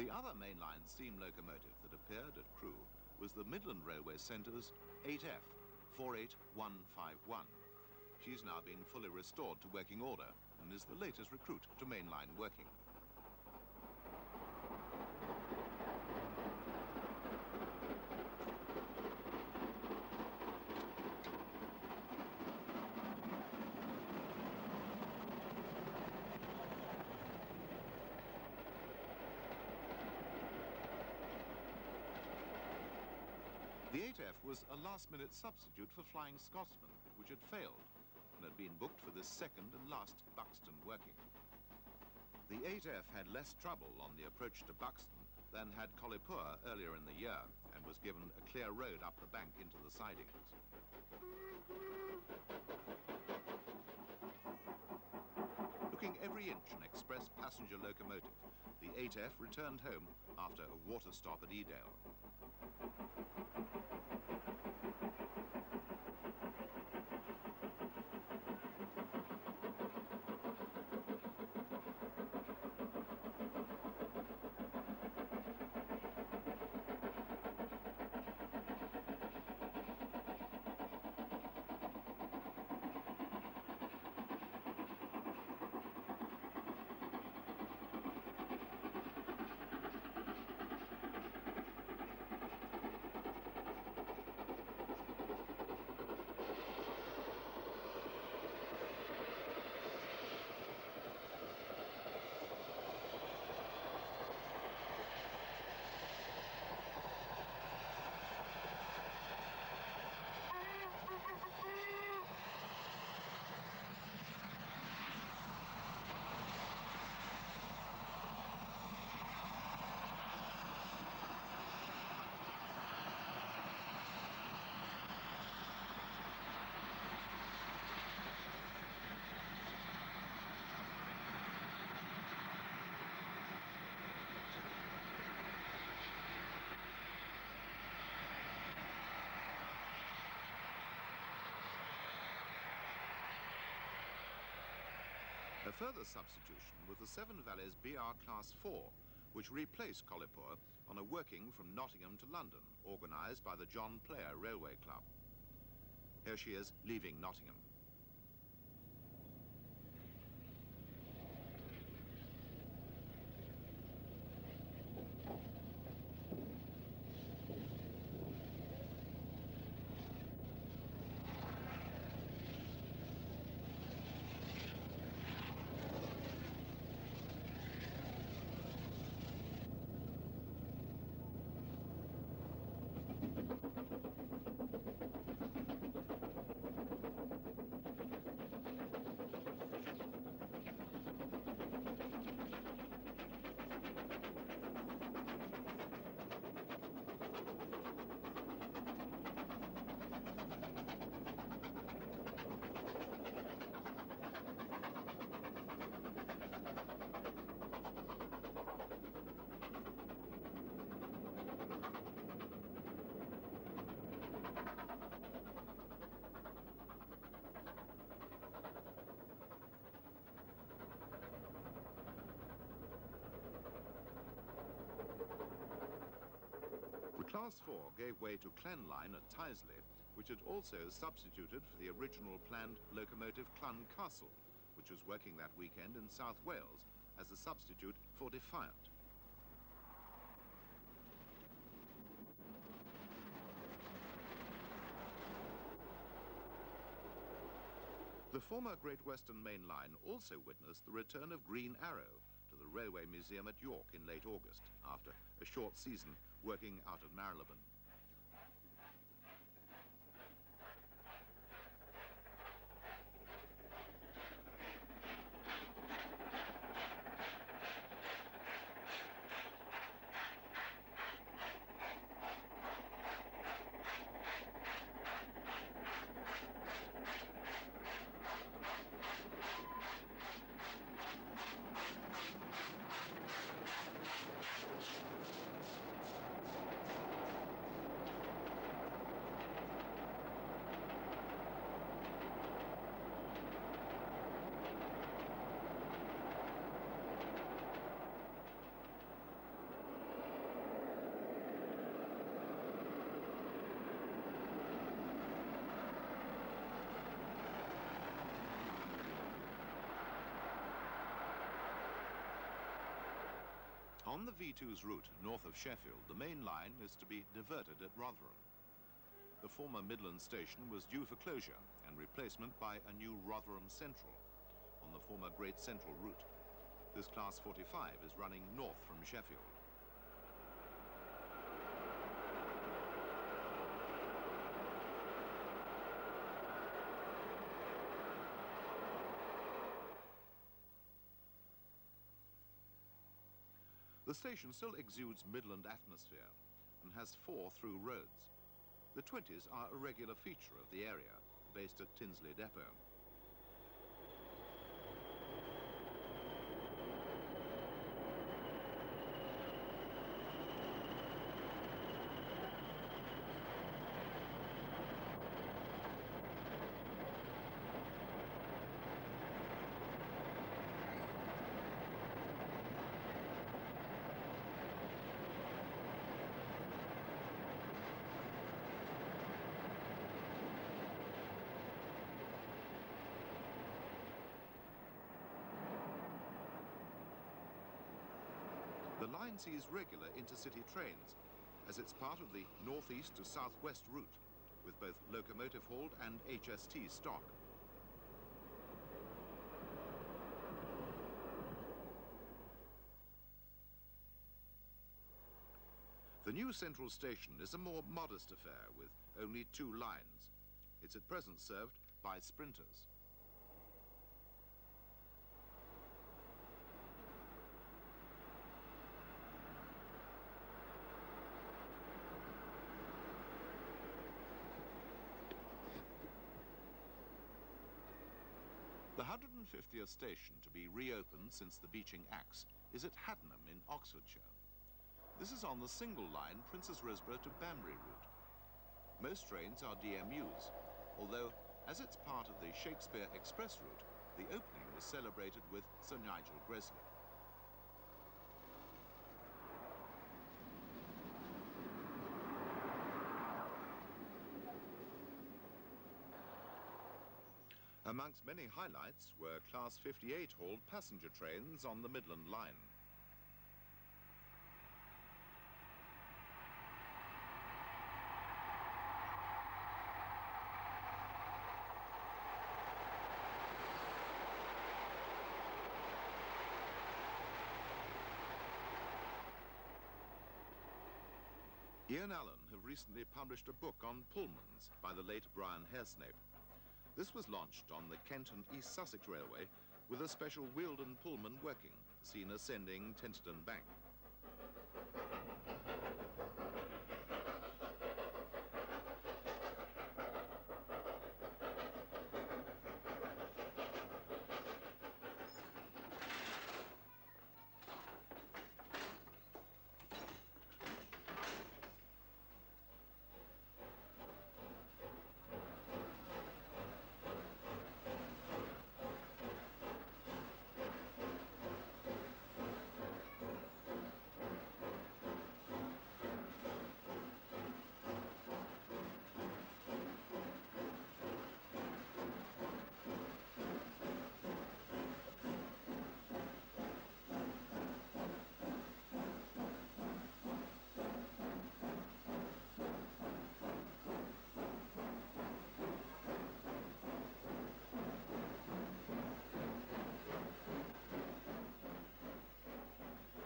The other mainline steam locomotive that appeared at Crewe was the Midland Railway Centre's 8F, 48151. She's now been fully restored to working order and is the latest recruit to mainline working. The 8F was a last-minute substitute for Flying Scotsman, which had failed and had been booked for this second and last Buxton working. The 8F had less trouble on the approach to Buxton than had Collipur earlier in the year, and was given a clear road up the bank into the sidings. Looking every inch an express passenger locomotive, the 8F returned home after a water stop at Edale. A further substitution was the Seven Valleys BR Class 4, which replaced Collipur on a working from Nottingham to London, organised by the John Player Railway Club. Here she is leaving Nottingham. Class 4 gave way to Clen Line at Tyseley, which had also substituted for the original planned locomotive Clun Castle, which was working that weekend in South Wales as a substitute for Defiant. The former Great Western Main Line also witnessed the return of Green Arrow to the Railway Museum at York in late August, after a short season working out of Marylebone. On the V2's route north of Sheffield, the main line is to be diverted at Rotherham. The former Midland station was due for closure and replacement by a new Rotherham Central on the former Great Central route. This Class 45 is running north from Sheffield. The station still exudes Midland atmosphere and has 4 through roads. The 20s are a regular feature of the area, based at Tinsley Depot. The line sees regular intercity trains, as it's part of the northeast to southwest route, with both locomotive hauled and HST stock. The new central station is a more modest affair, with only 2 lines. It's at present served by sprinters. The 150th station to be reopened since the Beeching Axe is at Haddenham in Oxfordshire. This is on the single line Princess Risborough to Banbury route. Most trains are DMUs, although as it's part of the Shakespeare Express route, the opening was celebrated with Sir Nigel Gresley. Amongst many highlights were Class 58 hauled passenger trains on the Midland line. Ian Allen have recently published a book on Pullmans by the late Brian Haresnape. This was launched on the Kent and East Sussex Railway with a special Wealdon Pullman working, seen ascending Tenterden Bank.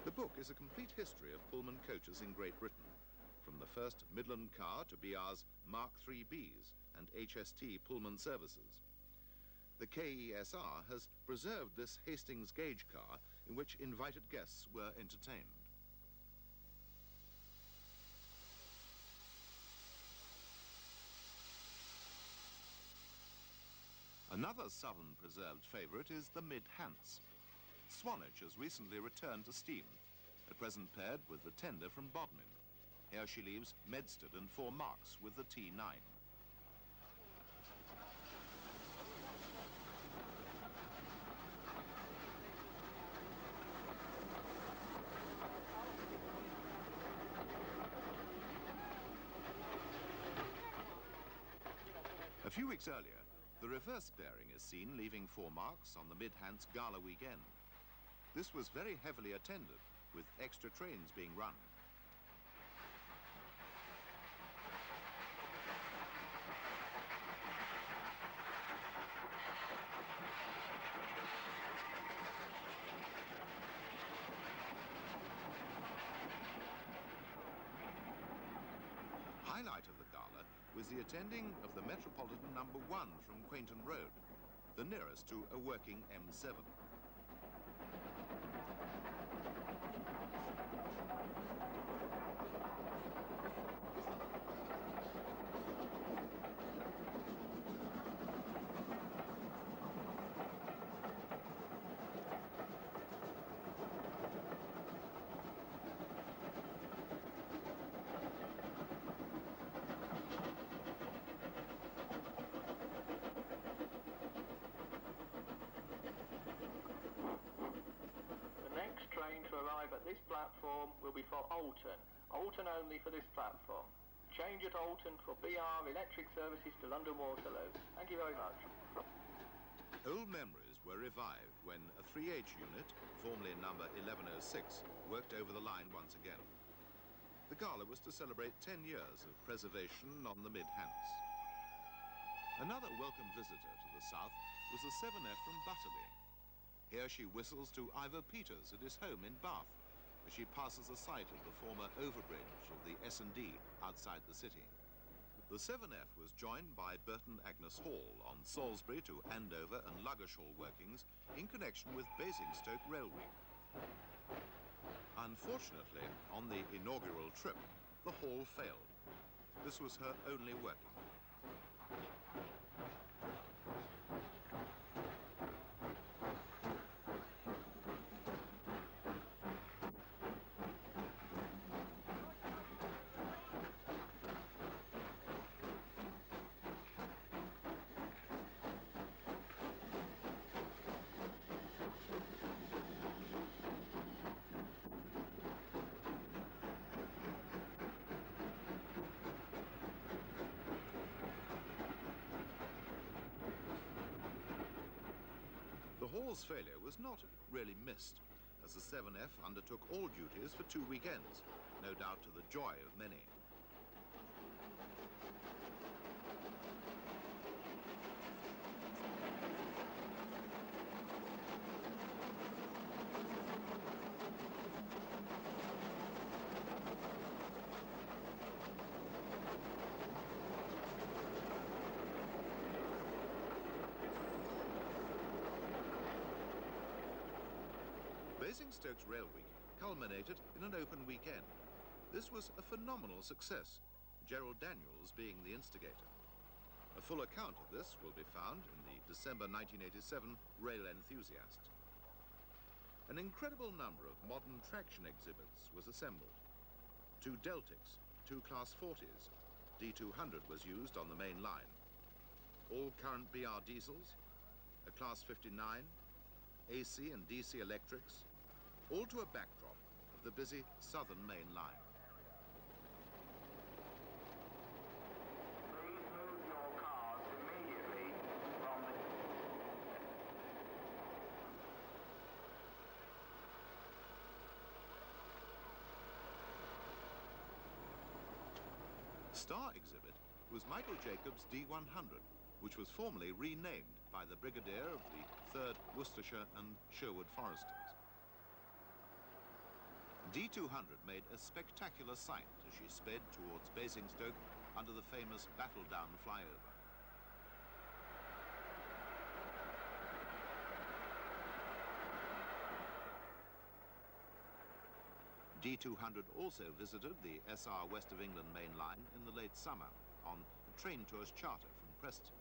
The book is a complete history of Pullman coaches in Great Britain, from the first Midland car to BR's Mark IIIBs and HST Pullman services. The KESR has preserved this Hastings gauge car in which invited guests were entertained. Another southern preserved favourite is the Mid-Hants. Swanage has recently returned to steam, at present paired with the tender from Bodmin. Here she leaves Medsted and 4 marks with the T9. A few weeks earlier, the reverse pairing is seen leaving 4 marks on the Mid-Hants Gala weekend. This was very heavily attended, with extra trains being run. Highlight of the gala was the attending of the Metropolitan No. 1 from Quainton Road, the nearest to a working M7. Train to arrive at this platform will be for Alton. Alton only for this platform. Change at Alton for BR electric services to London Waterloo. Thank you very much. Old memories were revived when a 3H unit, formerly number 1106, worked over the line once again. The gala was to celebrate 10 years of preservation on the Mid-Hants. Another welcome visitor to the south was the 7F from Butterley. Here she whistles to Ivor Peters at his home in Bath, as she passes the site of the former overbridge of the S&D outside the city. The 7F was joined by Burton Agnes Hall on Salisbury to Andover and Ludgershall workings in connection with Basingstoke Rail Week. Unfortunately, on the inaugural trip, the Hall failed. This was her only working. The Hall's failure was not really missed, as the 7F undertook all duties for 2 weekends, no doubt to the joy of many. Basingstoke's Rail Week culminated in an open weekend. This was a phenomenal success, Gerald Daniels being the instigator. A full account of this will be found in the December 1987 Rail Enthusiast. An incredible number of modern traction exhibits was assembled. 2 Deltics, 2 Class 40s, D200 was used on the main line. All current BR diesels, a Class 59, AC and DC electrics, all to a backdrop of the busy southern main line. Please move your cars immediately from the... Star exhibit was Michael Jacobs' D100, which was formerly renamed by the Brigadier of the 3rd Worcestershire and Sherwood Foresters. D200 made a spectacular sight as she sped towards Basingstoke under the famous Battledown flyover. D200 also visited the SR West of England main line in the late summer on a train tours charter from Preston.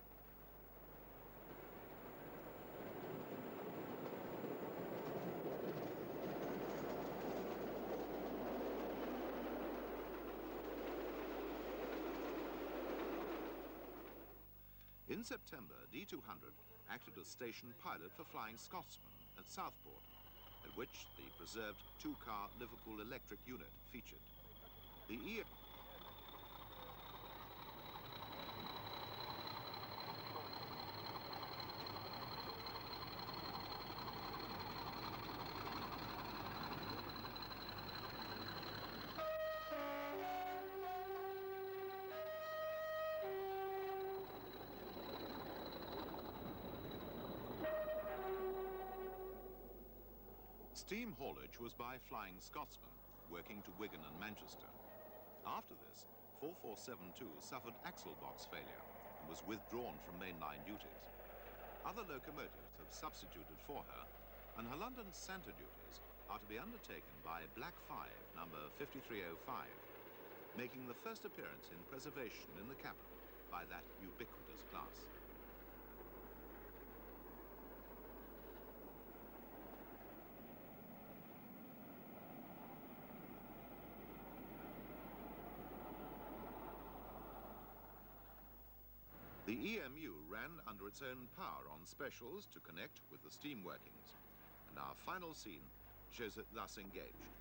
In September, D200 acted as station pilot for Flying Scotsman at Southport, at which the preserved 2-car Liverpool electric unit featured. The Steam haulage was by Flying Scotsman, working to Wigan and Manchester. After this, 4472 suffered axle box failure and was withdrawn from mainline duties. Other locomotives have substituted for her, and her London Santa duties are to be undertaken by Black 5, number 5305, making the first appearance in preservation in the capital by that ubiquitous class. The EMU ran under its own power on specials to connect with the steam workings, and our final scene shows it thus engaged.